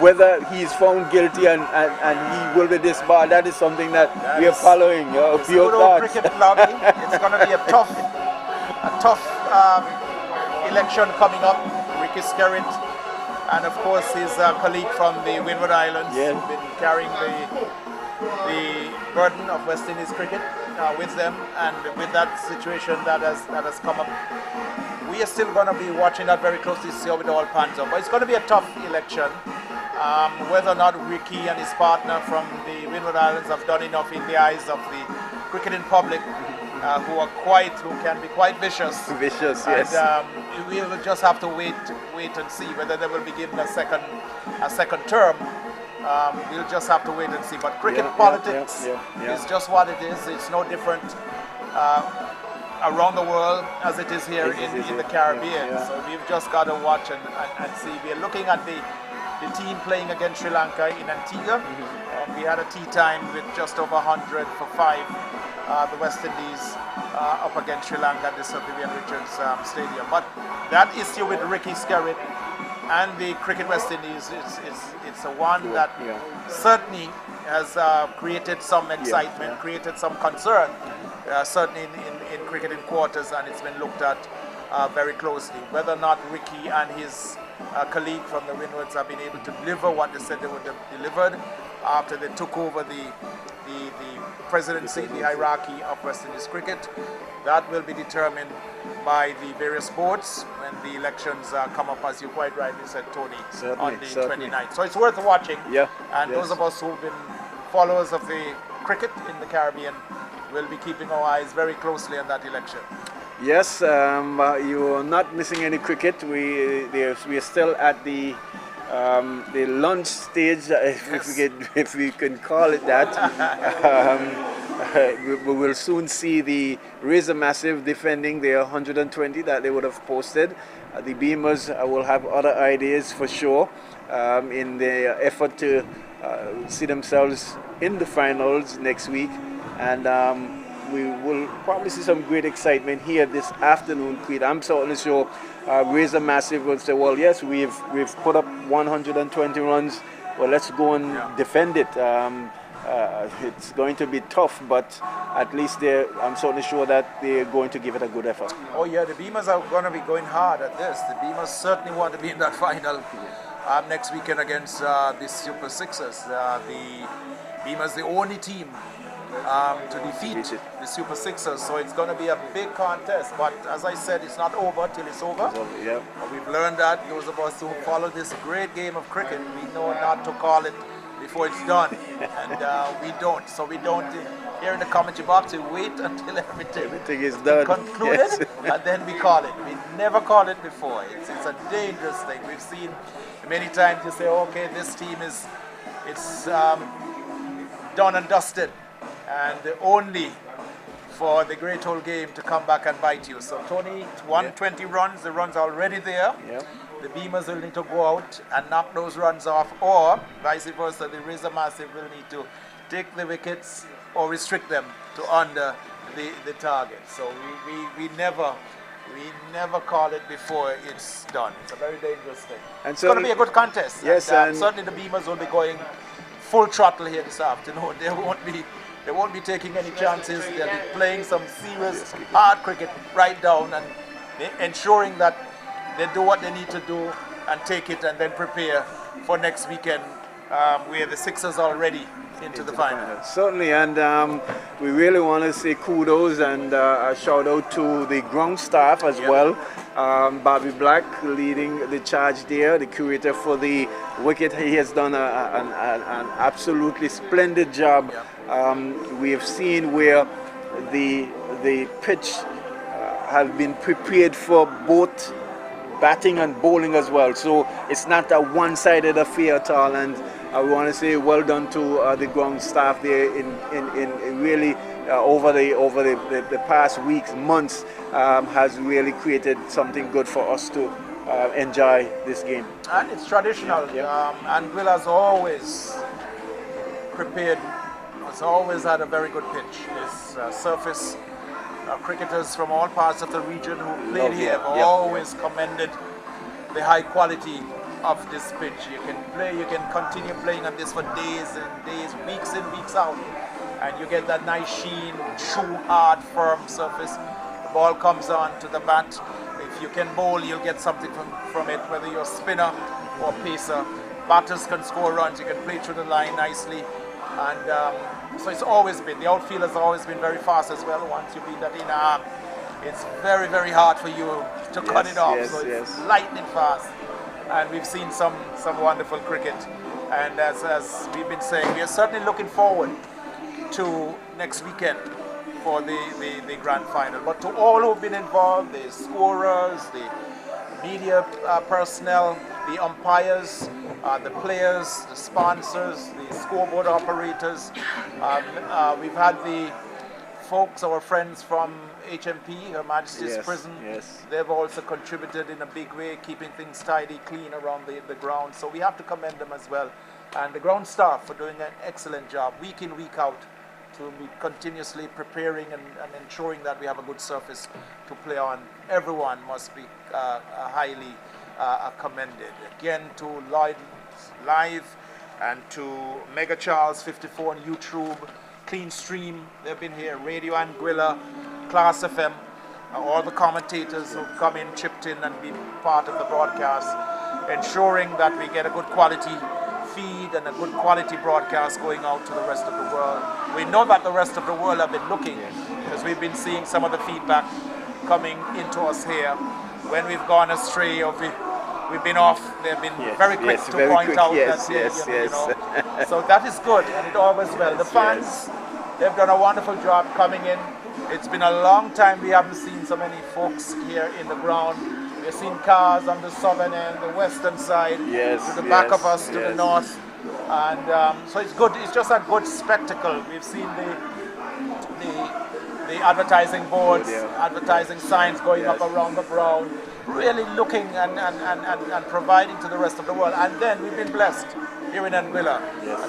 whether he's found guilty and he will be disbarred, that is something that we are following. It's good old cricket lobby. It's going to be a tough election coming up. Ricky Skerritt, and of course his colleague from the Windward Islands, who've been carrying the burden of West Indies cricket with them, and with that situation that has come up, we are still going to be watching that very closely to see how it all pans out. But it's going to be a tough election. Whether or not Ricky and his partner from the Windward Islands have done enough in the eyes of the cricketing public, who can be quite vicious. Vicious, and, yes. We will just have to wait and see whether they will be given a second term. We'll just have to wait and see. But cricket politics is just what it is. It's no different around the world as it is here in the Caribbean. So we've just got to watch and see. We're looking at the team playing against Sri Lanka in Antigua. We had a tea time with just over 100 for 5. The West Indies up against Sri Lanka at the Sir Vivian Richards Stadium. But that issue with Ricky Skerritt and the Cricket West Indies, it's a one that certainly has created some excitement, created some concern, certainly in cricketing quarters, and it's been looked at very closely. Whether or not Ricky and his colleague from the Windwards have been able to deliver what they said they would have delivered after they took over the presidency, the hierarchy of West Indies cricket, that will be determined by the various boards when the elections come up, as you quite rightly said, Tony, on the 29th. So it's worth watching. And those of us who've been followers of the cricket in the Caribbean will be keeping our eyes very closely on that election. Yes, you are not missing any cricket. We are still at the the lunch stage, if we can call it that. We will soon see the Razor Massive defending their 120 that they would have posted. The Beamers will have other ideas for sure in their effort to see themselves in the finals next week, and we will probably see some great excitement here this afternoon, Creed. I'm certainly sure Razor Massive will say, well, yes, we've put up 120 runs, well, let's go and defend it. It's going to be tough, but at least I'm certainly sure that they're going to give it a good effort. Oh yeah, the Beamers are going to be going hard at this. The Beamers certainly want to be in that final next weekend against the Super Sixers. The Beamers, the only team to defeat the Super Sixers, so it's going to be a big contest. But as I said, it's not over till it's over. Yeah. We've learned that, those of us who follow this great game of cricket, we know not to call it before it's done, and we don't. So we don't, here in the commentary box, we wait until everything is done, concluded, yes. And then we call it. We never called it before. It's a dangerous thing. We've seen many times you say, okay, this team is done and dusted, and only for the great whole game to come back and bite you. So Tony, 120 runs, the runs are already there. Yeah. The Beamers will need to go out and knock those runs off, or vice versa, the Razor Massive will need to take the wickets or restrict them to under the target. So we never call it before it's done. It's a very dangerous thing. And it's going to be a good contest. Yes, and certainly the Beamers will be going full throttle here this afternoon. They won't be taking any chances. They'll be playing some serious hard cricket right down and ensuring that they do what they need to do and take it and then prepare for next weekend, where the Sixers are already into the final. Certainly, and we really want to say kudos and a shout out to the ground staff as well. Bobby Black leading the charge there, the curator for the Wicket. He has done an absolutely splendid job. We have seen where the pitch has been prepared for both batting and bowling as well, so it's not a one-sided affair at all, and I want to say well done to the ground staff there in really over the past weeks, months, has really created something good for us to enjoy this game. And it's traditional. Anguilla's always prepared, has always had a very good pitch. This surface, cricketers from all parts of the region who played here have always commended the high quality of this pitch. You can play, you can continue playing on this for days and days, weeks in, weeks out, and you get that nice sheen, true, hard, firm surface. The ball comes on to the bat. If you can bowl, you'll get something from it, whether you're a spinner or pacer. Batters can score runs, you can play through the line nicely, and so it's always been, the outfield has always been very fast as well. Once you beat that in arm, it's very, very hard for you to cut it off. So it's lightning fast. And we've seen some wonderful cricket. And as we've been saying, we are certainly looking forward to next weekend for the grand final. But to all who've been involved, the scorers, the media personnel, the umpires, the players, the sponsors, the scoreboard operators. We've had the folks, our friends from HMP, Her Majesty's Prison. They've also contributed in a big way, keeping things tidy, clean around the ground. So we have to commend them as well. And the ground staff for doing an excellent job, week in, week out, to be continuously preparing and ensuring that we have a good surface to play on. Everyone must be highly commended. Again, to Lloyd Live and to MegaCharles54 on YouTube, Clean Stream, they've been here, Radio Anguilla, Class FM, all the commentators who've come in, chipped in and been part of the broadcast, ensuring that we get a good quality feed and a good quality broadcast going out to the rest of the world. We know that the rest of the world have been looking, because we've been seeing some of the feedback coming into us here. When we've gone astray or we've been off, they've been very quick to point out that, you know, so that is good, and it all was well. The fans, they've done a wonderful job coming in. It's been a long time we haven't seen so many folks here in the ground. We've seen cars on the southern end, the western side, to the back of us, to the north. And so it's good. It's just a good spectacle. We've seen the advertising boards, advertising signs going up around the ground, really looking and providing to the rest of the world. And then we've been blessed here in Anguilla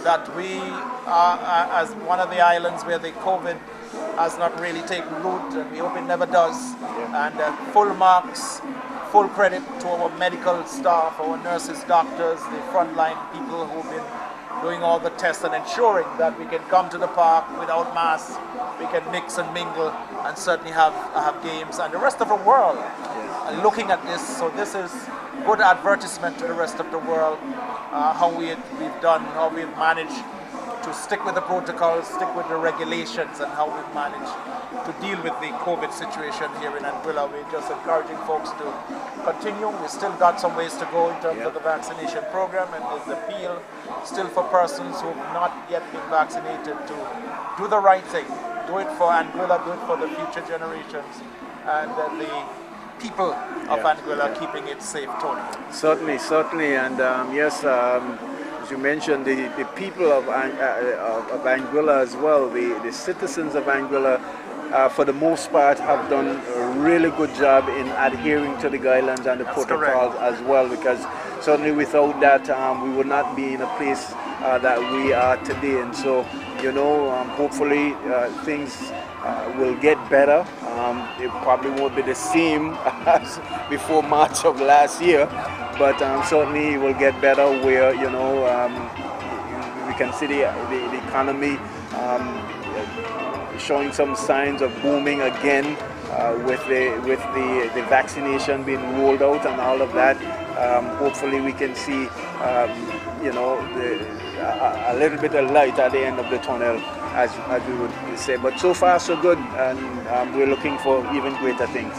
that we are as one of the islands where the COVID has not really taken root, and we hope it never does. And full marks, full credit to our medical staff, our nurses, doctors, the frontline people who've been doing all the tests and ensuring that we can come to the park without masks, we can mix and mingle and certainly have games. And the rest of the world are looking at this, so this is good advertisement to the rest of the world, how we've done, how we've managed to stick with the protocols, stick with the regulations, and how we've managed to deal with the COVID situation here in Anguilla. We're just encouraging folks to continue. We've still got some ways to go in terms of the vaccination program, and there's appeal still for persons who have not yet been vaccinated to do the right thing. Do it for Anguilla, do it for the future generations, and the people of Anguilla keeping it safe, Tony. Certainly, and yes, as you mentioned, the people of Anguilla as well, the citizens of Anguilla, for the most part, have done a really good job in adhering to the guidelines and the protocols as well, because certainly without that, we would not be in a place that we are today. And so, hopefully things will get better. It probably won't be the same as before March of last year, but certainly it will get better where, we can see the economy showing some signs of booming again with the vaccination being rolled out and all of that. Hopefully we can see a little bit of light at the end of the tunnel, as we would say. But so far so good, and we're looking for even greater things.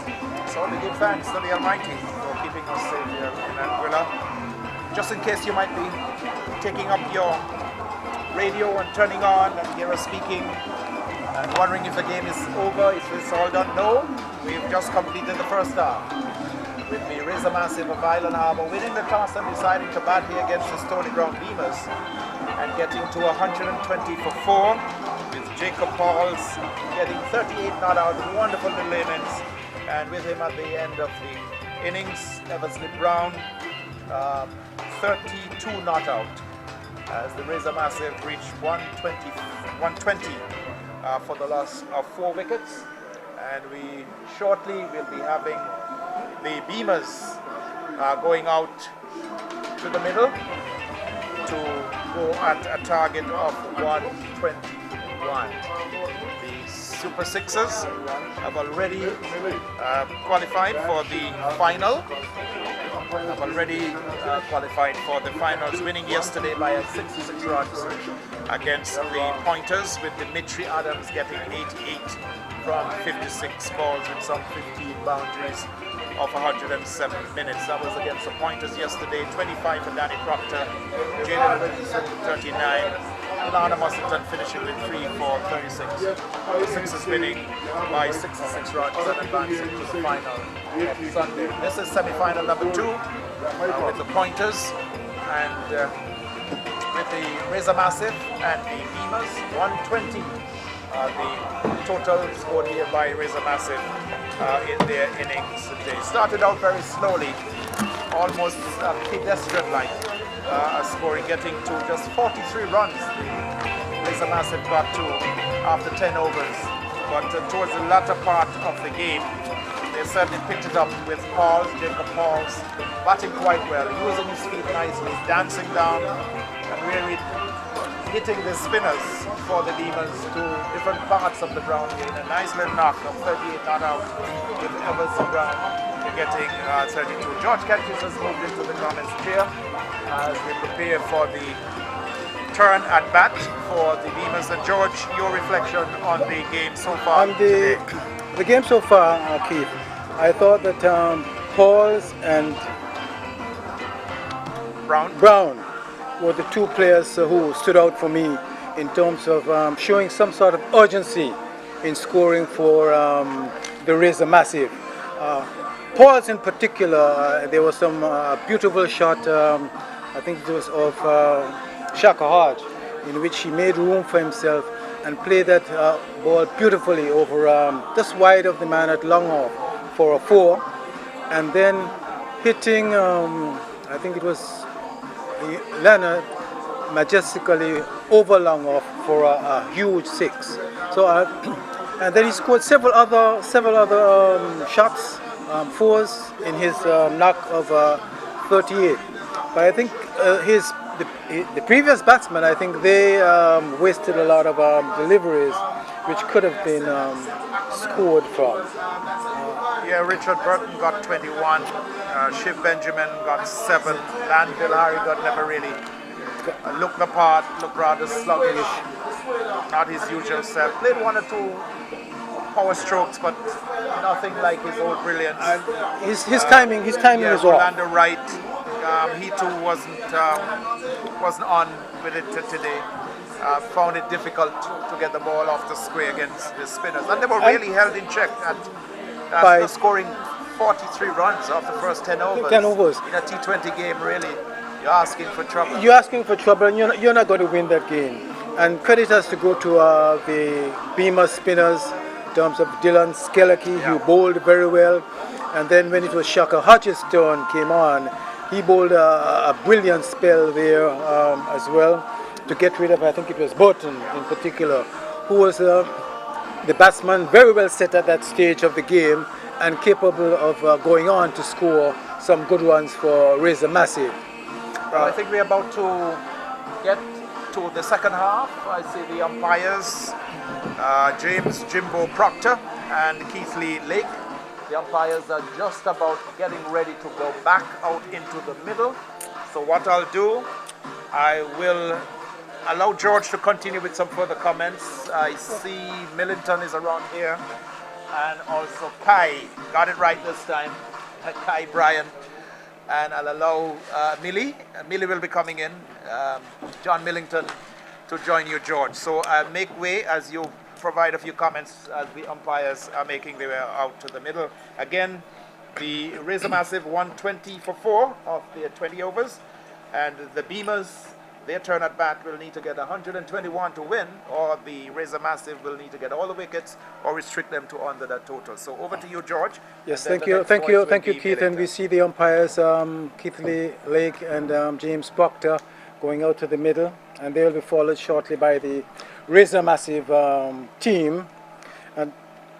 So we give thanks to the Almighty for keeping us safe here in Anguilla. Just in case you might be taking up your radio and turning on and hear us speaking and wondering if the game is over, if it's all done. No, we've just completed the first half, with the Razor Massive of Island Harbour winning the toss and deciding to bat here against the Stoney Ground BEAMERZ and getting to 120 for 4, with Jacob Pauls getting 38 not out, wonderful little innings, and with him at the end of the innings, Eversley Brown 32 not out, as the Razor Massive reached 120 for the loss of 4 wickets. And we shortly will be having the BEAMERZ going out to the middle to go at a target of 121. The Super Sixers have already qualified for the final. Qualified for the finals, winning yesterday by 66 runs against the Pointers, with Dimitri Adams getting 88 from 56 balls with some 15 boundaries of 107 minutes. That was against the Pointers yesterday. 25 for Danny Proctor, Jalen Wilkinson 39, Lana Mussington finishing with 3 for 36. The Sixers winning by 66 runs and advancing to the final of Sunday. This is semi-final number 2 with the Pointers and with the Razor Massive and the BEAMERZ. 120 the total scored here by Razor Massive in their innings. They started out very slowly, almost pedestrian-like, scoring, getting to just 43 runs. The Razor Massive got to after 10 overs, but towards the latter part of the game, they certainly picked it up with Pauls, Jacob Pauls, batting quite well, using his feet nicely, dancing down and really hitting the spinners for the BEAMERZ to different parts of the ground here in a nice little knock of 38 not out, with Eversley Brown getting 32. George Catchis has moved into the comments chair as we prepare for the turn at bat for the BEAMERZ. And George, your reflection on the game so far today? The game so far, Keith, I thought that Pauls and Brown were the 2 players who stood out for me in terms of showing some sort of urgency in scoring for the Razor Massive. Paul's in particular, there was some beautiful shot, I think it was of Shaka Hodge, in which he made room for himself and played that ball beautifully over just wide of the man at long off for a 4, and then hitting, I think it was Leonard, majestically over long off for a huge 6. So, and then he scored several other shots, 4s in his knock of 38. But I think the previous batsmen, I think they wasted a lot of deliveries, which could have been scored from. Yeah, Richard Burton got 21, Shiv Benjamin got 7, Dan Bilhari got never really looked the part, looked rather sluggish, not his usual self. Played 1 or 2 power strokes, but nothing like his old brilliance. His timing is off. Orlando Wright, he too wasn't on with it today. Found it difficult to get the ball off the square against the spinners, and they were really held in check by scoring 43 runs off the first 10 overs. 10 overs in a T20 game. Really, you're asking for trouble. You're asking for trouble, and you're not going to win that game. And credit has to go to the BEAMERZ spinners in terms of Dylan Skellecky, who bowled very well. And then when it was Shaka Hodges' turn came on, he bowled a brilliant spell there as well to get rid of, I think it was Burton in particular, who was the batsman very well set at that stage of the game and capable of going on to score some good runs for Razor Massive. Well, I think we're about to get to the second half. I see the umpires, James Jimbo Proctor and Keith Lee Lake. The umpires are just about getting ready to go back out into the middle. So what I'll do, I will allow George to continue with some further comments. I see Millington is around here, and also Kai, got it right this time, Kai Bryan. And I'll allow Millie will be coming in, John Millington, to join you, George. So make way as you provide a few comments as the umpires are making their way out to the middle. Again, the Razor Massive 120 for 4 of their 20 overs, and the BEAMERZ, their turn at bat, will need to get 121 to win, or the Razor Massive will need to get all the wickets or restrict them to under that total. So over to you, George. Yes, thank you, Keith. And we see the umpires, Keith Lee Lake and James Proctor, going out to the middle, and they will be followed shortly by the Razor Massive team. And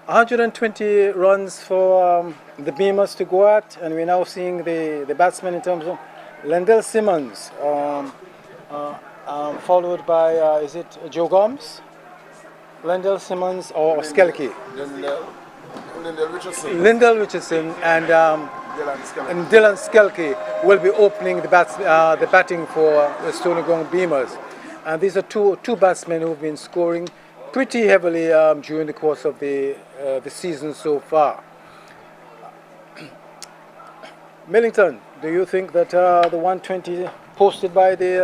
120 runs for the BEAMERZ to go at, and we're now seeing the batsmen in terms of Lendell Simmons, followed by, is it Joe Gomes? Lendell Simmons or Skellecky? Lendell Richardson and Dylan Skellecky will be opening the batting for the Stoney BEAMERZ. And these are two batsmen who have been scoring pretty heavily during the course of the season so far. Millington, do you think that the 120 posted by the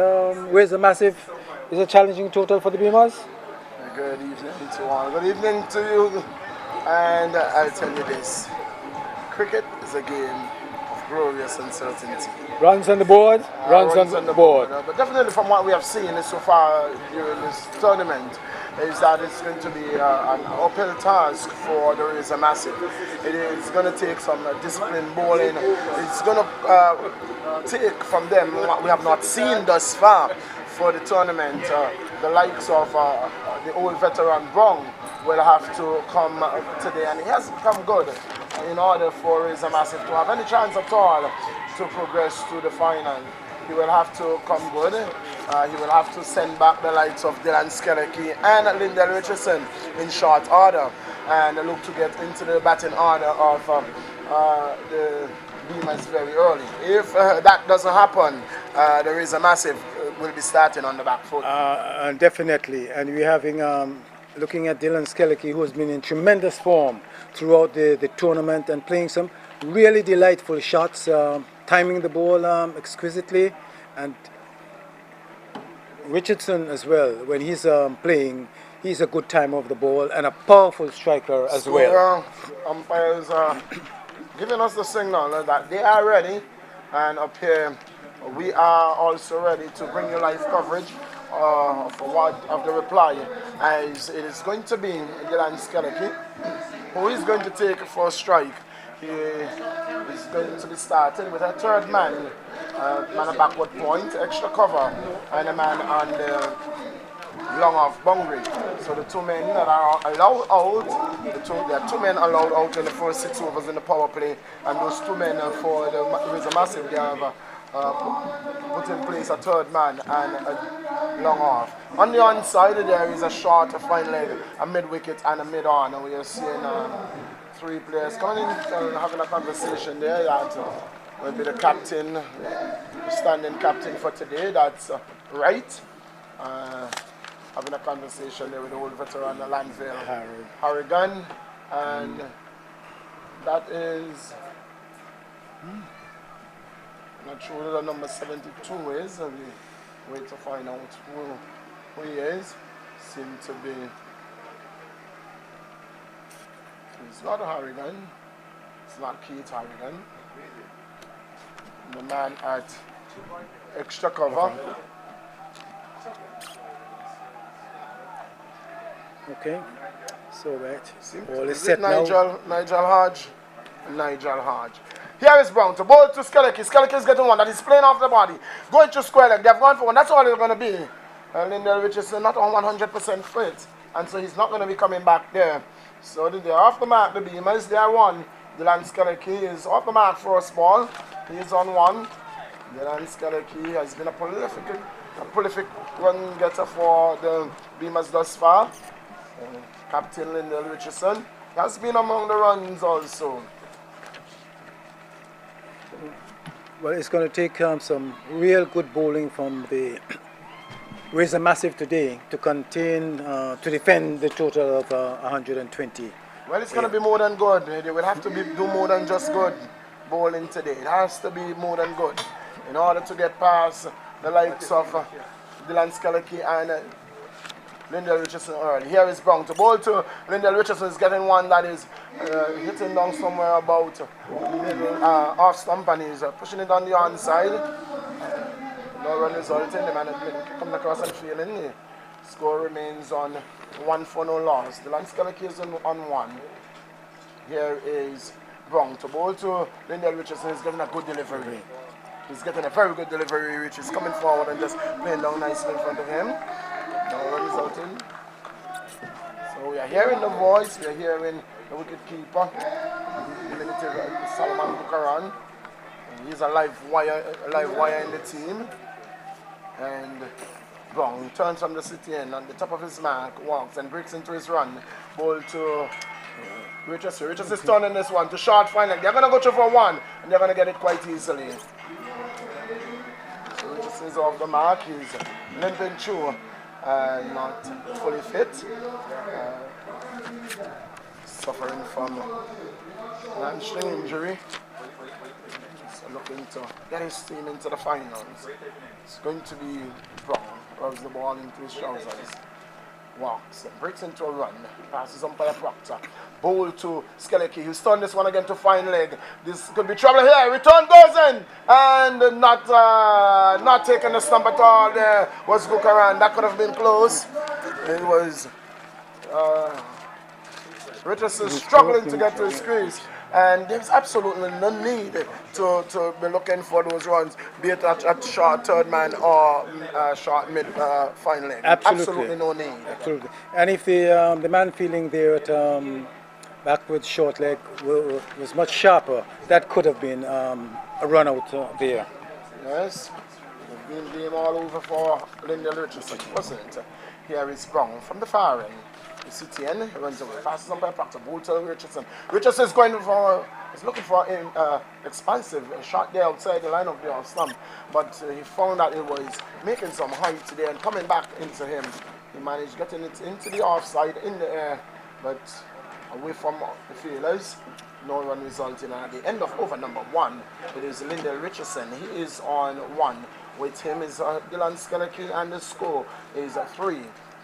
Razor Massive is a challenging total for the BEAMERZ? Good evening to all. Good evening to you. And I'll tell you this. Cricket is a game of glorious uncertainty. Runs on the board, runs on the board. But definitely from what we have seen so far during this tournament, is that it's going to be an uphill task for the Razor Massive. It is going to take some disciplined bowling. It's going to take from them what we have not seen thus far for the tournament. The likes of the old veteran Brown will have to come today, and he hasn't come good in order for Razor Massive to have any chance at all to progress to the final. He will have to come good. He will have to send back the likes of Dylan Skellecky and Lendell Richardson in short order, and look to get into the batting order of the BEAMERZ very early. If that doesn't happen, the Razor Massive will be starting on the back foot. Definitely, and we're having looking at Dylan Skellecky, who has been in tremendous form throughout the tournament and playing some really delightful shots, timing the ball exquisitely, and Richardson as well. When he's playing, he's a good timer of the ball and a powerful striker as well. Umpires giving us the signal that they are ready. And up here, we are also ready to bring you live coverage for what of the reply. As it is going to be Dylan Skeleke, who is going to take first strike. He is going to be starting with a third man, man a backward point, extra cover, and a man on the long off boundary. So the two men that are allowed out, there are two men allowed out in the first 6 overs in the power play, and those two men for the massive, they have put in place a third man and a long off. On the onside there is a short, a fine leg, a mid wicket and a mid on, and we are seeing 3 players coming in and having a conversation there. That will be the captain, standing captain for today. That's right. Having a conversation there with the old veteran Landville, Harrigan, and that is. I'm not sure who the number 72 is. We wait to find out who he is. Seem to be. It's not Harrigan. It's not Keith Harrigan. The man at extra cover. Okay. So right. All is set now. Nigel Hodge. Here is Brown to bowl to Skeleke. Skeleke is getting one that is playing off the body. Going to square leg. They've gone for one. That's all it's going to be. Lindell Richardson is not on 100% fit. And so he's not going to be coming back there. So they're off the mark. The BEAMERZ, they are one. Dylan Skeleke is off the mark first ball. He is on one. Dylan Skeleke has been a prolific run getter for the BEAMERZ thus far. Captain Lindell Richardson has been among the runs also. Well, it's going to take some real good bowling from the Razor Massive today to contain, to defend the total of 120. Well, it's going to be more than good. They will have to do more than just good bowling today. It has to be more than good in order to get past the likes of Dylan Skeleke and Lindell Richardson early. Here is Brown to bowl to Lindell Richardson is getting one that is hitting down somewhere about off stump, and he's pushing it on the onside. No run resulting. The man has been coming across and feeling. The score remains on 1 for no loss. Dylan Skeleke is on 1. Here is Brown to bowl to Lindell Richardson. He's getting a good delivery. He's getting a very good delivery, which is coming forward and just playing down nicely in front of him. No resulting. So we are hearing the voice, we are hearing the wicket keeper, Solomon Bukaran. He's a live wire in the team. And Brown turns from the city end on the top of his mark, walks and breaks into his run. Ball to Richardson. Richardson is turning this one to short final. They're going to go through for one, and they're going to get it quite easily. So Richardson is off the mark. He's limping through. Not fully fit, suffering from hamstring injury, so looking to get his team into the finals. It's going to be Brown, rubs the ball into his trousers, walks, breaks into a run, passes umpire Proctor, bowl to Skeleke, he'll turn this one again to fine leg. This could be trouble here. Return goes in, and not taking the stump at all. There was Bukaran. That could have been close. It was Richardson struggling to get to his crease, and there's absolutely no need to be looking for those runs, be it at short third man or short mid fine leg. Absolutely no need. Absolutely. And if the man feeling there at backward short leg was much sharper, that could have been a run out there. Yes, it's been game all over for Lindell Richardson, wasn't it? Here is Brown from the far end. The CTN runs away, passes on by Proctor, ball to Richardson. Richardson is going for, he's looking for an expansive shot there outside the line of the off stump, but he found that it was making some height there and coming back into him. He managed getting it into the offside in the air, but away from the fielders. No run resulting at the end of over number 1. It is Lindell Richardson. He is on 1. With him is Dylan Skeleke, and the score is 3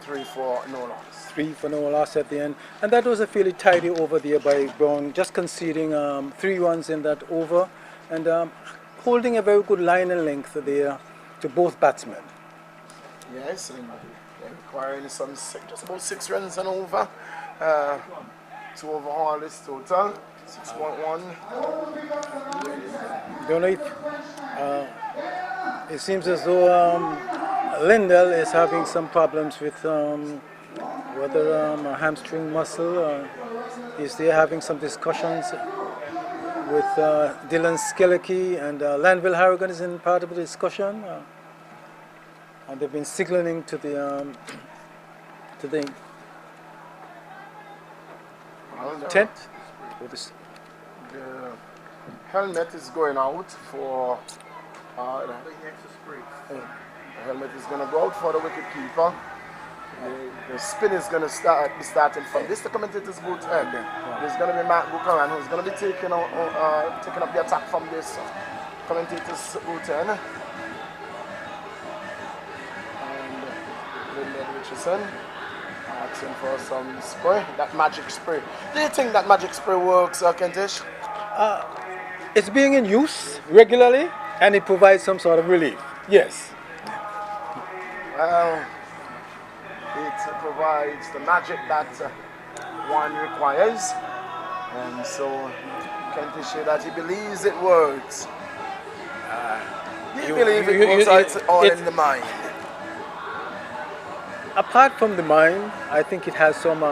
3 for no loss. 3 for no loss at the end. And that was a fairly tidy over there by Brown, just conceding 3 runs in that over and holding a very good line and length there to both batsmen. Yes, and they're requiring just about 6 runs and over to overhaul this total. 6.1. Don't know if it seems as though Lindell is having some problems with whether a hamstring muscle or is there having some discussions with Dylan Skellicky and Lanville Harrigan is in part of the discussion. And they've been signaling to the tent. The helmet is going out for the helmet is going to go out for the wicket keeper. The spin is going to be starting from this, the commentator's booth end. There's going to be Matt Buchanan who's going to be taking up the attack from this commentator's booth end. And Lyndon Richardson asking for some spray, that magic spray. Do you think that magic spray works, Kentish? It's being in use regularly and it provides some sort of relief. Yes. Well, it provides the magic that one requires, and so Kentish said that he believes it works. You believe it works, or it's all in the mind? Apart from the mind, I think it has some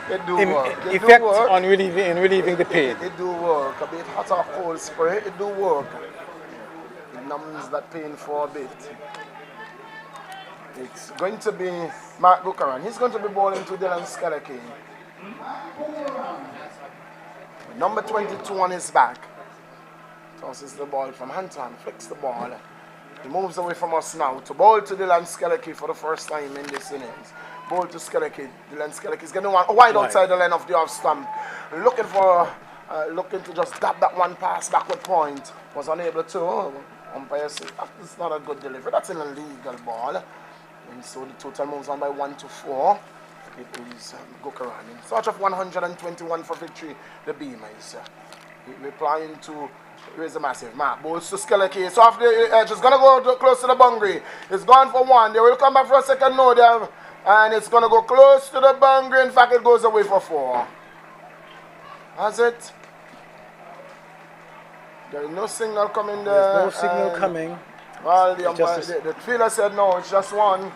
effect on relieving the pain. It do work. A bit hot or cold spray, it do work. It numbs that pain for a bit. It's going to be Mark Buchanan. He's going to be bowling to Dylan Skellicky. Number 22 on his back. Tosses the ball from Hanton, flicks the ball. He moves away from us now to bowl to Dylan Skellicky for the first time in this innings. Bowl to Skellicky. Dylan Skellicky is getting one wide outside the line of the off stump. Looking to just dab that one pass backward point. Was unable to. Umpire said that's not a good delivery. That's an illegal ball. And so the total moves on by 1 to 4. It is Buchanan. In search of 121 for victory, the BEAMERZ. Replying to raise a massive mark. Bowls to Skellicky. So off the edge, it's going to go close to the boundary. It's gone for 1. They will come back for a second. No, they have, and it's going to go close to the boundary. In fact, it goes away for 4. Has it? There is no signal coming there. There's no signal coming. Well, the fielder said no, it's just 1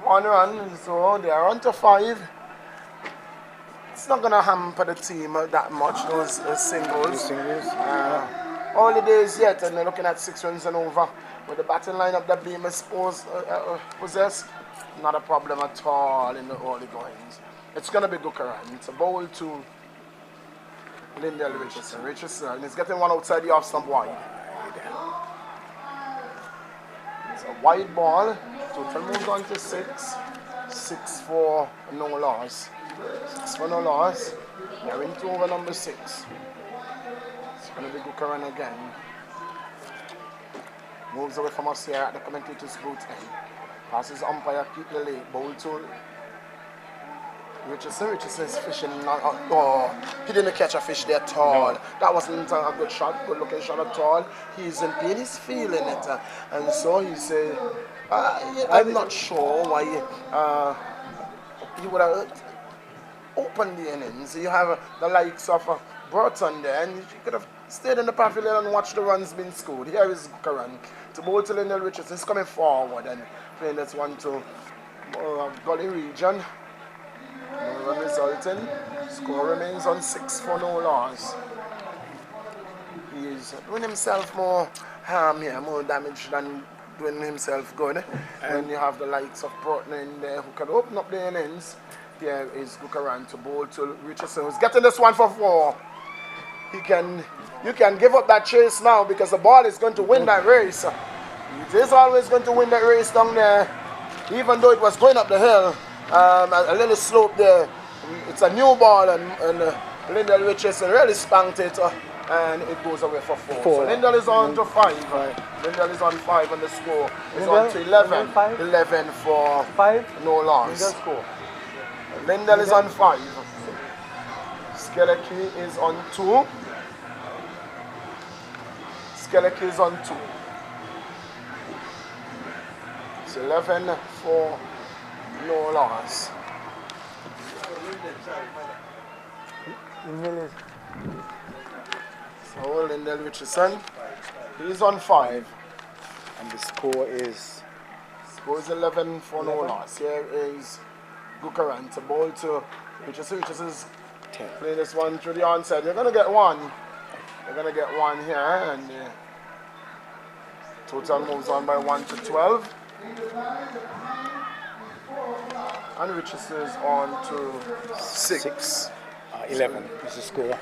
run, so they are on to 5. It's not going to hamper the team that much, those singles. All the days yet, and they're looking at 6 runs and over. With the batting lineup that BEAMERZ possess, not a problem at all in the early goings. It's going to be Buchanan. It's a bowl to Lyndon Richardson. Richardson is getting one outside the off stump wide. It's a wide ball. Total moves on to 6. 6 for no loss. 6 for no loss. They're into over number 6. It's going to be Buchanan again. Moves away from us here at the commentator's booth end. Passes umpire, keep the late. Bowl to Richardson. Richardson is fishing. He didn't catch a fish there at all. No. That wasn't a good shot, good looking shot at all. He's in pain, he's feeling it. And so he said, I'm not sure why he would have opened the innings. You have the likes of Burton there, and you could have stayed in the pavilion and watched the runs being scored. Here is Buchanan to bowl to Lyndon Richardson. He's coming forward and playing this one to Gully region. No run resulting. Score remains on 6 for no loss. He is doing himself more harm here, more damage than doing himself good. When you have the likes of Burton in there who can open up the innings. Here is Buchanan to bowl to Richardson, who's getting this one for 4. You can give up that chase now because the ball is going to win that race. It is always going to win that race down there, even though it was going up the hill. A little slope there. It's a new ball, and Lyndon Richardson really spanked it and it goes away for 4. Four. So Lindell is on to 5. Lindell is on 5 and the score is on to 11. 11 for 5. no loss. Lindell score. Lindell is on 5. Skeleki is on 2. Skeleki is on 2. It's 11 for no loss. So Lindell Richardson, he's on 5. And the score is 11 for no loss. Here is Gukaran to ball to Richardson. Richardson's playing this one through the onside. You're going to get one. You're going to get one here, and the total moves on by 1 to 12. And Richardson is on to 6. 11 is the score.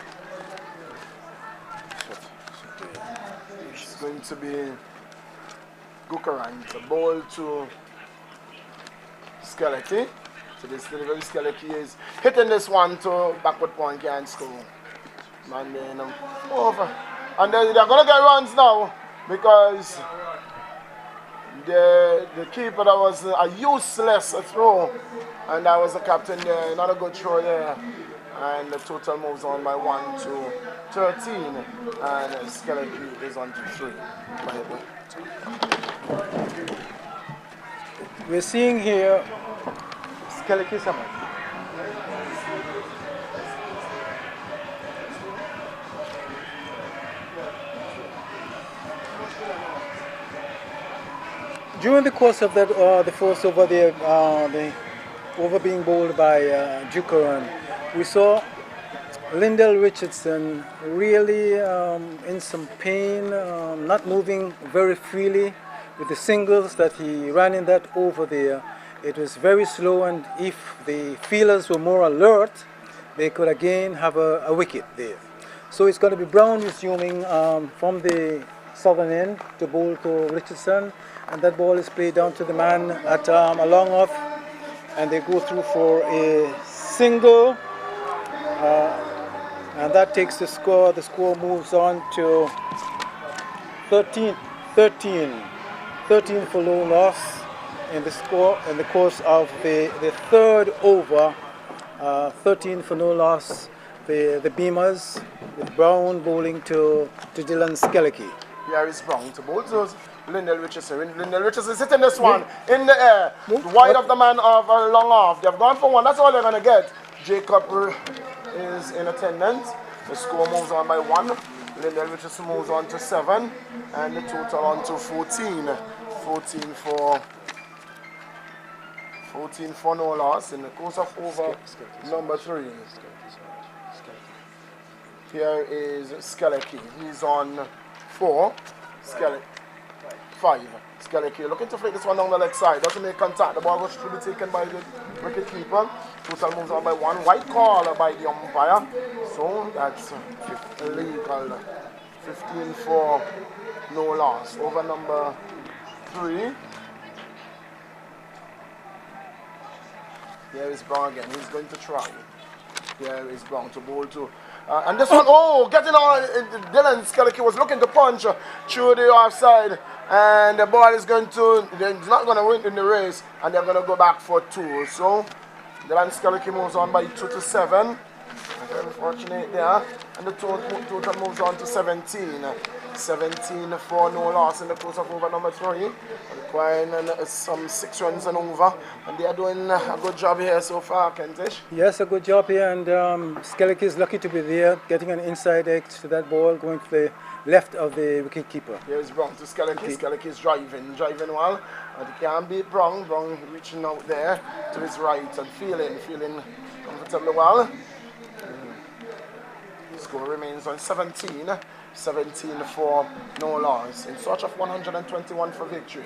It's going to be Gukaran to ball to Skeleki. So this delivery, Skeleki is hitting this one to backward point, can't score. And then over. And they're going to get runs now because the keeper, that was a useless throw, and that was the captain there, not a good throw there. And the total moves on by 1 to 13, and Skeleki is on to 3. We're seeing here Skeleki Summit. During the course of that, the first over there, the over being bowled by Jukaran, we saw Lindell Richardson really in some pain, not moving very freely with the singles that he ran in that over there. It was very slow, and if the fielders were more alert, they could again have a wicket there. So it's going to be Brown resuming from the southern end to bowl to Richardson, and that ball is played down to the man at a long off, and they go through for a single, and that takes the score. The score moves on to 13 for no loss in the score in the course of the third over. 13 for no loss. The BEAMERZ with Brown bowling to Dylan Skeleki. Here is Brown to bowl to Lindell Richardson. Lindell Richardson is hitting this one in the air, wide of the man of long off. They've gone for one. That's all they're going to get. Jacob is in attendance. The score moves on by 1. Lindell Richardson moves on to 7, and the total on to 14. 14 for no loss in the course of over number 3. Here is Skeleki. He's on 4. Skeleki 5. Skeleki looking to flick this one down the leg side. Doesn't make contact. The ball goes to be taken by the wicket keeper. Total moves on by 1. White call by the umpire. So that's illegal. 15 for no loss. Over number 3. Here is Brown again. He's going to try. Here is Brown to bowl to. And this one, getting on. Dylan Skeleki was looking to punch through the offside. And the ball is going to, they're not going to win in the race. And they're going to go back for 2. So Dylan Skeleki moves on by 2 to 7. Very unfortunate there. And the total moves on to 17. 17 for no loss in the course of over number 3. Requiring some 6 runs and over. And they are doing a good job here so far, Kentish. Yes, a good job here. And Skeleki is lucky to be there, getting an inside edge to that ball, going to the left of the wicket keeper. Here is Brown to Skeleki. Skeleki is driving well. And he can't beat Brown. Brown reaching out there to his right and feeling comfortably well. Score remains on 17. 17 for no loss. In search of 121 for victory.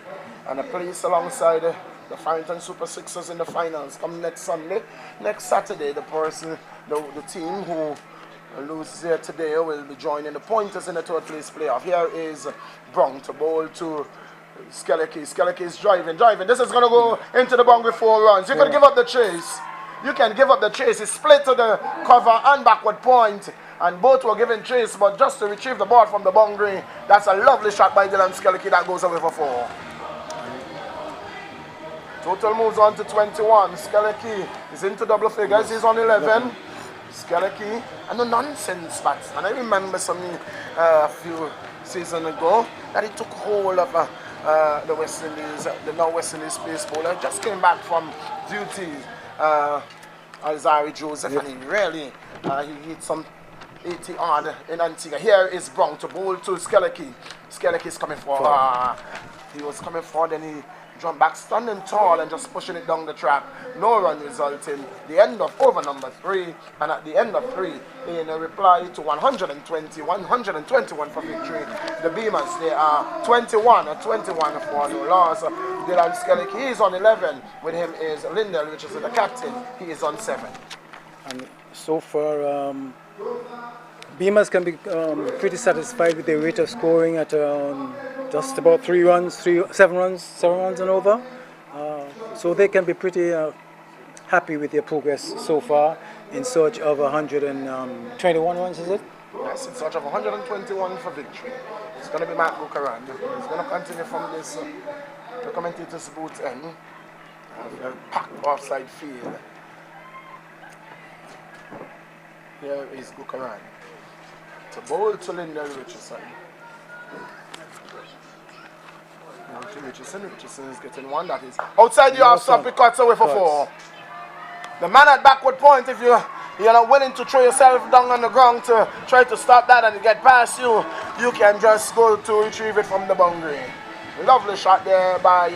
And a place alongside the Farrington Super Sixers in the finals come next Sunday. Next Saturday, the team who loses here today will be joining the Pointers in the third place playoff. Here is Brown to bowl to Skeleki. Skeleki is driving. This is going to go into the boundary 4 runs. You can give up the chase. It's split to the cover and backward point. and both were giving chase, but just to retrieve the ball from the boundary. That's a lovely shot by Dylan Skeleke that goes away for 4. Total moves on to 21. Skeleke is into double figures. He's on 11. Skeleke and the nonsense batsman. I remember a few seasons ago that he took hold of the West Indies, the now West Indies pace bowler. Just came back from duty, Alzari Joseph, and he really he hit some 80 odd in Antigua. Here is Brown to bowl to Skeleke. Skeleke is coming forward. He was coming forward, then he jumped back standing tall and just pushing it down the track. No run resulting. The end of over number 3, and at the end of 3, in a reply to 121 for victory, the BEAMERZ, they are 21 for no loss. Dylan Skeleke, he is on 11. With him is Lindell, which is the captain. He is on 7. And so far, BEAMERZ can be pretty satisfied with their rate of scoring at just about 7 runs and over. So they can be pretty happy with their progress so far in search of 121 runs, is it? Yes, in search of 121 for victory. It's going to be Matt Bukaran. He's going to continue from this, the commentator's booth end, the packed offside field. Here is Bukaran. To bowl to Lindell Richardson. Richardson is getting one that is outside the off stop. He cuts away for 4. The man at backward point, if you're not willing to throw yourself down on the ground to try to stop that and get past you, you can just go to retrieve it from the boundary. Lovely shot there by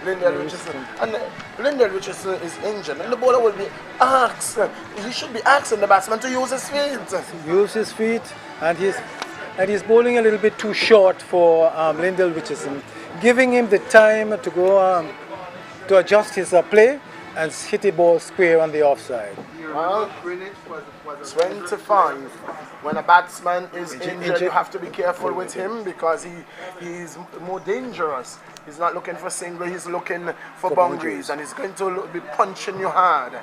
Lindell Richardson. And Lindell Richardson is injured, and the bowler will be asked. He should be asking the batsman to use his feet. Use his feet, and he's bowling a little bit too short for Lindell Richardson, giving him the time to go to adjust his play and hit the ball square on the offside. Well, 25. When a batsman is injured, you have to be careful with him because he's more dangerous. He's not looking for single, he's looking for boundaries, and he's going to be punching you hard.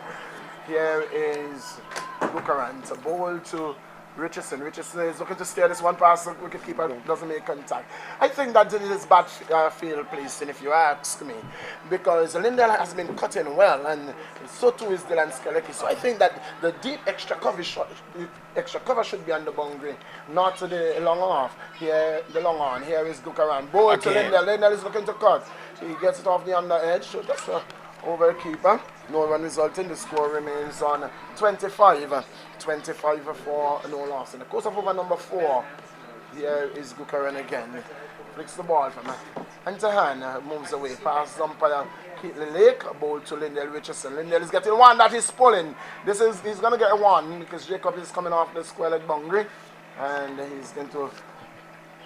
Here is Bukaran to bowl to Richardson. Richardson is looking to steer this one past the wicketkeeper, doesn't make contact. I think that it is bad field placing, if you ask me, because Lindell has been cutting well, and so too is Dylan Skeleke. So I think that the deep extra cover should be on the boundary, not to the long off. Here, the long on. Here is Bukaran. Bowl to Lindell. Lindell is looking to cut. He gets it off the under edge. So that's over keeper. No run resulting. The score remains on 25. 25 for no loss. In the course of over number 4, here is Bukaran again. Flicks the ball from hand to hand. Moves away past umpire Caitlin Lake. A bowl to Lindell Richardson. Lindell is getting one that he's pulling. He's going to get a 1 because Jacob is coming off the square leg boundary. And he's going to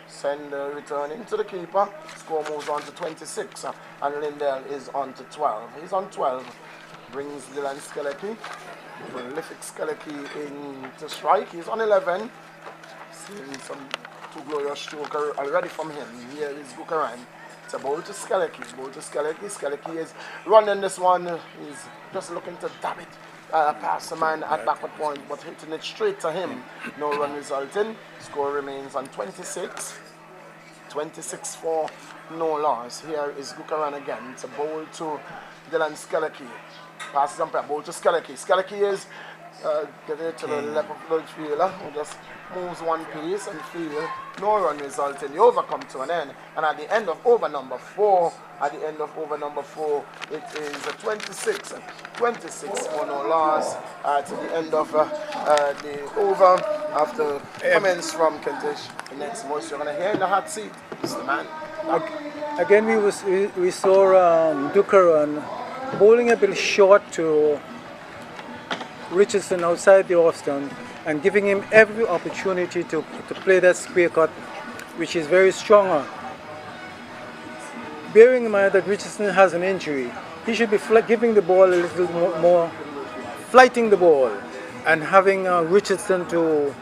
send the return into the keeper. Score moves on to 26. And Lindell is on to 12. He's on 12. Brings Dylan Skeleke. Prolific Skeleke in to strike. He's on 11. Seeing some 2 glorious stroke already from him. Here is Bukaran. It's a bowl to Skeleke. Bowl to Skeleke. Skeleke is running this one. He's just looking to dab it past the man at backward point, but hitting it straight to him. No run resulting. Score remains on 26. 26 for no loss. Here is Bukaran again. It's a bowl to Dylan Skeleke. Passes umpire, bowl to Skeleke. Skeleke is getting it to the left of the fielder, who just moves one piece and field. No run resulting. The over come to an end. And at the end of over number 4, it is a 26 for no loss. To the end of the over after comments from Kentish. The next voice you're going to hear in the hot seat is the man. Again, we saw Bukaran bowling a bit short to Richardson outside the off stump and giving him every opportunity to play that square cut, which is very strong. Bearing in mind that Richardson has an injury, he should be giving the ball a little more, flighting the ball, and having Richardson to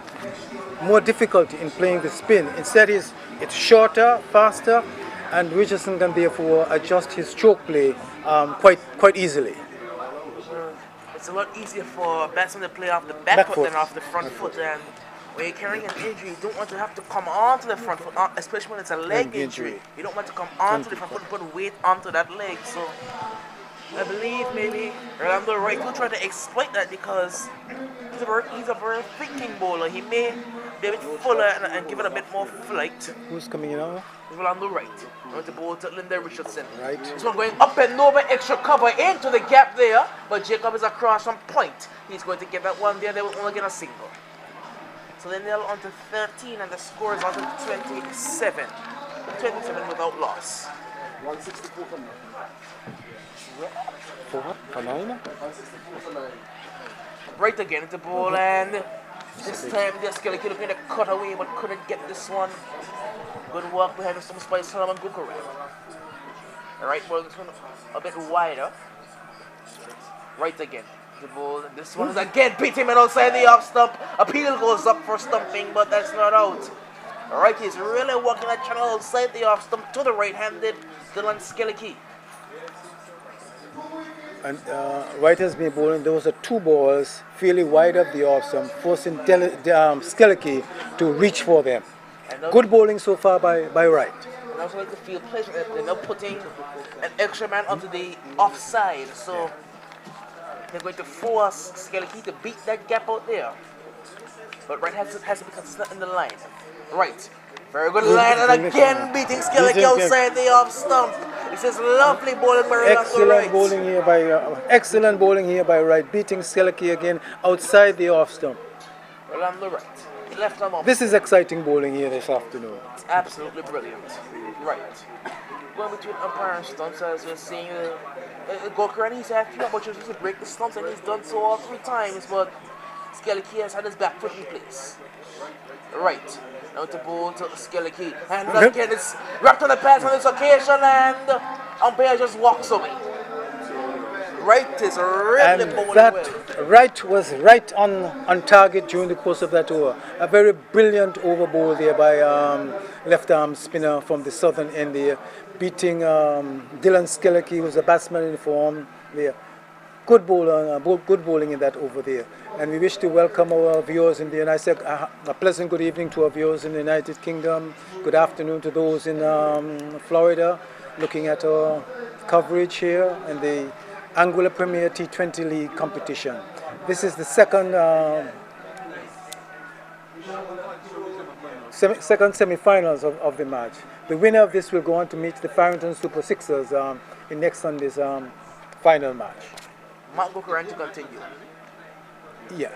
more difficulty in playing the spin. Instead, it's shorter, faster, and Richardson can therefore adjust his stroke play quite easily. It's a lot easier for a batsman to play off the back foot than off the front foot, and when you're carrying an injury, you don't want to have to come onto the front foot, especially when it's a leg injury. You don't want to come onto the front foot and put weight onto that leg. So I believe maybe Orlando Wright will try to exploit that because he's a very thinking bowler. He may be a bit fuller and give it a bit more flight. Who's coming in now? Orlando Wright. Going to bowl to Linda Richardson. Right. This one going up and over, extra cover into the gap there. But Jacob is across from point. He's going to get that one there. They will only get a single. So then they're on to 13 and the score is on to 27. 27 without loss. 164 for 9. For what? For 9? 164 for 9. Right again into ball and this time they're Skelly looking to cut away but couldn't get this one. Good work behind some Spice Solomon Gukaran. Alright, ball this one a bit wider. Right again. The ball. This one is again beat him outside the off stump. Appeal goes up for stumping, but that's not out. Alright, he's really working that channel outside the off stump to the right-handed Dylan Skelly. And Wright has been bowling. Those are 2 balls fairly wide of the off stump, forcing Skelly to reach for them. Good bowling so far by Wright. And also like to feel pleasure that they're not putting an extra man onto the offside. So they're going to force Skelly to beat that gap out there. But Wright has to be consistent in the line. Right. Very good line, and again beating Skelly outside the off stump. This is lovely bowling by Excellent bowling here by excellent bowling here by Wright, beating Skelly again outside the off stump. Orlando Wright. He left them off. This is exciting bowling here this afternoon. It's absolutely brilliant. Right. Going between umpire and stumps, as you're seeing, Gokaran, he's had a few opportunities to break the stumps, and he's done so all 3 times, but Skelly has had his back foot in place. Right. Now to bowl to Skelly. And again, it's wrapped on the pass on this occasion, and umpire just walks away. Wright is really bowling well. Wright was right on target during the course of that over. A very brilliant over bowl there by left arm spinner from the southern end there, beating Dylan Skelly, who's a batsman in form there. Good bowler, good bowling in that over there. And we wish to welcome our viewers in the United States. A pleasant good evening to our viewers in the United Kingdom. Good afternoon to those in Florida, looking at our coverage here in the Anguilla Premier T20 League competition. This is the second semi-finals of the match. The winner of this will go on to meet the Farrington Super Sixers in next Sunday's final match. Mark Gokaran to continue. Yeah.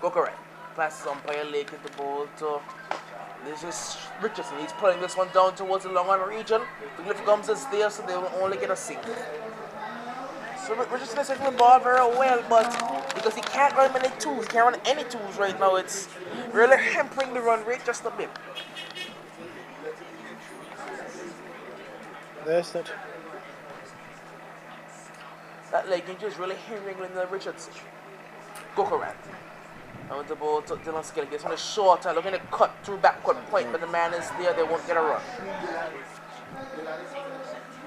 Gokaran. Passes umpire late at the ball to this is Richardson. He's pulling this one down towards the long on region. The Cliff Gums is there, so they will only get a single. So Richardson is hitting the ball very well, but because he can't run many twos, he can't run any twos right now, it's really hampering the run rate just a bit. There's that. That leg injury is really hindering Linda Richardson. Gokaran. Now with the ball to Dylan Skelly. Gets on the shorter, looking to cut through backward point, but the man is there, they won't get a run.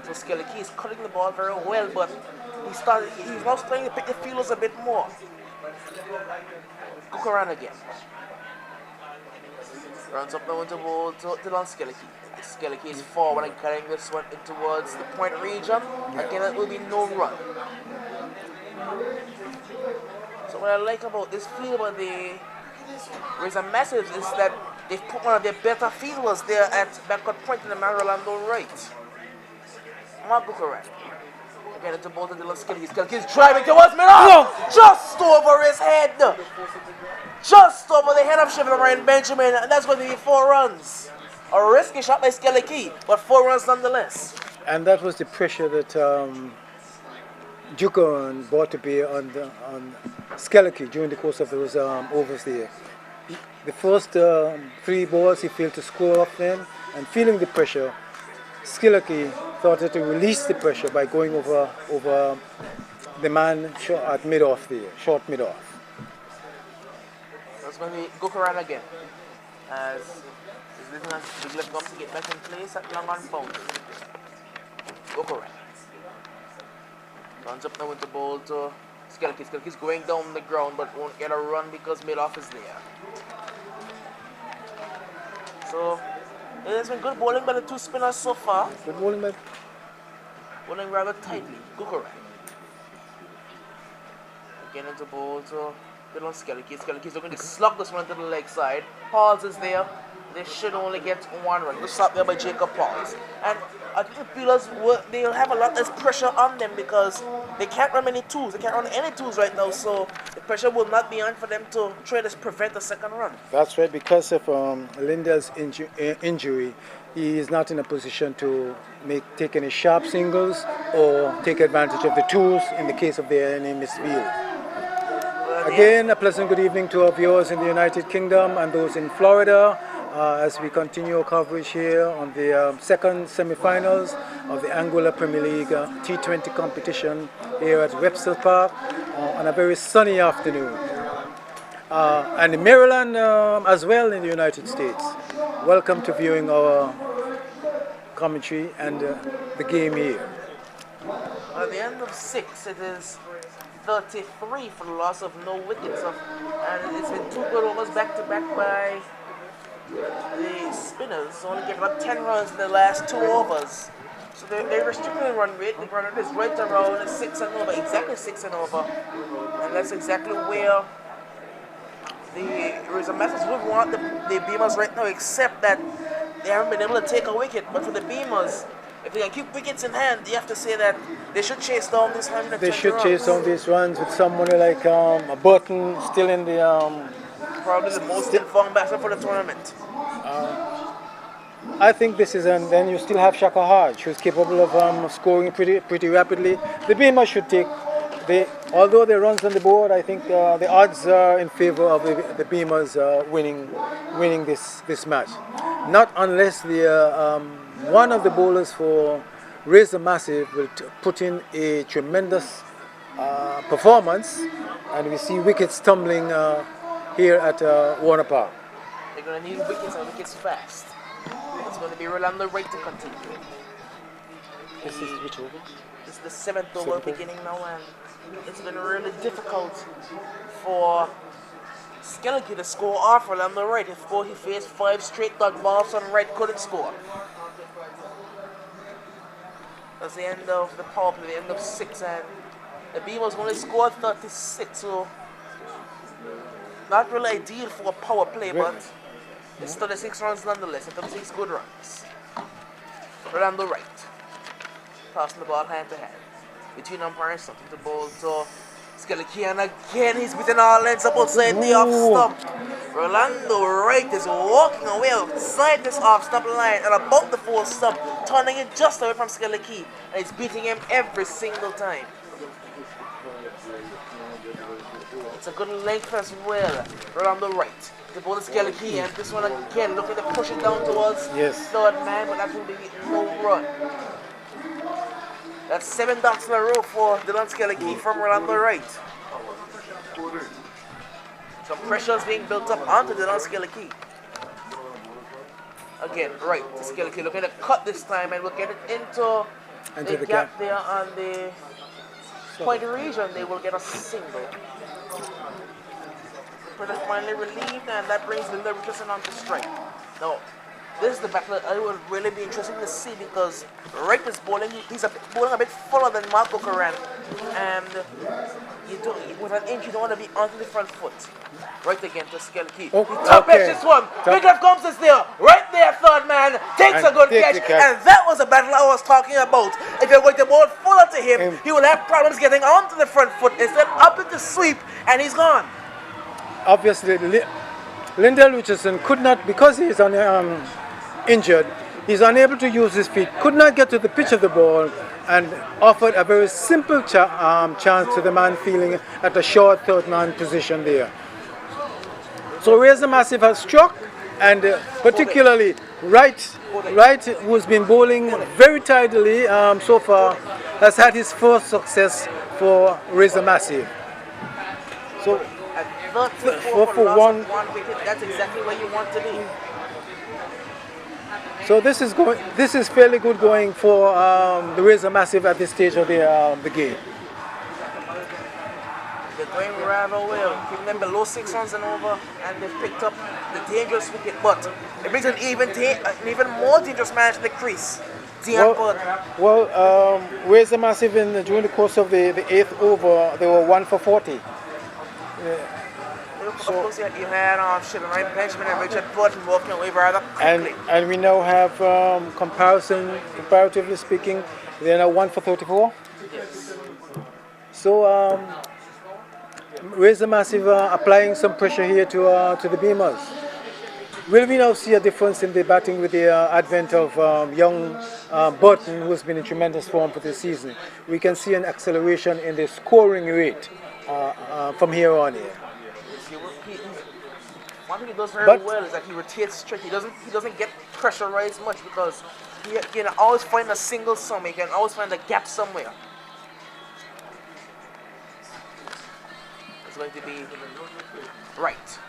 So Skelly is cutting the ball very well, but he's now starting to pick the fielders a bit more. Gokaran again. Runs up now into the ball to Dylan Skelly. Skelly is forward and carrying this one in towards the point region. Again, it will be no run. So what I like about this field, but there is a message, is that they've put one of their better fielders there at backward point in the man Orlando Wright. Mark Gokaran. Again, it's the ball to Dylan Skelly. Skelly is driving towards mid-off. Just over his head. Just over the head of Sheffield Ryan Benjamin, and that's going to be 4 runs. A risky shot by Skelly, but 4 runs nonetheless. And that was the pressure that Dukan brought to bear on Skelly during the course of those overs there. The first 3 balls he failed to score off them, and feeling the pressure, Skelly thought that to release the pressure by going over the man at mid-off there, short mid-off. That's going to be Gokaran again. As Big Left comes to get back in place at long on bounce. Gokaran. Runs up now with the ball to Skelly. Skelly's going down the ground but won't get a run because mid-off is there. So it has been good bowling by the two spinners so far. Good bowling, man. Bowling rather tightly. Gujarat. Getting into bowl to little Skelly. Skelly's looking to slug this one to the leg side. Pauls is there. They should only get one run. Good stop there by Jacob Pauls. And I think the fielders they'll have a lot less pressure on them because they can't run many twos. They can't run any twos right now, so the pressure will not be on for them to try to prevent a second run. That's right, because of Lindel's injury, he is not in a position to take any sharp singles or take advantage of the twos in the case of their any misfield. Again, a pleasant good evening to our viewers in the United Kingdom and those in Florida as we continue our coverage here on the second semi-finals of the Anguilla Premier League T20 competition here at Webster Park on a very sunny afternoon. And in Maryland as well in the United States. Welcome to viewing our commentary and the game here. At the end of 6, it is 33 for the loss of no wickets. And it's been 2 good overs back-to-back by the spinners, only giving up 10 runs in the last 2 overs. So they're restricting the run rate. The run rate is right around 6 and over, exactly 6 and over. And that's exactly where there is a message we want the BEAMERZ right now, except that they haven't been able to take a wicket. But for the BEAMERZ, if they can keep wickets in hand, you have to say that they should chase down these 120 runs. They should chase down these runs with somebody like a Burton still in the... probably the most informed batsman for the tournament. I think this is, and then you still have Shaka Hodge, who's capable of scoring pretty rapidly. The BEAMERZ should take, although there are runs on the board, I think the odds are in favor of the BEAMERZ winning this match. Not unless one of the bowlers for Razor Massive will put in a tremendous performance, and we see wickets tumbling here at Warner Park. They're going to need wickets and wickets fast. It's going to be Rolando Wright to continue. This is which over? This is the 7th over beginning now, and it's been really difficult for Skelly to score off Rolando Wright. He faced 5 straight dot balls and Wright couldn't score. That's the end of the power play, the end of 6, and the BEAMERZ only scored 36, so not really ideal for a power play, but it's 36 runs nonetheless, and 36 good runs. Rolando Wright, passing the ball hand to hand. Between umpires, something to bowl to Skelly, and again he's beaten all lengths up outside the off stump. Rolando Wright is walking away outside this off stump line and about the 4th stump, turning it just away from Skelly, and he's beating him every single time. It's a good length as well. Rolando Wright. The ball is Skelly, and this one again looking to push it down towards 3rd man, but that will be no run. That's 7 dots in a row for Dylan Skelly from Rolando Wright. Some pressure is being built up onto Dylan Skelly. Again, Wright to Skelly, looking to cut this time, and we'll get it into the gap there on the point region. They will get a single. The finally relieved, and that brings Linda Richardson onto strike. Now, this is the battle I would really be interested to see, because Wright is bowling. He's bowling a bit fuller than Marco Coran, and with an inch you don't want to be onto the front foot. Right again to Skelly. Top edge this one. Wycliffe comes is there. Right there, 3rd man takes a good catch, and that was the battle I was talking about. If you're going to bowl fuller to him, he will have problems getting onto the front foot. Instead, up with the sweep, and he's gone. Obviously, Lindell Richardson could not, because he is injured, he's unable to use his feet, could not get to the pitch of the ball, and offered a very simple chance to the man feeling at a short 3rd man position there. So Razor Massive has struck, and particularly Wright, who's been bowling very tidily so far, has had his first success for Razor Massive. So 4 for 1 wicket, that's exactly where you want to be. So this is fairly good going for the Razor Massive at this stage of the game. They're going rather well, keeping them below 6 runs and over, and they've picked up the dangerous wicket. But it brings an even more dangerous man to the crease. Where's the massive during the course of the 8th over, they were 1 for 40. Of course, you had Shilton Benjamin and Richard Burton walking away rather quickly. And we now have, comparatively speaking, they're now 1 for 34. Yes. So, where's the massive applying some pressure here to the BEAMERZ? Will we now see a difference in the batting with the advent of young Burton, who has been in tremendous form for this season? We can see an acceleration in the scoring rate from here on here. One thing he does very well is that he rotates straight. He doesn't get pressurized much because he can always find a single somewhere. He can always find a gap somewhere. It's going to be right.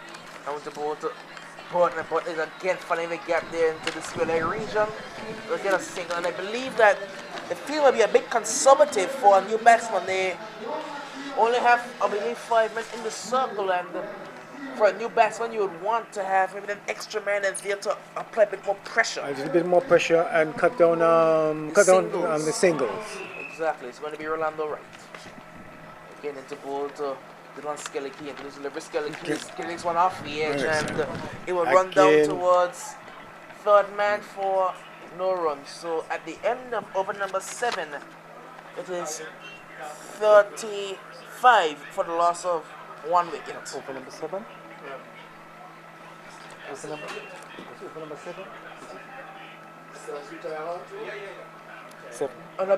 I want to ball to Burton. Burton is again finding the gap there into the square leg region. They'll get a single, and I believe that the field will be a bit conservative for a new batsman. They only have, I believe, 5 men in the circle, and for a new batsman, you would want to have maybe an extra man that's there to apply a bit more pressure. A little bit more pressure and cut down on the singles. Exactly. It's going to be Rolando Wright. Again, into ball to Dylan Skellicke, and to deliver Skellicke. Skellicke's one off the edge, and it will run down towards third man for no runs. So at the end of over number 7, it is 35 for the loss of 1 wicket. Over number 7? Over number 7? 7. I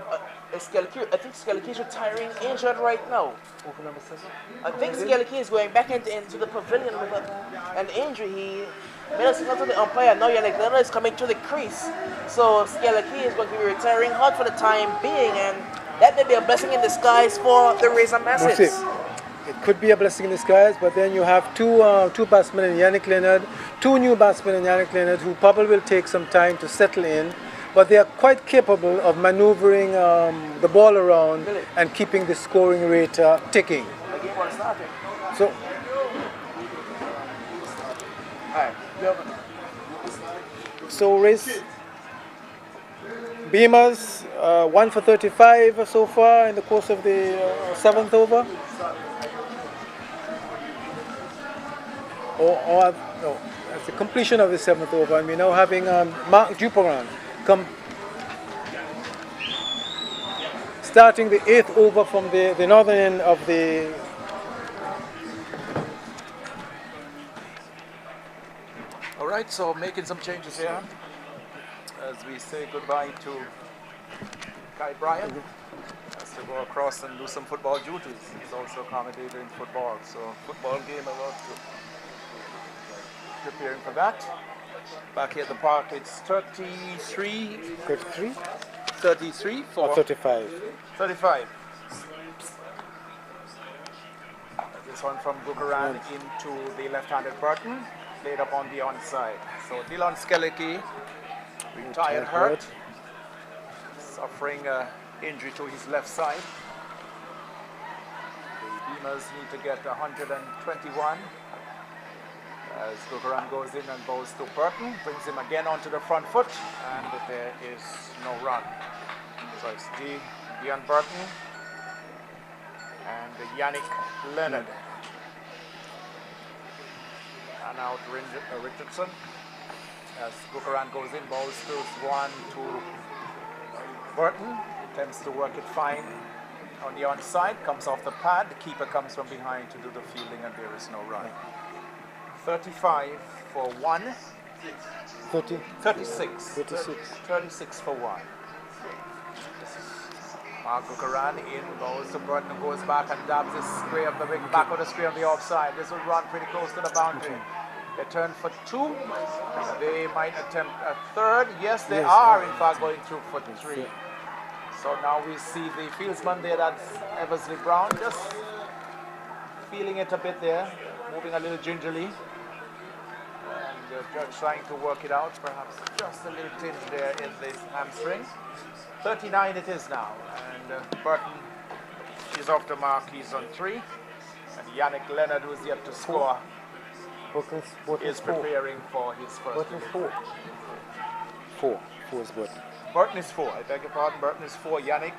think Skellicke is retiring injured right now. Over number 7? I think Skellicke is going back into the pavilion with an injury. He made a signal to the umpire. Now Alexander is coming to the crease. So Skellicke is going to be retiring hard for the time being, and that may be a blessing in disguise for the Razor Massives. It could be a blessing in disguise, but then you have two batsmen in Yannick Leonard, 2 new batsmen in Yannick Leonard, who probably will take some time to settle in, but they are quite capable of maneuvering the ball around and keeping the scoring rate ticking. So, race BEAMERZ 1 for 35 so far in the course of the 7th over. No, that's the completion of the 7th over, and we're now having Mark Duperon starting the 8th over from the northern end of the. All right, so making some changes here as we say goodbye to Kai Bryan. Has to go across and do some football duties. He's also a commentator in football, so football game about to preparing for that. Back here at the park, it's 33 for 35. 35. This one from Gukaran into the left-handed Burton, played up on the onside. So Dylan Skellicke, retired hurt, suffering injury to his left side. The BEAMERZ need to get 121. As Gukaran goes in and bows to Burton, brings him again onto the front foot, and there is no run. So it's Dion Burton and Yannick Leonard. And out Richardson. As Gukaran goes in, bows to 1 to Burton, attempts to work it fine on the onside, comes off the pad, the keeper comes from behind to do the fielding, and there is no run. 35 for 1. 36 for 1. Mark Gukaran in, goes to Burton, goes back and dabs the square of the back of the square of the offside. This will run pretty close to the boundary. They turn for 2. They might attempt a third. Yes, they are in fact going through for 3. So now we see the fieldsman there, that's Eversley Brown, just feeling it a bit there, moving a little gingerly. And the judge trying to work it out, perhaps just a little tinge there in this hamstring. 39 it is now, and Burton is off the mark, he's on 3. And Yannick Leonard, who's yet to score, is preparing for his first innings. Four is Burton. Burton is 4. I beg your pardon. Burton is 4. Yannick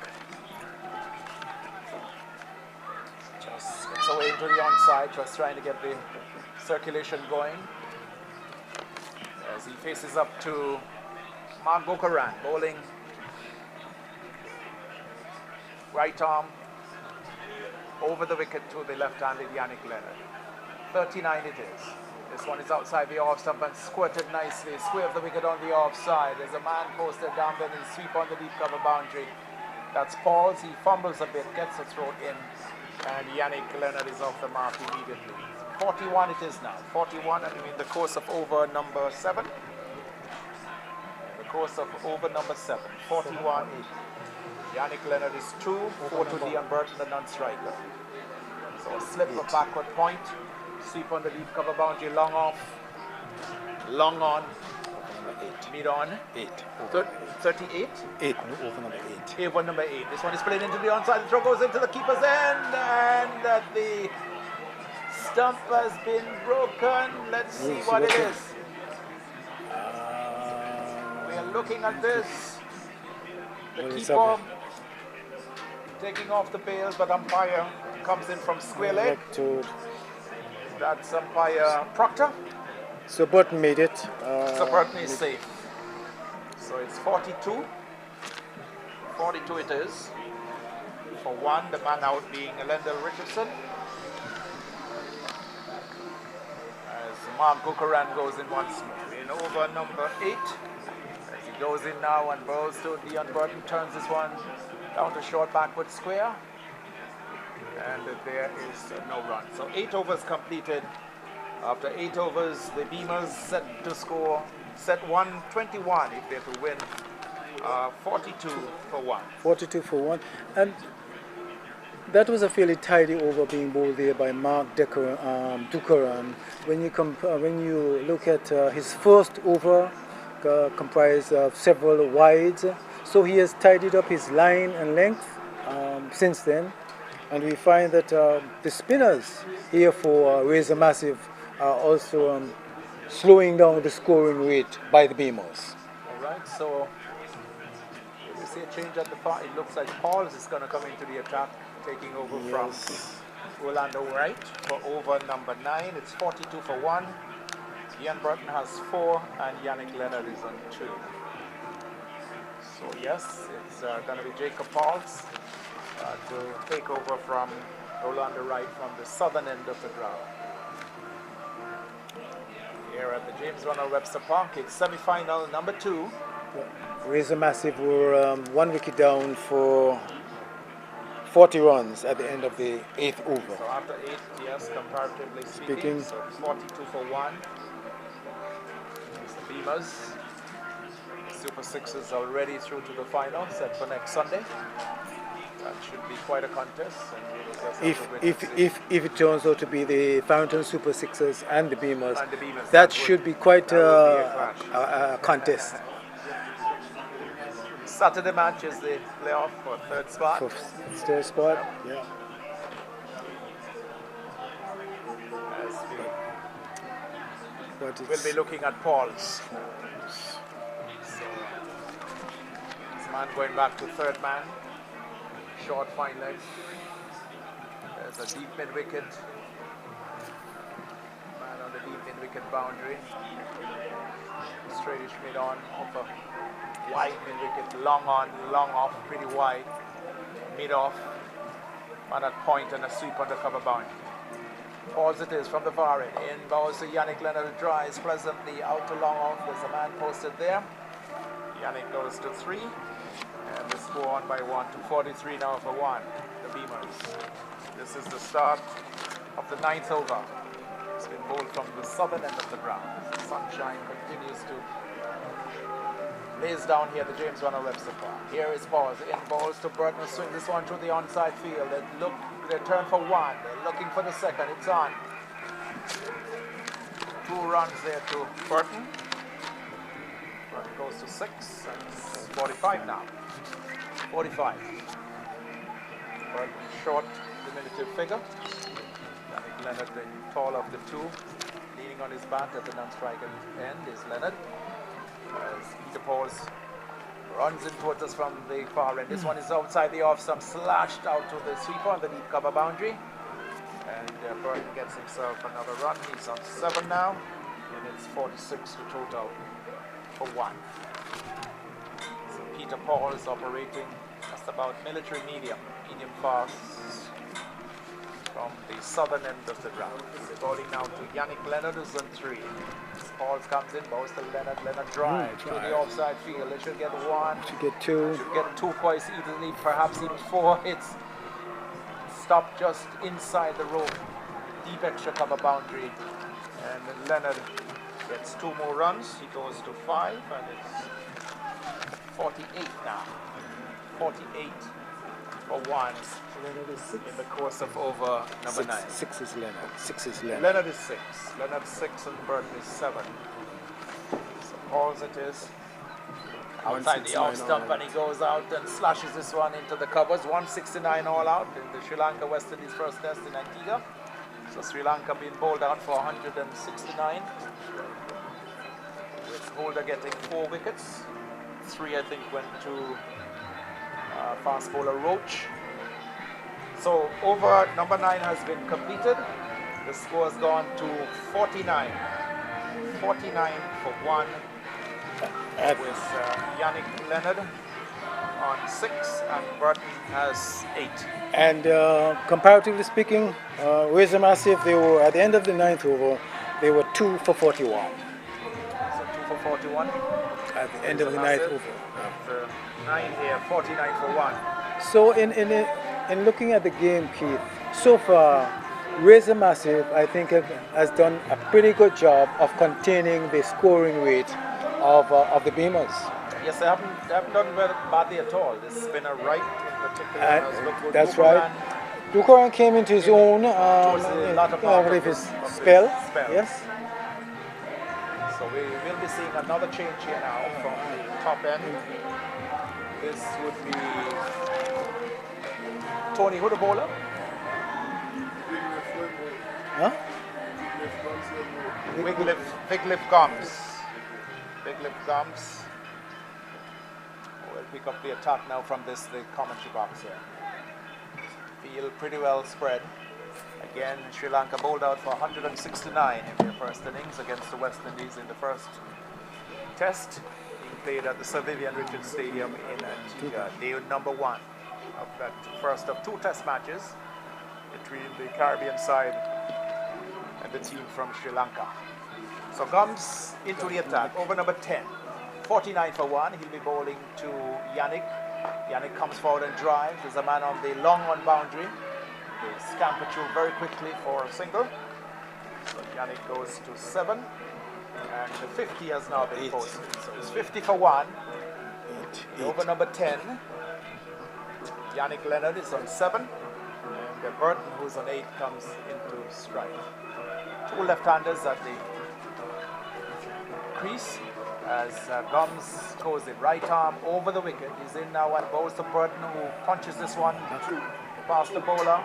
just gets away into the onside, just trying to get the circulation going. As he faces up to Mark Gokaran, bowling right arm over the wicket to the left-handed Yannick Leonard. 39 it is. This one is outside the off stump and squirted nicely. Square of the wicket on the offside. There's a man posted down there and sweep on the deep cover boundary. That's Paul's. He fumbles a bit, gets a throw in, and Yannick Leonard is off the mark immediately. 41 it is now. 41, and in the course of over number 7. The course of over number 7. 41. Yannick Leonard is 2, 4 to Dion Burton, the non-striker. So a slip, a backward point. Sweep on the deep cover boundary, long off, long on, mid on. 8. 38? 8, no, over number 8. Over number 8. This one is played into the onside. The throw goes into the keeper's end, and the stump has been broken. Let's see what it is. We are looking at this. The keeper taking off the bail, but umpire comes in from square leg. That's umpire Proctor. So Burton made it. So Burton is safe. So it's 42. 42 it is. For 1, the man out being Lendell Richardson. As Mark Gokaran goes in once more. In over number 8. As he goes in now and bowls to Dion Burton, turns this one down to short backward square. And there is no run. So 8 overs completed. After 8 overs, the BEAMERZ set to score, set 121 if they're to win, 42 for 1. 42 for 1. And that was a fairly tidy over being bowled there by Mark Dukaran. When you look at his first over, comprised of several wides. So he has tidied up his line and length since then. And we find that the spinners here for Razor Massive are also slowing down the scoring rate by the BEAMERZ. All right, so we see a change at the far. It looks like Pauls is going to come into the attack, taking over from Orlando Wright for over number 9. It's 42 for 1. Ian Burton has 4, and Yannick Leonard is on 2. So yes, it's going to be Jacob Pauls to take over from Orlando Wright from the southern end of the ground. Here at the James Ronald Webster Park, it's semi-final number 2. Razor Massive were 1 wicket down for 40 runs at the end of the 8th over. So after 8, yes, comparatively speaking, so 42 for 1. It's the BEAMERZ. Super Sixers already through to the final, set for next Sunday. That should be quite a contest. And if it turns out to be the Fountain Super Sixers and the BEAMERZ, that should be quite a contest. Saturday match is the playoff for 3rd spot. For 3rd spot, yeah. We'll be looking at Pauls. So, this man going back to 3rd man. Short fine leg. There's a deep mid wicket. Man on the deep mid wicket boundary. Straightish mid on, off a wide mid wicket, long on, long off, pretty wide. Mid off. On that point and a sweep on the cover boundary. Pause it is from the far end. In bows to Yannick Leonard, drives pleasantly out to long off. There's a man posted there. Yannick goes to 3. And the score on by 1 to 43 now for 1, the BEAMERZ. This is the start of the 9th over. It's been bowled from the southern end of the ground. The sunshine continues to blaze down here at the James Ronald Webster Park. Here is Pauls. In balls to Burton, swing this one through the onside field. They turn for 1. They're looking for the 2nd. It's on. 2 runs there to Burton. Burton goes to 6. That's 45 now. 45. Burton short diminutive figure. Leonard, the tall of the two, leaning on his bat at the non-striker end is Leonard. As Peter Pauls runs in towards us from the far end. This one is outside the off stump, slashed out to the sweeper on the deep cover boundary. And Burton gets himself another run. He's on 7 now, and it's 46 to total for 1. So Peter Pauls operating just about military medium fast from the southern end of the ground. He's bowling now to Yannick Leonard, who's on 3. Pauls comes in, bows to Leonard. Leonard drives to the offside field. They should get 1. Should get 2. Should get 2 quite easily, perhaps even 4 hits. Stop just inside the rope. Deep extra cover boundary. And Leonard gets 2 more runs. He goes to 5, and it's 48 now. 48 for 1 in the course of over number 9. 6 is Leonard. 6 is Leonard. Leonard is 6. Leonard 6 and Burton is 7. So Pauls it is. Outside the off stump, and he goes out and slashes this one into the covers. 169 all out in the Sri Lanka West Indies first test in Anguilla. So Sri Lanka being bowled out for 169. With Holder getting 4 wickets. 3 I think went to fast bowler Roach. So over number 9 has been completed. The score has gone to 49. 49 for 1 with Yannick Leonard on 6 and Burton has 8. And comparatively speaking, Razor Massive, they were at the end of the 9th over, they were 2 for 41. So 2 for 41. At the end of the 9th over. After 9 here, 49 for 1. So in looking at the game, Keith, so far, Razor Massive, I think, has done a pretty good job of containing the scoring rate of the BEAMERZ. Yes, they haven't done well badly at all. This spinner right in particular has looked good. That's right. Dukoran came into his own of his spell. Yes. So we will be seeing another change here now from the top end. This would be Tony, who the bowler? Huh? Wiglif Gums. Wiglif Gums. We'll pick up the attack now from the commentary box here. Field pretty well spread. Again, Sri Lanka bowled out for 169 in their first innings against the West Indies in the first test, being played at the Sir Vivian Richards Stadium in Antigua. Day number 1 of that first of 2 test matches between the Caribbean side and the team from Sri Lanka. So Gums into the attack, over number 10. 49 for 1, he'll be bowling to Yannick. Yannick comes forward and drives. There's a man on the long on boundary. They scamper through very quickly for a single. So Yannick goes to 7. And the 50 has now been posted. So it's 50 for 1. Over number 10. Yannick Leonard is on 7. And Burton, who's on 8, comes into strike. 2 left-handers at the crease. As Gums goes in right arm over the wicket. He's in now and bows to Burton, who punches this one past the bowler.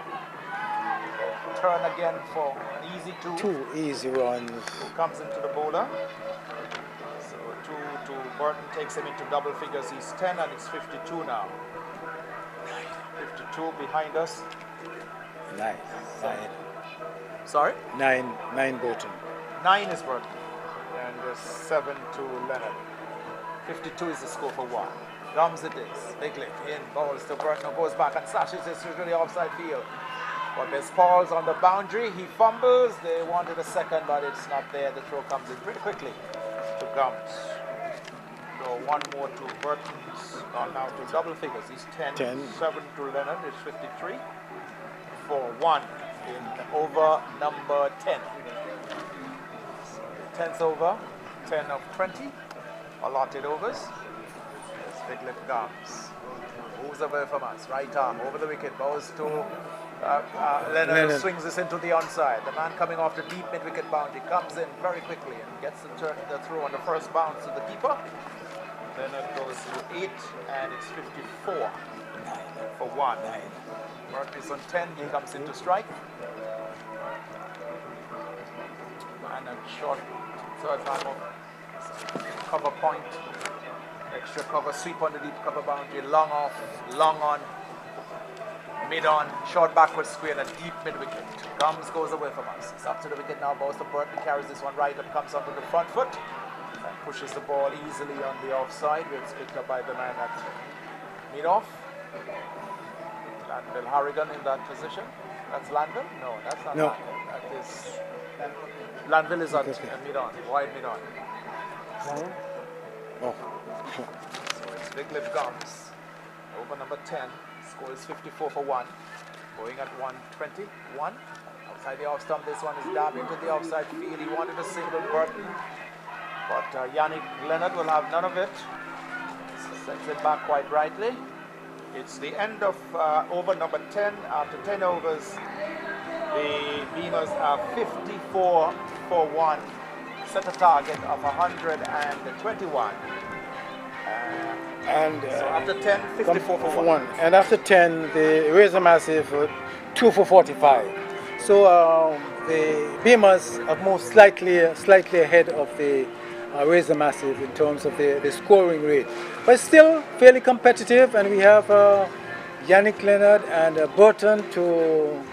Turn again for an easy 2. 2 easy runs. Who comes into the bowler. So 2 to Burton takes him into double figures. He's 10 and it's 52 now. 52 behind us. 9. Sorry? 9 Burton. 9 is Burton. And 7 to Leonard. 52 is the score for 1. Gums it is. Big lift in, bowls to Burton, goes back and slashes this through the offside field. But there's Pauls on the boundary. He fumbles. They wanted a second, but it's not there. The throw comes in pretty quickly to Gums. So 1 more to Burton's gone now to double figures. He's 10. 7 to Leonard. It's 53 for 1 in over number 10. 10th over, 10 of 20 allotted overs. There's Big Lip Gums. Moves away from us, right arm over the wicket, bows to Leonard, swings this into the onside. The man coming off the deep mid-wicket boundary comes in very quickly and gets the throw on the first bounce to the keeper. Leonard goes to 8 and it's 54 for 1. Murphy's on 10, he comes into strike. short third man move. Cover point. Extra cover, sweep on the deep cover boundary, long off, long on, mid on, short backward square, and a deep mid wicket. Gums goes away from us. It's up to the wicket now. Bows to Burton, carries this one right up, comes onto the front foot, and pushes the ball easily on the offside. It's picked up by the man at mid off. Landville Harrigan in that position. That's Landville? No, that's not Landville. That is Landville is at mid on, wide mid on. Oh. So it's Big Lift Gums. Over number 10. Score is 54 for 1. Going at 121. Outside the off stump, this one is dabbed into the offside field. He wanted a single Burton. But Yannick Leonard will have none of it. Sends it back quite rightly. It's the end of over number 10. After 10 overs, the Beamers are 54 for 1. Set a target of 121. So after 10, 54 for 1. And after 10, the Razor Massive 2 for 45. So the Beamers have moved slightly ahead of the Razor Massive in terms of the scoring rate. But still fairly competitive, and we have Yannick Leonard and Burton to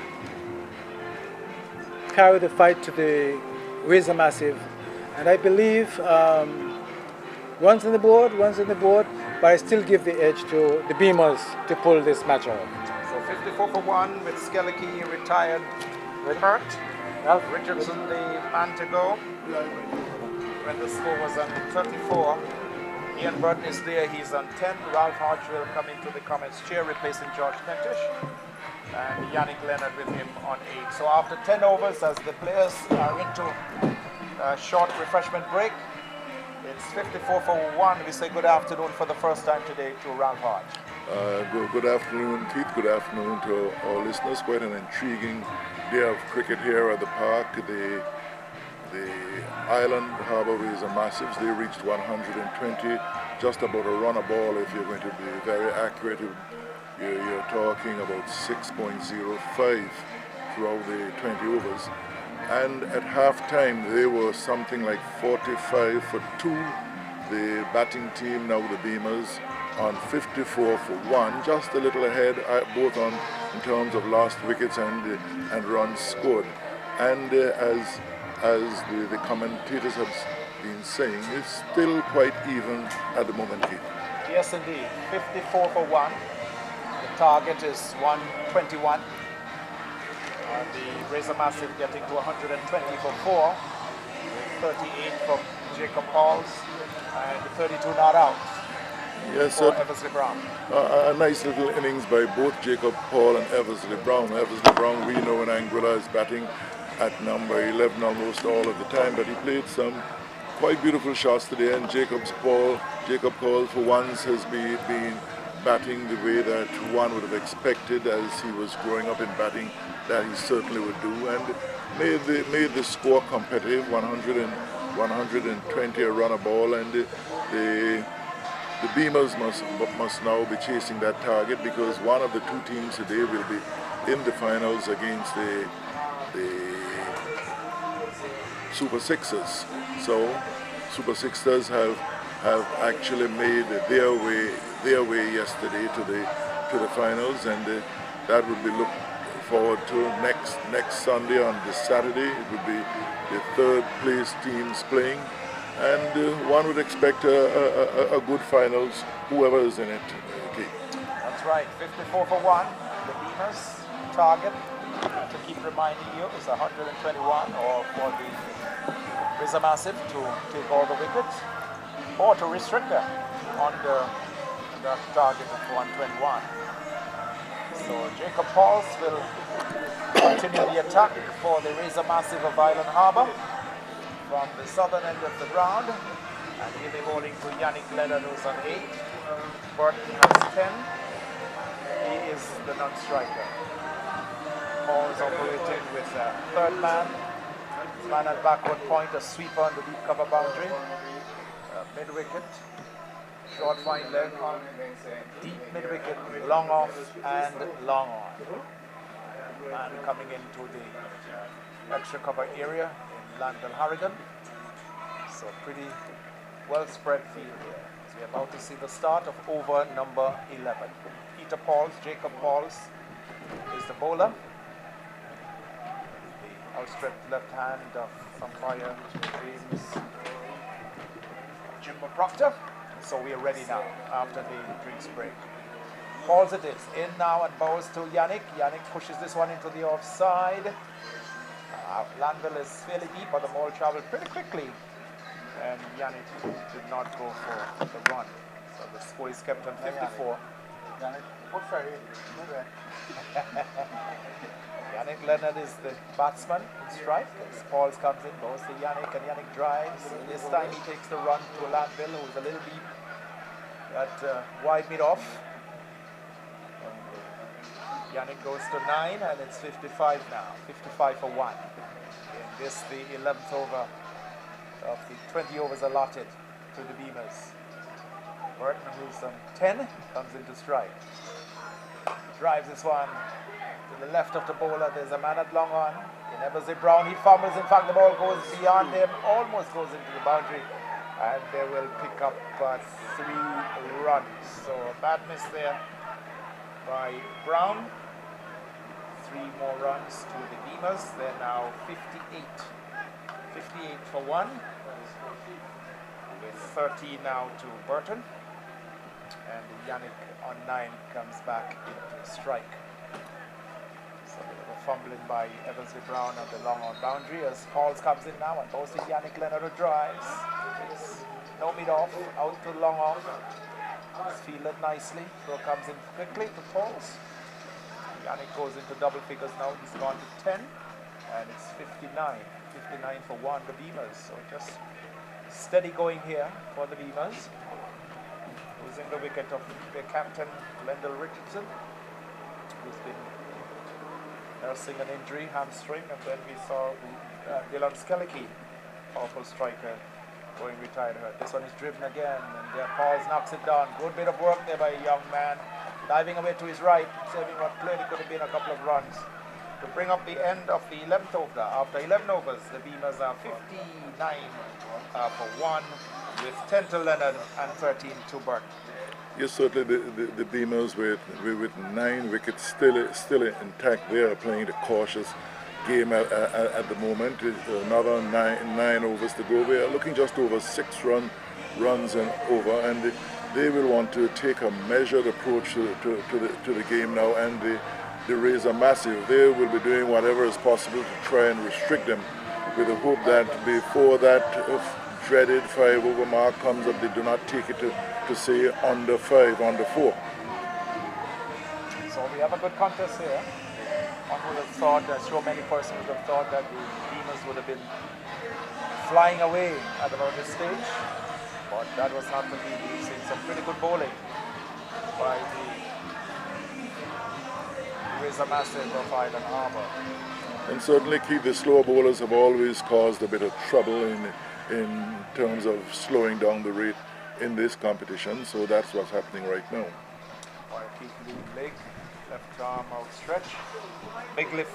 carry the fight to the Razor Massive. And I believe runs on the board, but I still give the edge to the Beamers to pull this match off. So 54 for 1 with Skellicky retired with hurt. Richardson the man to go. When the score was on 34. Ian Burton is there, he's on 10. Ralph Hodge will come into the comments chair, replacing George Kentish. And Yannick Leonard with him on 8. So after 10 overs, as the players are into a short refreshment break, it's 54 for 1. We say good afternoon for the first time today to Ralph Hodge. Good afternoon, Keith. Good afternoon to our listeners. Quite an intriguing day of cricket here at the park. The Island Harbour Razor Massives, they reached 120, just about a run a ball. If you're going to be very accurate, you're talking about 6.05 throughout the 20 overs. And at half time, they were something like 45 for 2. The batting team, now the Beamers, on 54 for 1, just a little ahead, both in terms of lost wickets and runs scored. And as the commentators have been saying, it's still quite even at the moment, Keith. Yes, indeed. 54 for 1. The target is 121. The Razor Massive getting to 120 for 4. 38 from Jacob Halls and 32 not out. Yes, for Eversley Brown. A nice little innings by both Jacob Paul and Eversley Brown. Eversley Brown, we know in Anguilla, is batting at number 11 almost all of the time, but he played some quite beautiful shots today, and Jacob Paul for once has been batting the way that one would have expected as he was growing up in batting, that he certainly would do, and made the score competitive, 120 a run a ball, and the Beamers must now be chasing that target, because one of the two teams today will be in the finals against the Super Sixers. So Super Sixers have actually made their way yesterday to the finals, and that would be looked forward to next Sunday. On this Saturday, it would be the third place teams playing, and one would expect a good finals, whoever is in it. Okay. That's right, 54 for 1. The Beamers target, to keep reminding you, is 121, or for the Razor Massive to take all the wickets, or to restrict them under the target of 121. So Jacob Halls will continue the attack for the Razor Massive of Island Harbour from the southern end of the ground, and he'll be bowling to Yannick Leonard, who's on 8. Burton has 10. He is the non-striker. Halls operating with a third man at backward point, a sweeper on the deep cover boundary, mid-wicket, short fine leg, deep mid-wicket, long off and long on. And coming into the extra cover area Landell Harrigan. So pretty well spread field here. So we're about to see the start of over number 11. Peter Pauls, Jacob Pauls is the bowler. The outstretched left hand of umpire James Jimbo Proctor. So we are ready now after the drinks break. Pauls it is, in now and bows to Yannick. Yannick pushes this one into the offside. Landell is fairly deep, but the ball traveled pretty quickly. And Yannick did not go for the run. So the score is kept on 54. Yannick Leonard is the batsman in strike. As Pauls comes in, goes to Yannick, and Yannick drives. This time he takes the run to Landell, who's a little deep at wide mid-off. Yannick goes to 9, and it's 55 now. 55 for 1. In this, the 11th over of the 20 overs allotted to the Beamers. Burton, who's on 10, comes into strike. Drives this one to the left of the bowler. There's a man at long on. Eversley Brown, he fumbles. In fact, the ball goes beyond him, almost goes into the boundary, and they will pick up 3 runs. So a bad miss there by Brown. 3 more runs to the Beamers. They're now 58. 58 for 1. With 30 now to Burton. And Yannick on 9 comes back into strike. So a bit of a fumbling by Eversley Brown on the long on boundary as Pauls comes in now and goes to Yannick Leonard who drives. It's no mid-off, out to long off. It's fielded nicely. Throw comes in quickly to Pauls. Yannick goes into double figures now. He's gone to 10. And it's 59. 59 for 1, the Beamers. So just steady going here for the Beamers. Losing the wicket of their captain, Glendale Richardson, who's been nursing an injury, hamstring, and then we saw Dylan Skellicky, powerful striker, going retired hurt. This one is driven again, and there Pauls knocks it down. Good bit of work there by a young man, diving away to his right, saving what clearly could have been a couple of runs. To bring up the end of the 11th over. After 11 overs, the Beamers are 59 for 1, with 10 to Leonard and 13 to Burton. Yes, certainly the Beamers with 9 wickets still intact. They are playing the cautious game at the moment. Another 9 overs to go. We are looking just over 6 runs and over, and they will want to take a measured approach to the game now, and the Rays are massive. They will be doing whatever is possible to try and restrict them, with the hope that before that dreaded 5 over mark comes up, they do not take it to say under 5, under 4. So we have a good contest here. One would have thought, so many persons would have thought that the Beamers would have been flying away at about this stage, but that was not to be. We've seen some pretty good bowling by the Razor Massive of Island Harbour. And certainly, Keith, the slower bowlers have always caused a bit of trouble in terms of slowing down the rate in this competition, so that's what's happening right now. While Keith lean leg, left arm outstretched. Big lift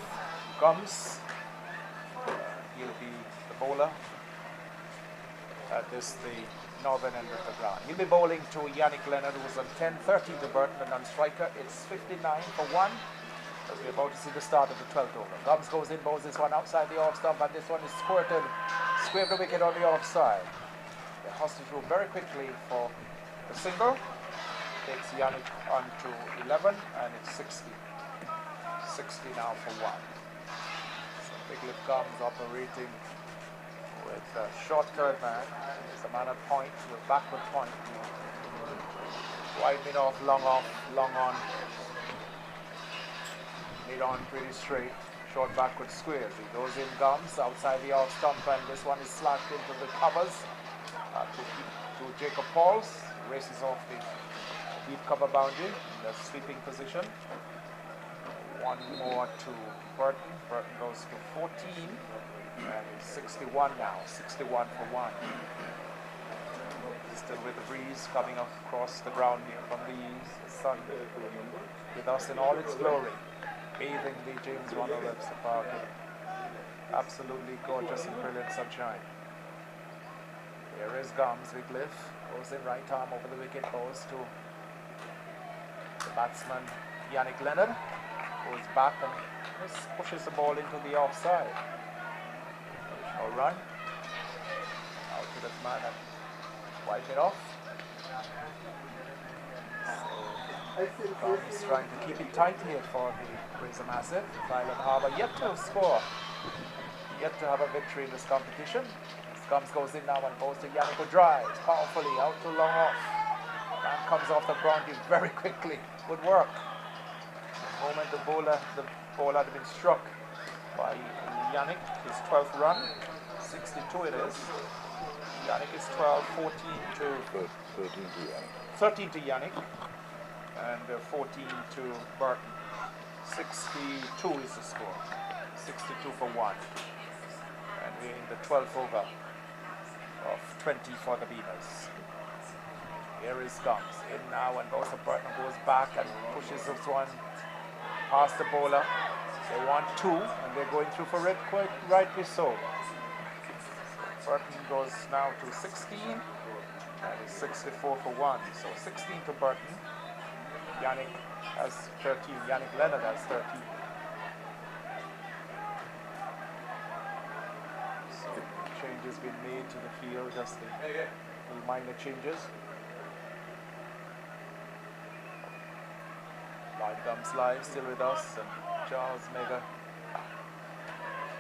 comes. He'll be the bowler at this, the northern end of the ground. He'll be bowling to Yannick Leonard, who's on 10, 13 to Burton, and on striker it's 59 for 1. As we're about to see the start of the 12th over. Gums goes in, bowls this one outside the off stump, and this one is squirted, scraped the wicket on the offside. The hostage rule very quickly for the single. Takes Yannick on to 11, and it's 60. 60 now for 1. So Big Lip Gums operating with a short third man. It's a man at point, with backward point. Wide mid off, long on. Mid on pretty straight, short backward square. He goes in Gums outside the off stump, and this one is slapped into the covers to Jacob Pauls. Races off the deep cover boundary in the sweeping position. 1 more to Burton. Burton goes to 14, and it's 61 now. 61 for 1. Still with the breeze coming across the ground here from the east. The sun with us in all its glory, bathing the James Ronald Webster Park Absolutely gorgeous and brilliant sunshine. Here is Gums, Wycliffe. Goes in right arm over the wicket, goes to the batsman Yannick Leonard. Goes back and just pushes the ball into the offside. No run. Out to the man and wipe it off. He's trying to keep it tight here for the Razor Massive. Island Harbour yet to score, yet to have a victory in this competition. Gums goes in now and goes to Yannick, who drives powerfully out to long off. Man comes off the boundary very quickly. Good work. The moment the ball had been struck by Yannick, his 12th run, 62 it is. Yannick is 12, 14 to 13 to Yannick, and 14 to Burton. 62 is the score. 62 for 1. And we're in the 12th over of 20 for the Beamers. Here is Gums in now, and also Burton goes back and pushes this one past the bowler. They want 2 and they're going through for it, quite rightly so. Burton goes now to 16 and is 64 for 1. So 16 to Burton. Yannick has 13. Yannick Leonard has 13. Changes been made to the field, just the little minor changes. Gums live still with us, and Charles Mega.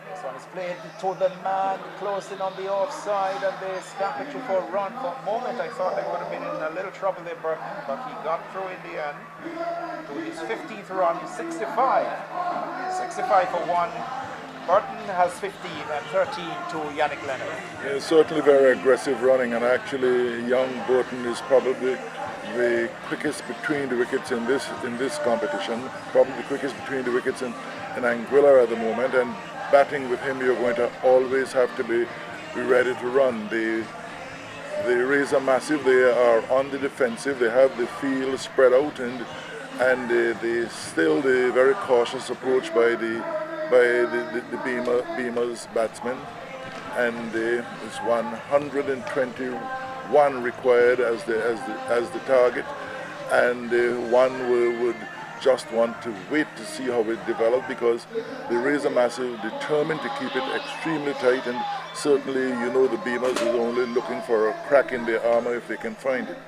This one is played to the man close in on the offside, and they stamp it for a run. For a moment I thought they would have been in a little trouble there, Burton, but he got through in the end to his 15th run. He's 65. 65 for 1. Burton has 15 and 13 to Yannick Leonard. Yeah, certainly very aggressive running, and actually young Burton is probably the quickest between the wickets in this competition, probably the quickest between the wickets in Anguilla at the moment, and batting with him you're going to always have to be ready to run. The Razor Massive, they are on the defensive, they have the field spread out, and they still the very cautious approach by the BEAMERZ batsmen, and it's 121 required as the target, and one would just want to wait to see how it develops, because the Razor Massive determined to keep it extremely tight, and certainly the BEAMERZ is only looking for a crack in their armour if they can find it.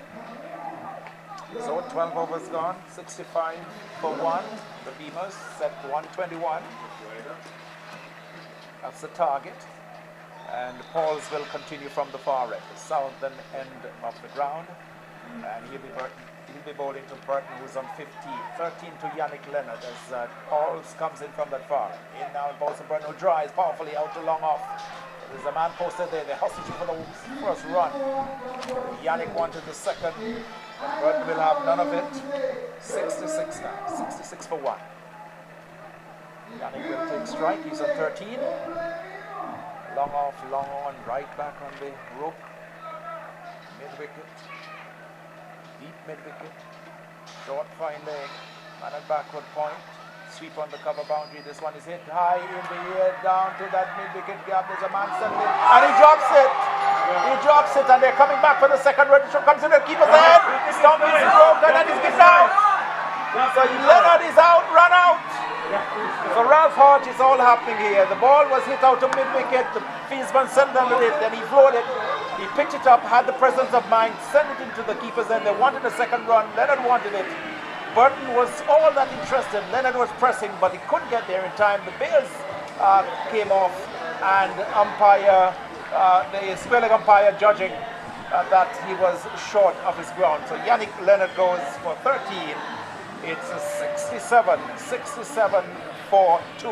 So 12 overs gone, 65 for 1. The BEAMERZ set 121. That's the target. And Pauls will continue from the far end, the southern end of the ground. And he'll be bowling to Burton, who's on 15. 13 to Yannick Leonard as Pauls comes in from that far. In now, bowls to Burton, who drives powerfully out to long off. There's a man posted there. They're hustling for the first run. Yannick wanted the second. Burton will have none of it. 66 now. 66 for 1. Yannick will take strike. He's on 13. Long off, long on, right back on the rope. Mid-wicket. Deep mid-wicket. Short fine leg. Man at backward point. Sweep on the cover boundary. This one is hit high in the air, down to that mid-wicket gap. There's a man settling, and he drops it. He drops it, and they're coming back for the second run. Comes to the keeper's head. Stomp is broken, and he's given out. So Leonard is out, run out. So Ralph Hodge is all happening here. The ball was hit out to mid-wicket. The fieldsman sent under it, then he floored it. He picked it up, had the presence of mind, sent it into the keeper's end. They wanted a second run. Leonard wanted it. Burton was all that interested. Leonard was pressing, but he couldn't get there in time. The bails came off, and the square leg umpire judging that he was short of his ground. So Yannick Leonard goes for 13. It's a 67 for 2.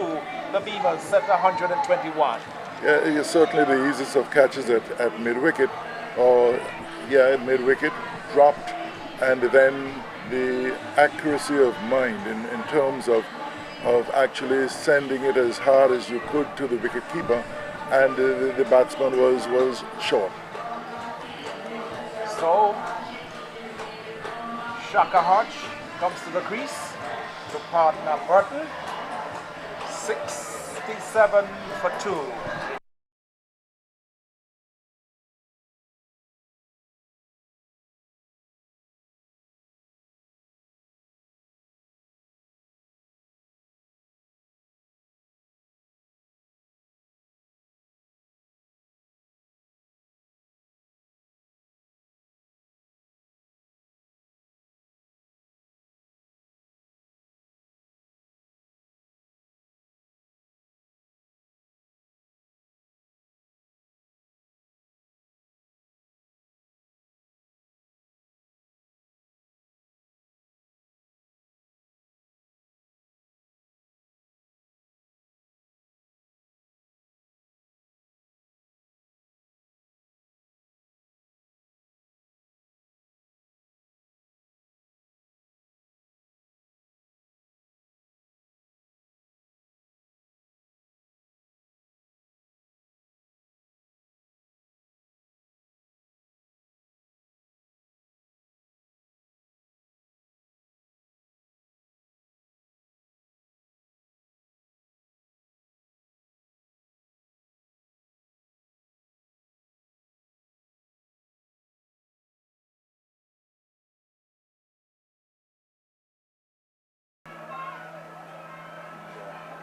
The BEAMERZ set 121. Yeah, it's certainly the easiest of catches at mid-wicket. Mid-wicket, dropped, and then the accuracy of mind in terms of actually sending it as hard as you could to the wicket keeper, and the batsman was short. So Shaka Hodge comes to the crease to partner Burton. 67 for 2.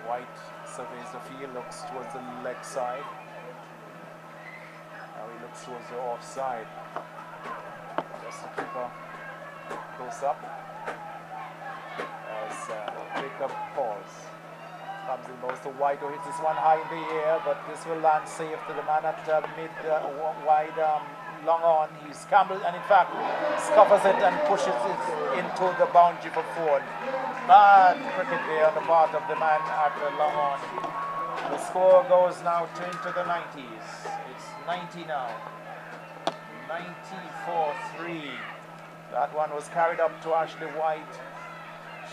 White surveys the field, looks towards the leg side. Now he looks towards the offside. Just to keep a close up as Jacob Pauls comes in, goes to White, who hits this one high in the air, but this will land safe to the man at wide long on. He scrambles and in fact scuffers it and pushes it into the boundary for 4. Bad cricket there on the part of the man at the long on. The score goes now into the 90s. It's 90 now. 94-3. That one was carried up to Ashley White.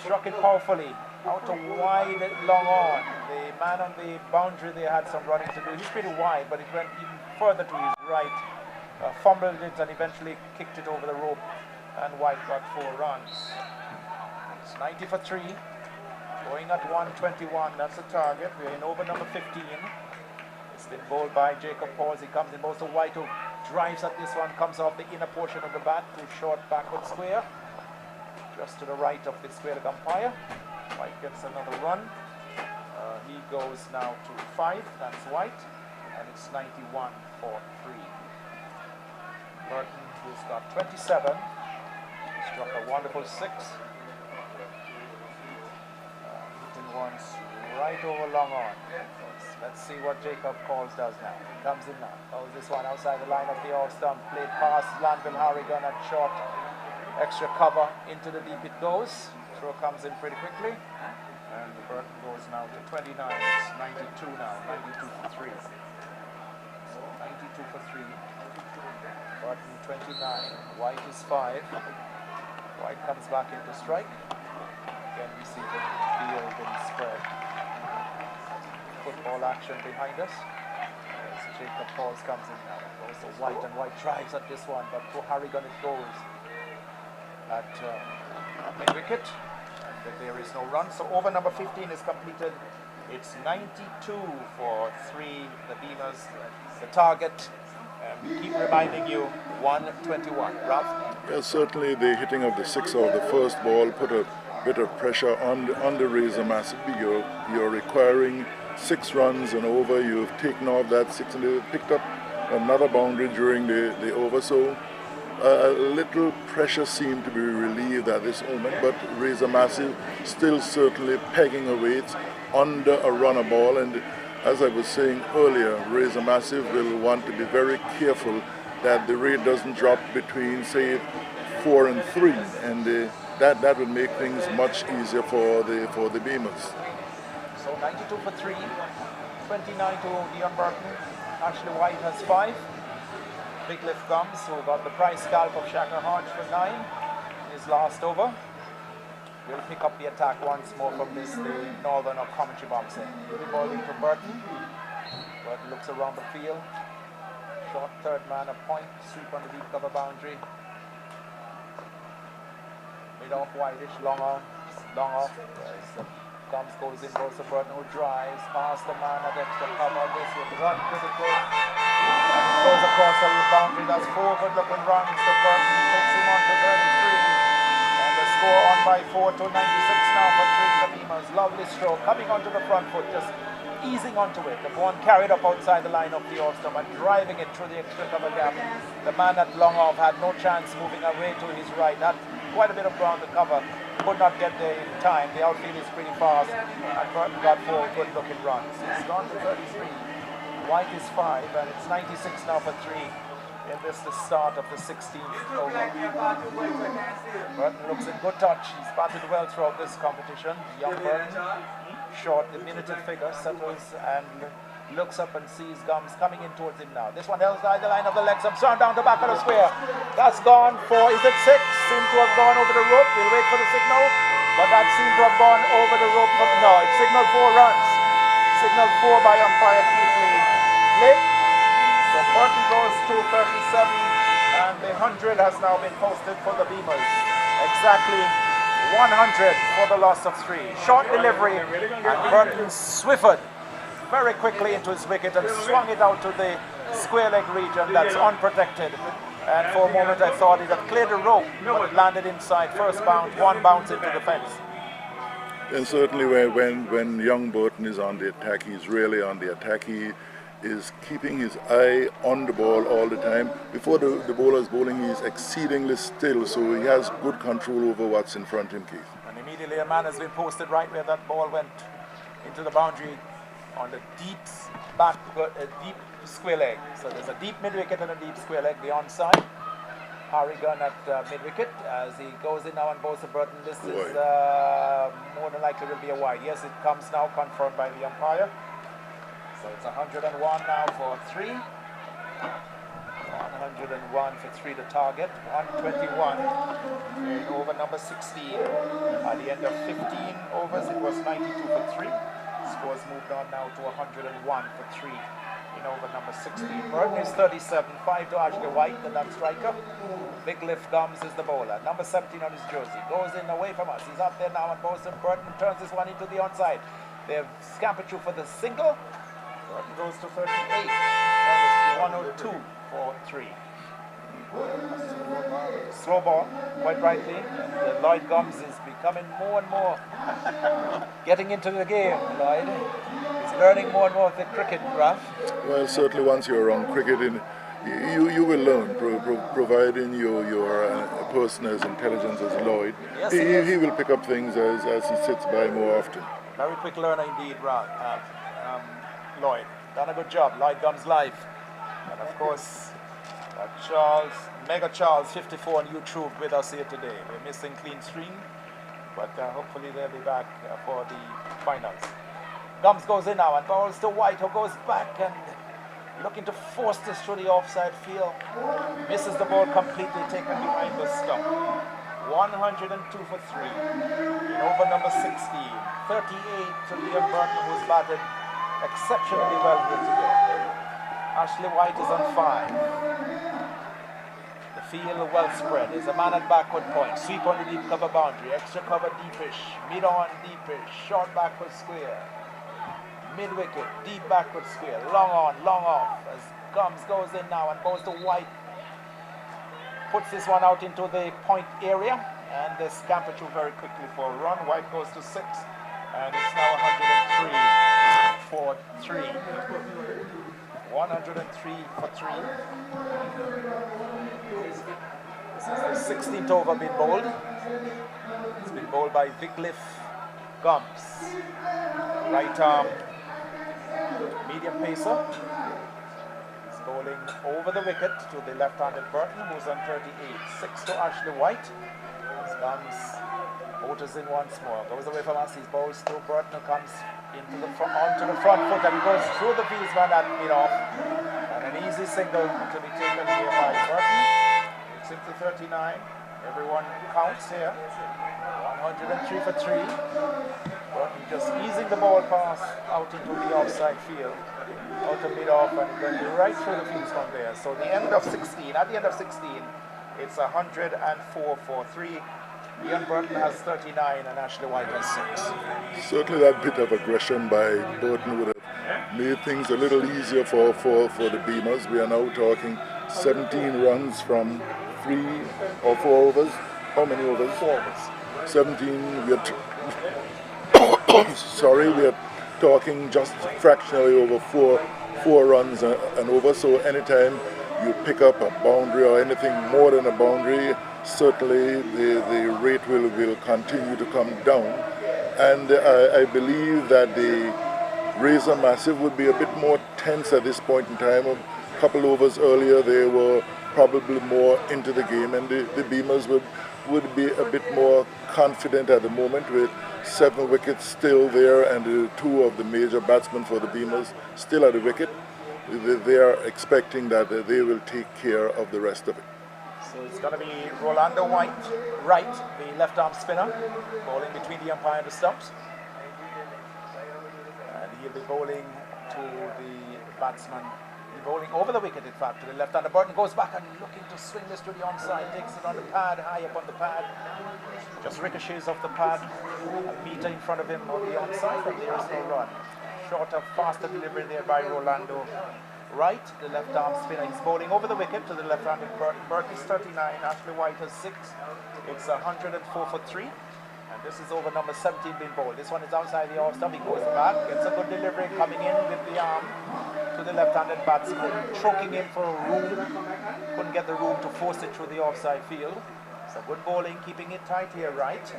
Struck it powerfully out to wide long on. The man on the boundary, they had some running to do. He's pretty wide, but it went even further to his right. Fumbled it and eventually kicked it over the rope, and White got 4 runs. It's 90 for 3, going at 121. That's the target. We're in over number 15. It's been bowled by Jacob Pauls. He comes in, goes to White, who drives at this one, comes off the inner portion of the bat to short backward square, just to the right of the square leg umpire. White gets another run. He goes now to 5. That's White, and it's 91 for 3. Burton, who's got 27, struck a wonderful 6. Hitting once right over long on. Let's see what Jacob Pauls does now. He comes in now. Oh, this one outside the line of the off stump. Played past Landville Harrigan at short. Extra cover into the deep it goes. Throw comes in pretty quickly. And Burton goes now to 29. It's 92 now. 92 for 3. So 92 for 3. Burton 29, White is 5. White comes back into strike. Again we see the field being spread. Football action behind us. As Jacob Pauls comes in now. Goes to White, and White tries at this one, but to Harrigan it goes at mid-wicket. And there is no run. So over number 15 is completed. It's 92 for 3, the BEAMERZ. The target, we keep reminding you, 121. Ralph? Yes, certainly the hitting of the 6 of the first ball put a bit of pressure on the Razor Massive. You're requiring 6 runs and over. You've taken off that 6 and they've picked up another boundary during the over. So a little pressure seemed to be relieved at this moment, but Razor Massive still certainly pegging away. It's under a runner ball, and as I was saying earlier, Razor Massive will want to be very careful that the rate doesn't drop between, say, 4 and 3, and that would make things much easier for the BEAMERZ. So 92 for 3, 29 to Dion Burton. Ashley White has 5. Big Lift comes, who got the prize scalp of Shaka Hodge for 9 in his last over. We'll pick up the attack once more from this, the northern or commentary box in. The ball into Burton. Burton looks around the field. Short third man, a point, sweep on the deep cover boundary. Mid off, wideish, long off. There's the Gums goes in, goes to Burton, who drives past the man at extra cover. This will run critical. And it goes across the boundary. That's 4 good looking runs to Burton. Takes him on to 33. And the score on by 4 to 96 now for 3 the Beamers. Lovely stroke. Coming onto the front foot, just easing onto it. The ball carried up outside the line of the off stump and driving it through the extra cover gap. The man at long off had no chance moving away to his right. Had quite a bit of ground to cover. Could not get there in time. The outfield is pretty fast and Burton got 4 good looking runs. It's gone to 33. White is 5 and it's 96 now for 3. And this is the start of the 16th over. Burton looks in good touch. He's batted well throughout this competition. Young Burton, short, diminutive figure, settles and looks up and sees Gums coming in towards him now. This one held by the line of the legs. I'm down the back of the square. That's gone for, is it 6? Seemed to have gone over the rope. We'll wait for the signal. But that seemed to have gone over the rope. No, it signaled 4 runs. Signaled 4 by umpire Keith Lee. So Burton goes to 37 and the 100 has now been posted for the Beamers. Exactly 100 for the loss of 3. Short delivery and Burton swifted very quickly into his wicket and swung it out to the square leg region that's unprotected. And for a moment I thought it had cleared the rope, but it landed inside. First bounce, 1 bounce into the fence. And certainly when young Burton is on the attack, he's really on the attack. He is keeping his eye on the ball all the time. Before the bowler is bowling, he's exceedingly still, so he has good control over what's in front of him, Keith. And immediately a man has been posted right where that ball went into the boundary on the deep deep square leg. So there's a deep mid-wicket and a deep square leg. The onside. Harrigan at mid-wicket as he goes in now and bows to Burton. This is more than likely will be a wide. Yes, it comes now, confirmed by the umpire. So it's 101 now for 3. 101 for 3 the target. 121 in over number 16. At the end of 15 overs, it was 92 for 3. Scores moved on now to 101 for 3 in over number 16. Burton is 37, 5 to Ashley White, the non-striker. Big lift Gums is the bowler. Number 17 on his jersey. Goes in away from us. He's up there now and goes to Burton. Turns this one into the onside. They've scampered through for the single. Burton goes to 38. That was 102 for 3. Slow ball, quite rightly. And Lloyd Gums is becoming more and more getting into the game, Lloyd. He's learning more and more of the cricket, Ralph. Well, certainly once you're around cricket, you will learn, providing your person as intelligent as Lloyd. Yes, he will pick up things as he sits by more often. Very quick learner indeed, Lloyd. Done a good job. Lloyd Gums live. And of course, MegaCharles54 on YouTube with us here today. We're missing Clean Stream, but hopefully they'll be back for the finals. Gums goes in now and bowls to White, who goes back and looking to force this through the offside field. Misses the ball completely, taken behind the stump. 102 for 3 in over number 16. 38 to Liam Burton, who's batted exceptionally well here today. Ashley White is on 5. The field well spread. There's a man at backward point. Sweep on the deep cover boundary. Extra cover deepish. Mid on deepish. Short backward square. Mid wicket. Deep backward square. Long on, long off. As Gums goes in now and goes to White. Puts this one out into the point area. And they scamper through very quickly for a run. White goes to 6. And it's now 103 for 3. 103 for 3. This is the 16th over been bowled. It's been bowled by Vigliff Gums. Right arm medium pacer. He's bowling over the wicket to the left-handed Burton, who's on 38. 6 to Ashley White. As Gums motors in once more. Goes away from us. He bowls to Burton, who comes into the onto the front foot and goes through the fieldsman at mid-off. And an easy single to be taken here by Burton. It's into 39. Everyone counts here. 103 for 3. Burton just easing the ball pass out into the offside field. Out of mid-off and then right through the fields from there. So the end of 16. At the end of 16, it's 104 for 3. Ian Burton has 39 and Ashley White has 6. Certainly that bit of aggression by Burton would have made things a little easier for the Beamers. We are now talking 17 runs from 3 or 4 overs. How many overs? 4 overs. 17. We are sorry, we are talking just fractionally over four runs and over. So anytime you pick up a boundary or anything more than a boundary, certainly the rate will continue to come down. And I believe that the Razor Massive would be a bit more tense at this point in time. A couple overs earlier, they were probably more into the game, and the Beamers would be a bit more confident at the moment, with 7 wickets still there and 2 of the major batsmen for the Beamers still at the wicket. They are expecting that they will take care of the rest of it. So it's going to be Rolando White, right, the left-arm spinner, bowling between the umpire and the stumps. And he'll be bowling to the batsman. He's bowling over the wicket, in fact, to the left-hander. Burton goes back and looking to swing this to the onside, takes it on the pad, high up on the pad. Just ricochets off the pad, a meter in front of him on the onside, and there's no run. Shorter, faster delivery there by Rolando Right, the left-arm spinner. He's bowling over the wicket to the left-handed Burton. Burton is 39, Ashley White has 6. It's 104 for 3. And this is over number 17 being bowled. This one is outside the off stump. He goes back, gets a good delivery, coming in with the arm to the left-handed batsman, choking in for a room. Couldn't get the room to force it through the offside field. So good bowling, keeping it tight here, Right.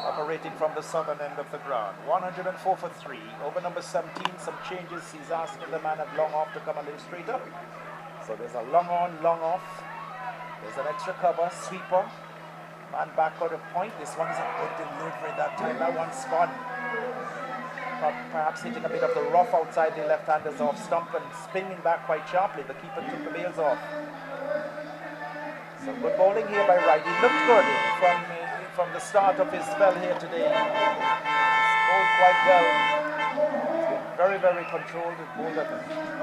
Operating from the southern end of the ground. 104 for 3. Over number 17, some changes. He's asking the man at long off to come a little straighter. So there's a long on, long off. There's an extra cover, sweeper. Man back out of point. This one is a good delivery that time. That one spun. Perhaps hitting a bit of the rough outside the left-handers off stump and spinning back quite sharply. The keeper took the bails off. So good bowling here by Right. He looked good from the start of his spell here today. He's bowled quite well. He's been very, very controlled. He bowled a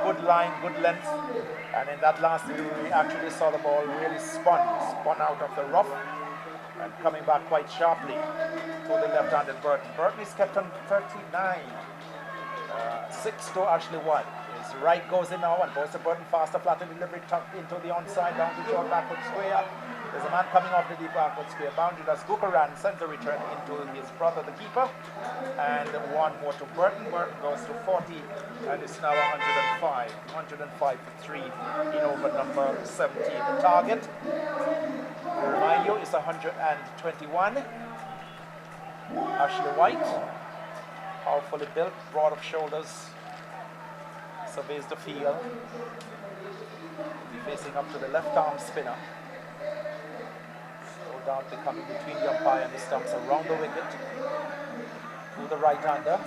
good line, good length. And in that last view, we actually saw the ball really spun out of the rough and coming back quite sharply to the left-handed Burton. Burton is kept on 39. 6 to Ashley White. His right goes in now and goes to Burton, faster, flatter delivery, tucked into the onside, down to short backward square. There's a man coming off the deep backward square boundary. That's Gookeran, sends a return into his brother, the keeper. And one more to Burton. Burton goes to 40 and it's now 105. 105 for 3 in over number 17. The target, to remind you, is 121. Ashley White, powerfully built, broad of shoulders, surveys the field. Facing up to the left arm spinner. No doubt they're coming between the umpire and the stumps around the wicket. To the right-hander.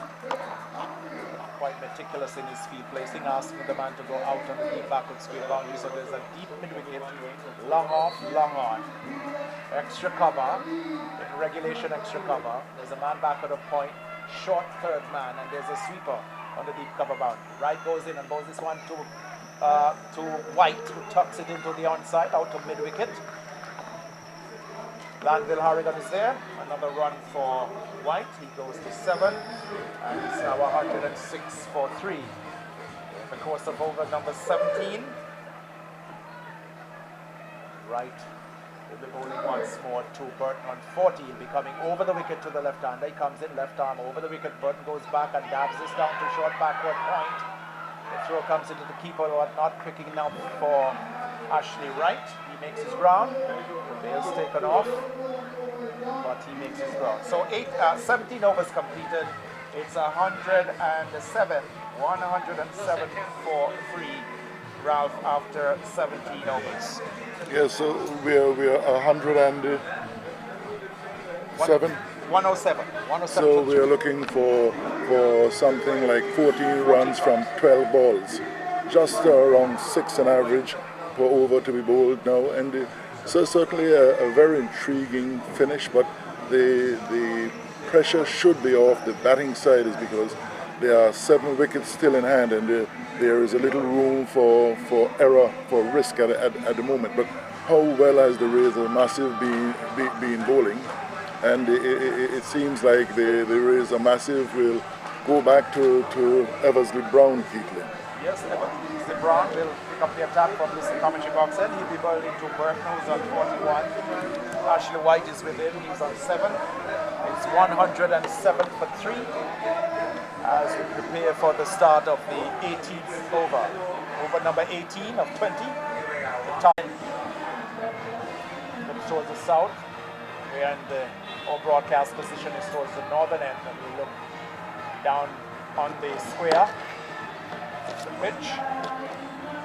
Quite meticulous in his field placing, asking the man to go out on the deep backward square boundary. So there's a deep mid-wicket, long off, long on. Extra cover, in regulation extra cover. There's a man back at a point, short third man, and there's a sweeper on the deep cover boundary. Right goes in and bowls this one to White, who tucks it into the onside, out of mid-wicket. Glanville Harrigan is there. Another run for White. He goes to 7, and it's now 106 for 3. In the course of over number 17. Right will be bowling once more to Burton on 40. He'll be coming over the wicket to the left-hander. He comes in, left arm over the wicket. Burton goes back and dabs this down to short backward point. The throw comes into the keeper, but not quick enough for Ashley Wright. He makes his ground. The bail's taken off, but he makes his ground. So 17 overs completed. It's 107. 107 for 3. Ralph, after 17 overs. Yeah, so we're 107. 107. So we are looking for something like 14 runs from 12 balls, just around 6 on average per over to be bowled now, and so certainly a very intriguing finish. But the pressure should be off the batting side, is because there are 7 wickets still in hand, and there is a little room for error, for risk at the moment. But how well has the Razor Massive been bowling, and it seems like the Razor Massive will go back to Eversley Brown, Keatley. Yes, Eversley Brown will pick up the attack from this commentary box end. He'll be bowling to Burton, who's on 41. Ashley White is with him, he's on 7. It's 107 for 3 as we prepare for the start of the 18th over. Over number 18 of 20. The time looks towards the south, and our broadcast position is towards the northern end, and we look down on the square, the pitch,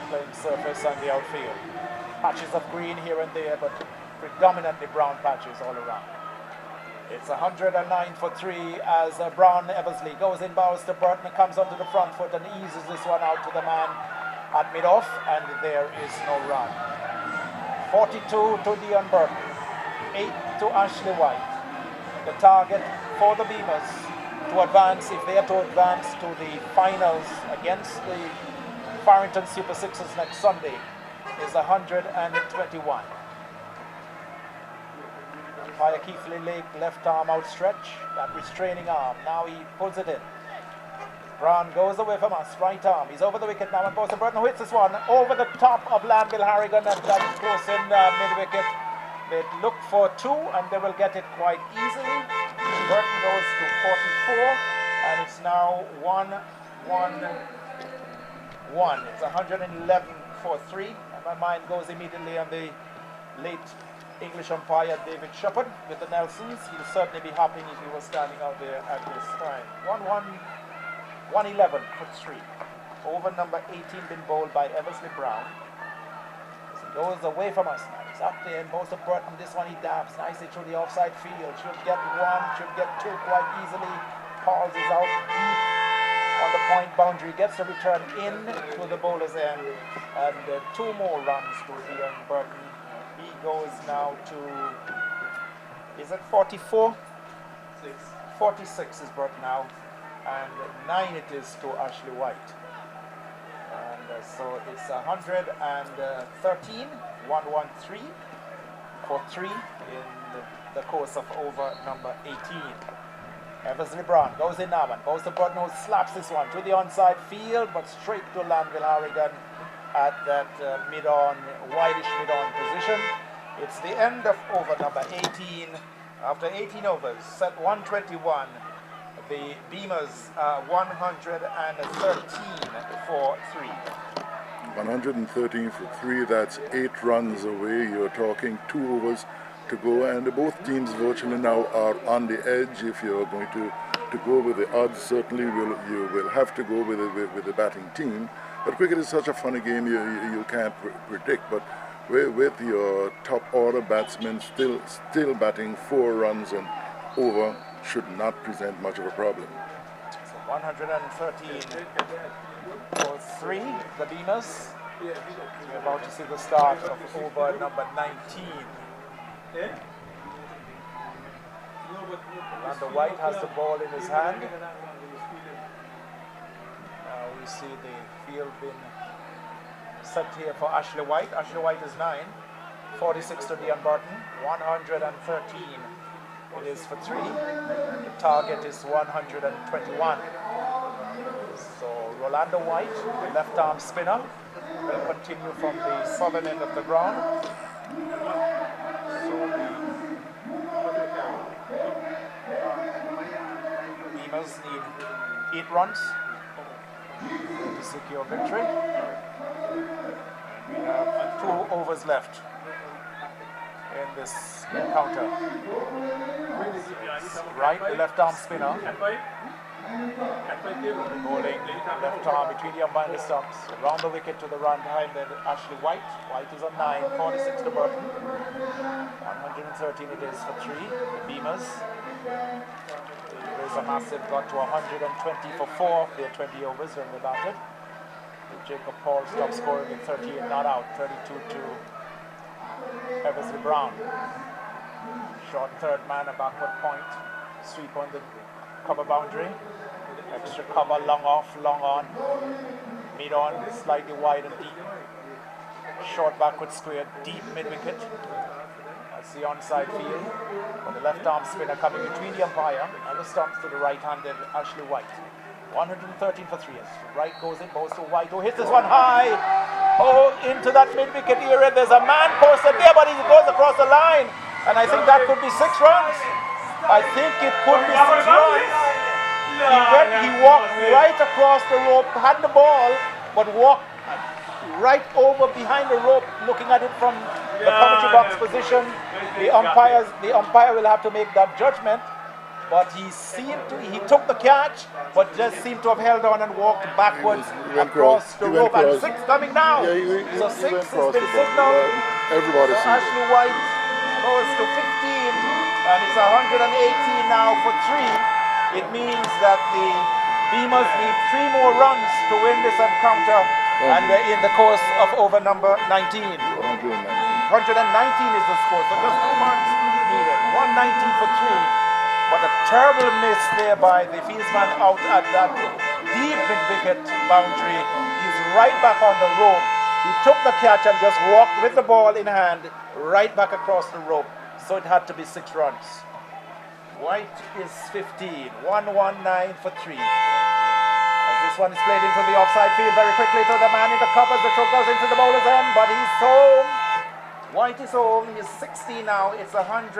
playing surface and the outfield. Patches of green here and there, but predominantly brown patches all around. It's 109 for 3 as Brown Eversley goes in, bows to Burton, comes onto the front foot and eases this one out to the man at mid-off, and there is no run. 42 to Dion Burton, 8 to Ashley White. The target for the Beamers to advance, if they are to advance to the finals against the Farrington Super Sixers next Sunday, is 121. Umpire Keithley Lake, left arm outstretched, that restraining arm. Now he pulls it in. Brown goes away from us, right arm. He's over the wicket now, and Bosa Burton hits this one over the top of Lanville Harrigan, and that's close in mid-wicket. They look for 2, and they will get it quite easily. Burton goes to 44, and it's now 1-1-1. It's 111 for 3, and my mind goes immediately on the late English umpire David Shepard with the Nelsons. He'll certainly be happy if he was standing out there at this time. 111 for 3. Over number 18 been bowled by Eversley Brown. As he goes away from us now. He's up there, and most of Burton, this one he dabs nicely through the offside field. Should get 1, should get 2 quite easily. Pauls is out deep on the point boundary, gets a return in to the bowler's end, and 2 more runs to Dion Burton. He goes now to, is it 44? 46 is Burton now, and 9 it is to Ashley White. And so it's 113, 113 for 3 in the course of over number 18. Eversley Brown goes in now, and Bosa Burton who slaps this one to the onside field, but straight to Lanville Harrigan at that mid-on, wideish mid-on position. It's the end of over number 18. After 18 overs, set 121. The Beamers 113 for 3. 113 for 3, that's 8 runs away. You're talking 2 overs to go, and both teams virtually now are on the edge. If you're going to go with the odds, certainly you will have to go with the batting team. But cricket is such a funny game, you can't predict. But with your top order batsmen still batting 4 runs and over, should not present much of a problem. So 113 for 3, the Beamers. We're about to see the start of over number 19. Orlando White has the ball in his hand. Now we see the field being set here for Ashley White. Ashley White is 9. 46 to Dion Burton. 113. It is for 3. The target is 121. So Rolando White, the left arm spinner, will continue from the southern end of the ground. So the Beamers need 8 runs to secure victory. And we have 2 overs left in this encounter. Right, the left arm spinner. Bowling left arm between the umpire and the stumps. Around the wicket to the run behind Ashley White. White is on 9, 46 to Burton. 113 it is for 3. The Beamers. There is a massive got to 120 for 4 of their 20 overs when they batted. Jacob Paul stopped scoring with 38 not out, 32 to Eversley Brown. Short third man, a backward point. Sweep on the cover boundary. Extra cover, long off, long on. Mid on, slightly wide and deep. Short backward square, deep mid-wicket. That's the onside field. And the left arm spinner coming between the umpire and the stumps to the right-handed Ashley White. 113 for 3. Right goes in, goes to White, who hits this one high. Oh, into that mid-wicket area. There's a man posted there, but he goes across the line. And I think that could be 6 runs. I think it could be 6 runs. He walked right across the rope, had the ball, but walked right over behind the rope, looking at it from the commentary box position. The umpire will have to make that judgment. But he took the catch, but just seemed to have held on and walked backwards across the rope. And 6 coming now. So 6 has been signaled. Everybody so Ashley White goes to 15, and it's 118 now for 3. It means that the Beamers need 3 more runs to win this encounter, and they're in the course of over number 19. 119 is the score, so just 2 runs needed. 119 for 3. But a terrible miss there by the fieldsman out at that deep mid-wicket boundary. He's right back on the rope. He took the catch and just walked with the ball in hand right back across the rope. So it had to be 6 runs. White is 15. 119 for 3. As this one is played into the offside field very quickly to the man in the covers. The throw goes into the bowler's end, but he's home. White is home. He's 60 now. It's 120.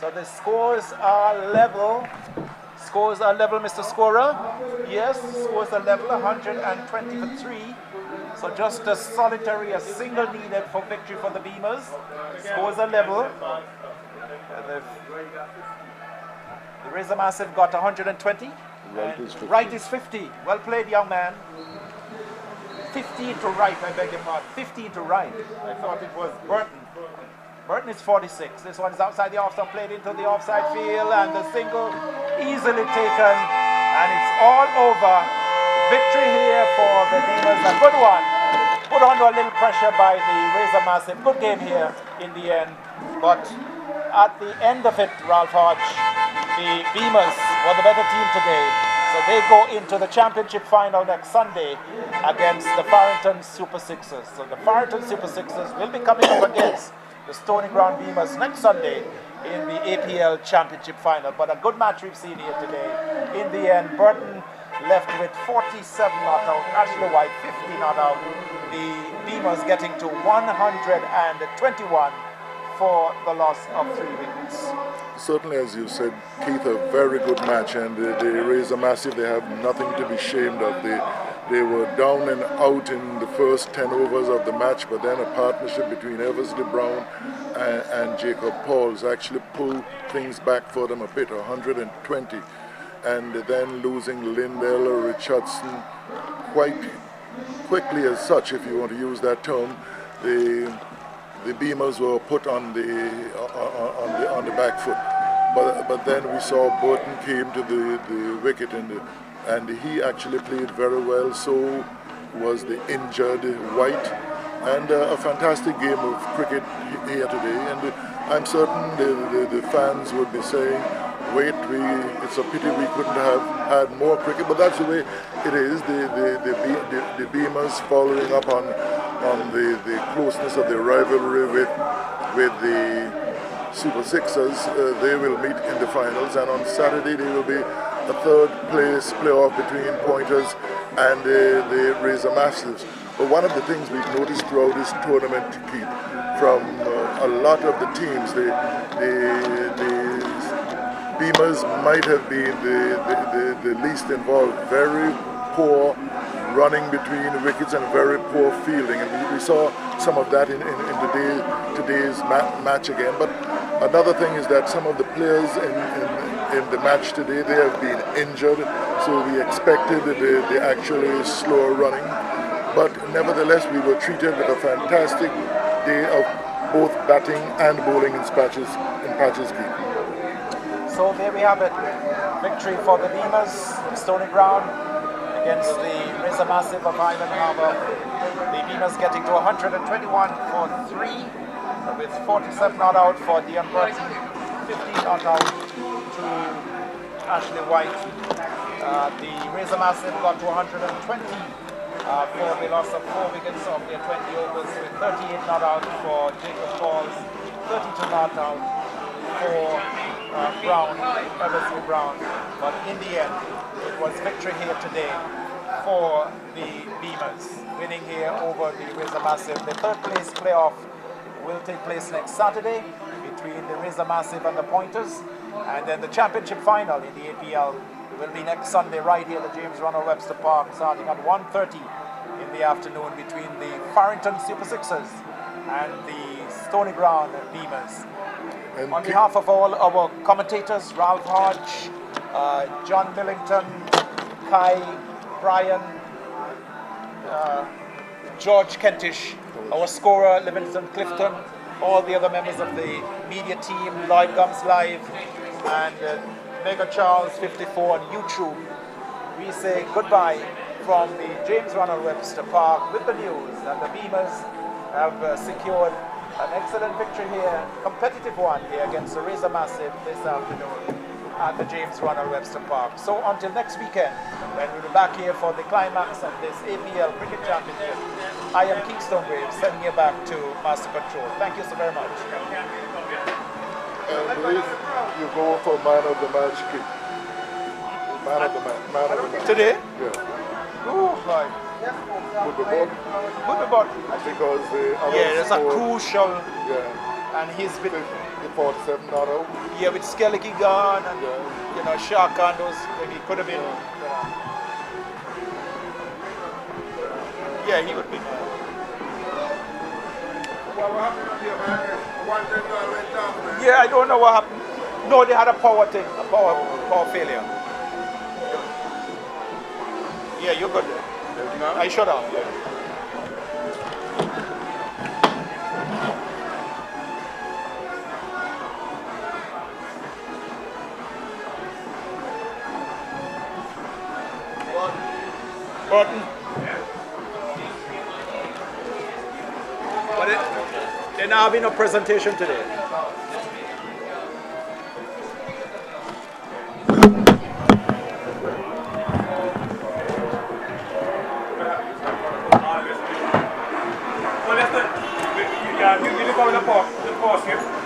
So the scores are level. Scores are level, Mr. Scorer. Yes, scores are level, 120 for 3. So just a solitary, a single needed for victory for the Beamers. Scores are level. The Razor Massive got 120. Right is 50. Well played, young man. 15 to right, I beg your pardon. 15 to right. I thought it was Burton. Burton is 46. This one is outside the off stump, played into the offside field, and the single easily taken, and it's all over. Victory here for the Beamers. A good one. Put under a little pressure by the Razor Massive. Good game here in the end. But at the end of it, Ralph Hodge, the Beamers were the better team today. So they go into the championship final next Sunday against the Farrington Super Sixers. So the Farrington Super Sixers will be coming up against the Stoney Ground Beamers next Sunday in the APL Championship Final. But a good match we've seen here today. In the end, Burton left with 47 not out, Ashley White 50 not out. The Beamers getting to 121 for the loss of 3 wickets. Certainly, as you said, Keith, a very good match, and they Razor Massive, they have nothing to be ashamed of. They were down and out in the first 10 overs of the match, but then a partnership between Eversley Brown and Jacob Pauls actually pulled things back for them a bit, 120. And then losing Lindell or Richardson quite quickly as such, if you want to use that term, the Beamers were put on the back foot. But then we saw Burton came to the wicket and he actually played very well. So was the injured White, and a fantastic game of cricket here today. And I'm certain the fans would be saying, wait, it's a pity we couldn't have had more cricket, but that's the way it is. The Beamers following up on the closeness of the rivalry with the Super Sixers. They will meet in the finals, and on Saturday there will be a third place playoff between Pointers and the Razor Massives. But one of the things we've noticed throughout this tournament, Keith, from a lot of the teams, the Beamers might have been the least involved. Very poor running between wickets and very poor fielding, and we saw some of that in today's match again. But another thing is that some of the players in the match today, they have been injured, so we expected the actually slower running. But nevertheless, we were treated with a fantastic day of both batting and bowling in patches, Keith. So there we have it. Victory for the Beamers, Stoney Ground against the Razor Massive of Island Harbour. The Beamers getting to 121 for 3, with 47 not out for Dion Burton, 15 not out to Ashley White. The Razor Massive got to 120 for the loss of 4 wickets of their 20 overs with 38 not out for Jacob Falls, 32 not out for Brown, Eversley Brown. But in the end, it was victory here today for the Beamers, winning here over the Razor Massive. The third place playoff will take place next Saturday between the Razor Massive and the Pointers, and then the championship final in the APL will be next Sunday right here at the James Ronald Webster Park, starting at 1:30 in the afternoon between the Farrington Super Sixers and the Stoney Ground Beamers. And On behalf of all our commentators, Ralph Hodge, John Millington, Kai, Brian, George Kentish, our scorer Livingston Clifton, all the other members of the media team, Lloyd Gums Live, and MegaCharles54 on YouTube, we say goodbye from the James Ronald Webster Park with the news that the Beamers have secured an excellent victory here, competitive one here against the Razor Massive this afternoon at the James Ronald Webster Park. So until next weekend, when we'll be back here for the climax of this APL Cricket Championship, I am Kingston Graves, sending you back to Master Control. Thank you so very much. And Liz, you go for man of the match kick. Man of the match. Today? Yeah. Oh, right. Put the ball. Put the ball. Because the other Yeah, that's a scored, crucial, Yeah. and he's been, The 47 not out. yeah, with Skellicky gone and, Yeah. you know, Shaka and those, he could have been, yeah, he would be. Yeah, I don't know what happened. No, they had a power thing, a power failure. Yeah, you're good. I shut up. Yeah. Button. But they're not having a presentation today.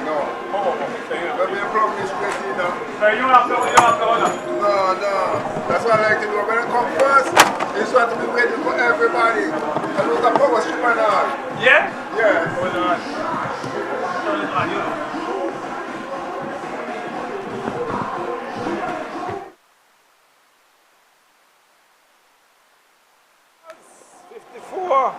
No. Let me plug this straight in now. You have to hold on. No. That's what I like to do. When I come first, it's got to be waiting for everybody. I lose the power strip and all. Yeah? Yeah. Hold on. Turn it on, you know. 54.